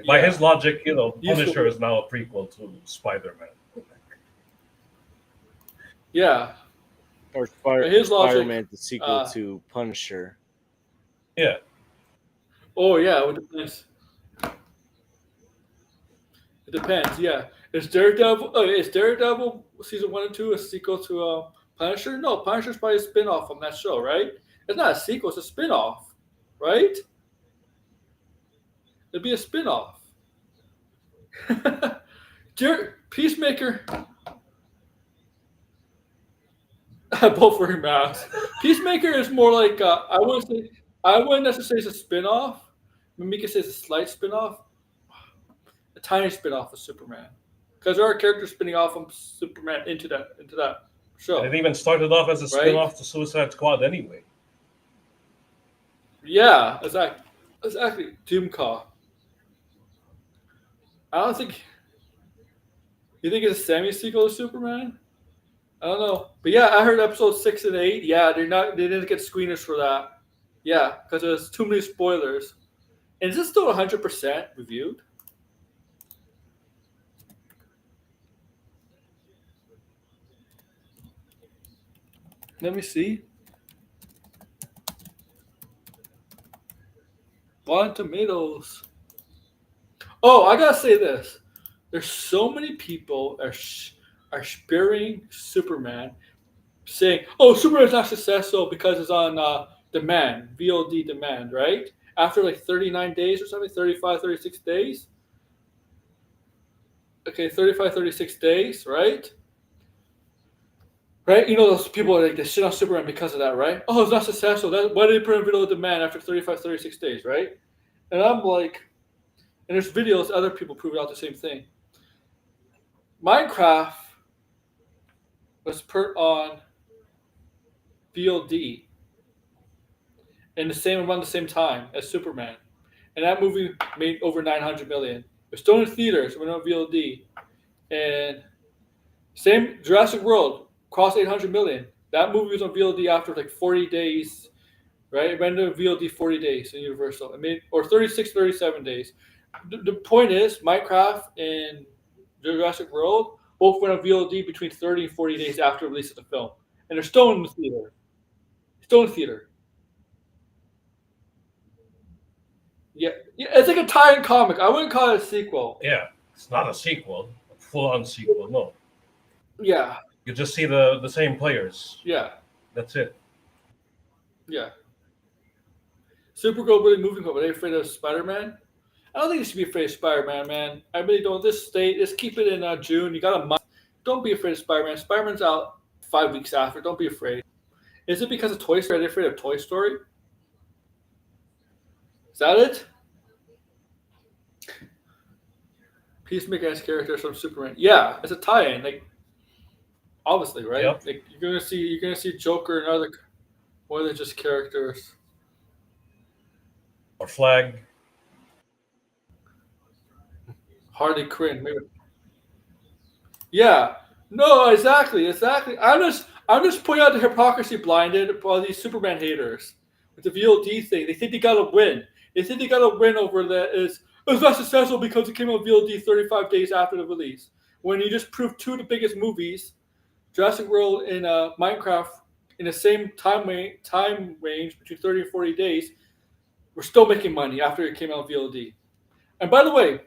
By his logic, Punisher is now a prequel to Spider-Man. Yeah. Or his logic, Spider-Man, the sequel to Punisher. Yeah. Oh yeah, it depends. It depends. Yeah. Is Daredevil season 1 and 2 a sequel to Punisher? No, Punisher's probably a spin-off from that show, right? It's not a sequel; it's a spin-off, right? It'd be a spin-off. Peacemaker. Both wearing masks. Peacemaker is more like I wouldn't necessarily say it's a spin-off. Mika says a slight spin-off, a tiny spin-off of Superman, because there are characters spinning off from Superman into that show. And it even started off as a spin-off to Suicide Squad anyway. Yeah, exactly. Doomcock. I don't think. You think it's a semi-sequel to Superman? I don't know, but yeah, I heard episodes 6 and 8. Yeah, they didn't get screeners for that. Yeah, because there's too many spoilers. And is this still 100% reviewed? Let me see. Rotten Tomatoes. Oh, I gotta say this. There's so many people are spearing Superman, saying, "Oh, Superman's not successful because it's on demand, VOD demand, right? After like 39 days or something, 35, 36 days. Okay, 35, 36 days, right? Right? You know those people they shit on Superman because of that, right? Oh, it's not successful. Why did they put in VOD demand after 35, 36 days, right? And I'm like, and there's videos, other people prove out the same thing. Minecraft was put on VOD in around the same time as Superman, and that movie made over 900 million. It was still in theaters, went on VOD, and same Jurassic World crossed 800 million. That movie was on VOD after like 40 days, right? It went to VOD 40 days in Universal. It made or 36, 37 days. The point is, Minecraft and Jurassic World both went on VOD between 30 and 40 days after release of the film, and they're still in the theater. Still in theater. Yeah, it's like a tie-in comic. I wouldn't call it a sequel. Yeah, it's not a sequel, a full-on sequel. No. Yeah. You just see the same players. Yeah. That's it. Yeah. Supergirl really moving, but are they afraid of Spider-Man? I don't think you should be afraid of Spider-Man, man. I really don't. Just keep it in June. You got a month. Don't be afraid of Spider-Man. Spider-Man's out 5 weeks after. Don't be afraid. Is it because of Toy Story? Are they afraid of Toy Story? Is that it? Peacemaker as characters from Superman. Yeah, it's a tie-in. Like, obviously, right? Yep. Like you're gonna see Joker and other more than just characters. Or Flag. Harley Quinn, maybe. Yeah. No, exactly. I'm just pointing out the hypocrisy blinded by these Superman haters with the VOD thing. They think they gotta win. They think they gotta win over that it's not successful because it came out VOD 35 days after the release. When you just proved two of the biggest movies, Jurassic World and Minecraft, in the same time range between 30 and 40 days, we're still making money after it came out VOD. And by the way,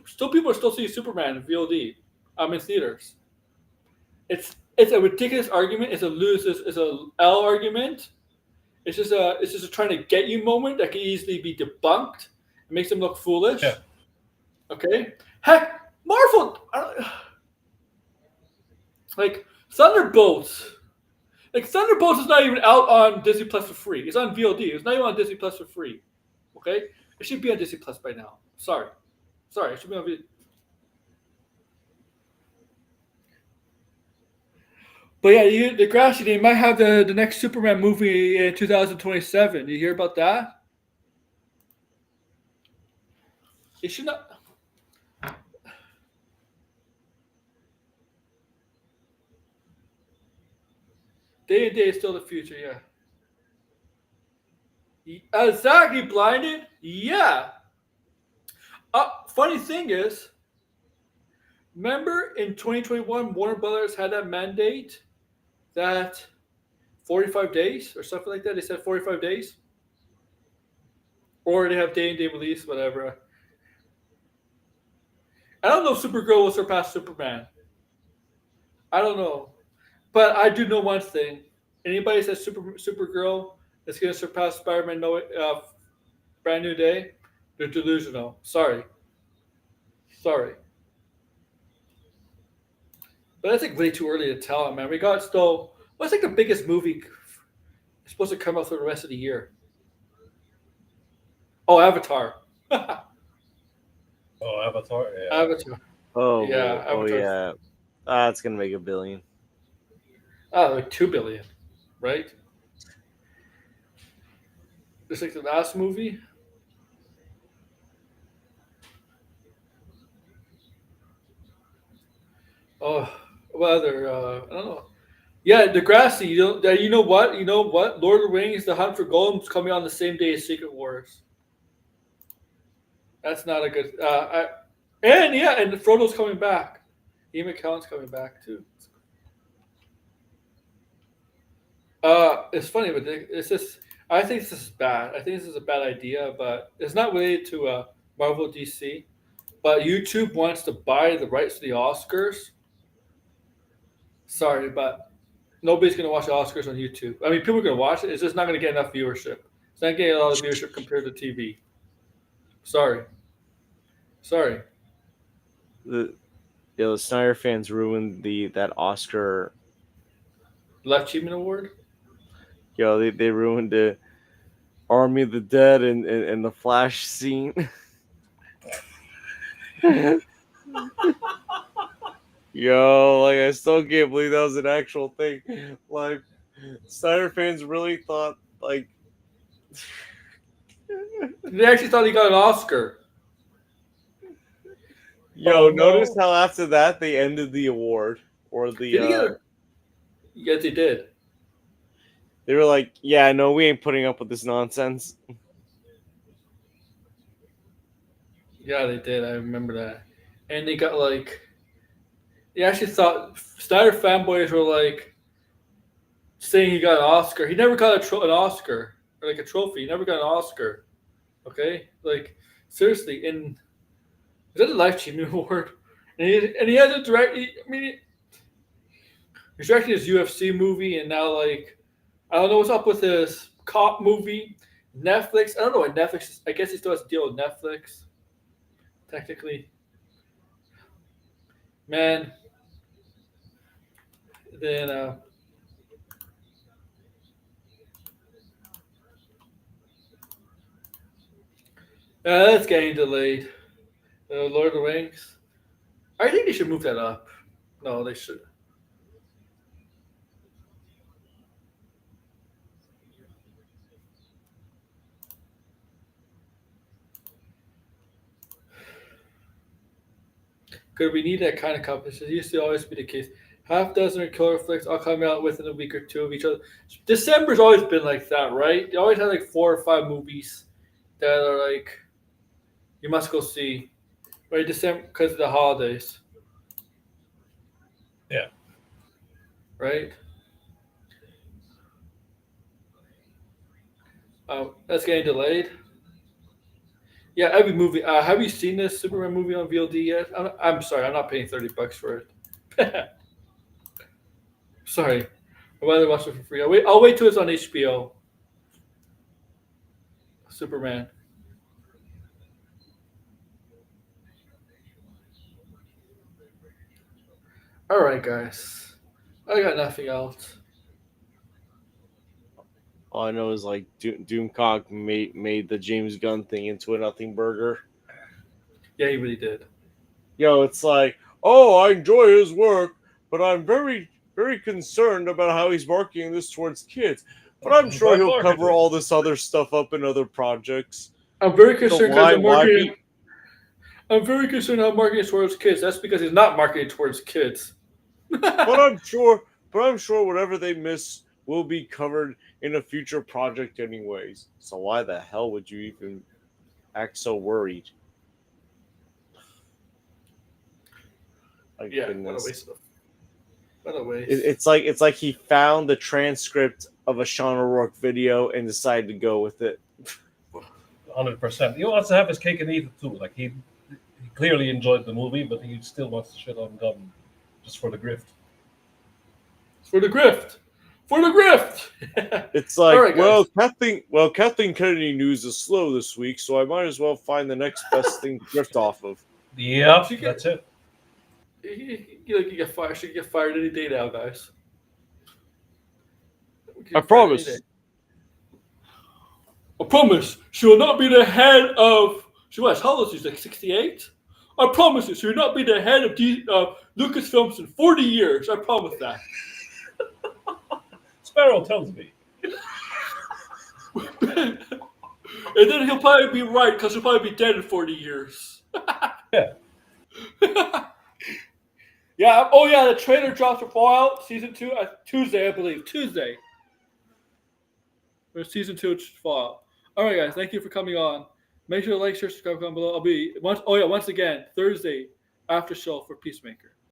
still people are still seeing Superman in VOD. In theaters. It's a ridiculous argument. It's a L argument, It's just a trying to get you moment that can easily be debunked. It makes them look foolish. Yeah. Okay. Heck, Marvel, like Thunderbolts. Like Thunderbolts is not even out on Disney Plus for free. It's on VOD. It's not even on Disney Plus for free. Okay, it should be on Disney Plus by now. Sorry, it should be on VOD. But yeah, Degrassi, they might have the next Superman movie in 2027. You hear about that? It should not. Day and day is still the future, yeah. Exactly, blinded? Yeah. Funny thing is, remember in 2021, Warner Brothers had that mandate that 45 days or something like that? They said 45 days? Or they have day and day release, whatever. I don't know if Supergirl will surpass Superman. I don't know. But I do know one thing. Anybody says Supergirl is going to surpass Spider-Man Brand New Day, they're delusional. Sorry. But that's like way too early to tell, man. We got still. What's like the biggest movie supposed to come out for the rest of the year? Oh, Avatar. Oh, Avatar. Yeah. Avatar. Oh yeah. Oh Avatar. yeah. It's gonna make $1 billion. Oh, like $2 billion, right? Just like the last movie. Oh, what other? I don't know. Yeah, Degrassi. You know what? Lord of the Rings: The Hunt for Golem's coming on the same day as Secret Wars. That's not a good. And Frodo's coming back. Ian McKellen's coming back too. It's funny, but it's just. I think this is bad. I think this is a bad idea, but it's not related to Marvel DC. But YouTube wants to buy the rights to the Oscars. Sorry, but nobody's going to watch the Oscars on YouTube. I mean, people are going to watch it. It's just not going to get enough viewership. It's not getting a lot of viewership compared to TV. Sorry. The Snyder fans ruined that Oscar Life Achievement Award. They ruined the Army of the Dead and the Flash scene. I still can't believe that was an actual thing. Like, Snyder fans really thought, like... They actually thought he got an Oscar. Notice how after that they ended the award. Or the... Yes, they did. They were like, yeah, no, we ain't putting up with this nonsense. Yeah, they did. I remember that. And they got they actually thought Snyder fanboys were saying he got an Oscar. He never got an Oscar or a trophy. He never got an Oscar. Okay, seriously. Is that a Life Achievement Award? And he had to direct. He's directing his UFC movie, and now I don't know what's up with his cop movie. Netflix. I don't know what Netflix is. I guess he still has to deal with Netflix. Technically. Man. Then that's getting delayed. Lord of the Rings. I think they should move that up. No, they should. Because we need that kind of competition. It used to always be the case. Half dozen killer flicks all coming out within a week or two of each other. December's always been like that, right? They always have 4 or 5 movies that are you must go see. Right, December because of the holidays. Yeah. Right? That's getting delayed. Yeah, every movie. Have you seen this Superman movie on VOD yet? I'm sorry, I'm not paying $30 for it. Sorry, I'd rather watch it for free. I'll wait till it's on HBO. Superman. All right, guys. I got nothing else. All I know is like Doomcock made the James Gunn thing into a nothing burger. Yeah, he really did. Yo, it's like, oh, I enjoy his work, but I'm very, very concerned about how he's marketing this towards kids. But I'm sure he'll cover all this other stuff up in other projects. I'm very concerned because I'm marketing. Be... I'm very concerned how marketing towards kids. That's because he's not marketing towards kids. but I'm sure whatever they miss will be covered in a future project anyways. So why the hell would you even act so worried? Yeah, goodness. What a waste. It's like he found the transcript of a Sean O'Rourke video and decided to go with it. 100%. He wants to have his cake and eat it too. Like he clearly enjoyed the movie, but he still wants to shit on Gunn just for the grift. For the grift. For the grift. It's like, right, Kathleen Kennedy news is slow this week, so I might as well find the next best thing to grift off of. Yep, that's it. You get fired. She get fired any day now, guys. I promise. I promise. She will not be the head of. She was. How old is she? Like 68. I promise you, she will not be the head of Lucasfilms in 40 years. I promise that. Sparrow tells me. And then he'll probably be right because he'll probably be dead in 40 years. Yeah. Yeah. Oh, yeah. The trailer drops for Fallout Season 2 Tuesday, I believe. Tuesday. For Season 2 Fallout. All right, guys. Thank you for coming on. Make sure to like, share, subscribe, comment below. Once again, Thursday after show for Peacemaker.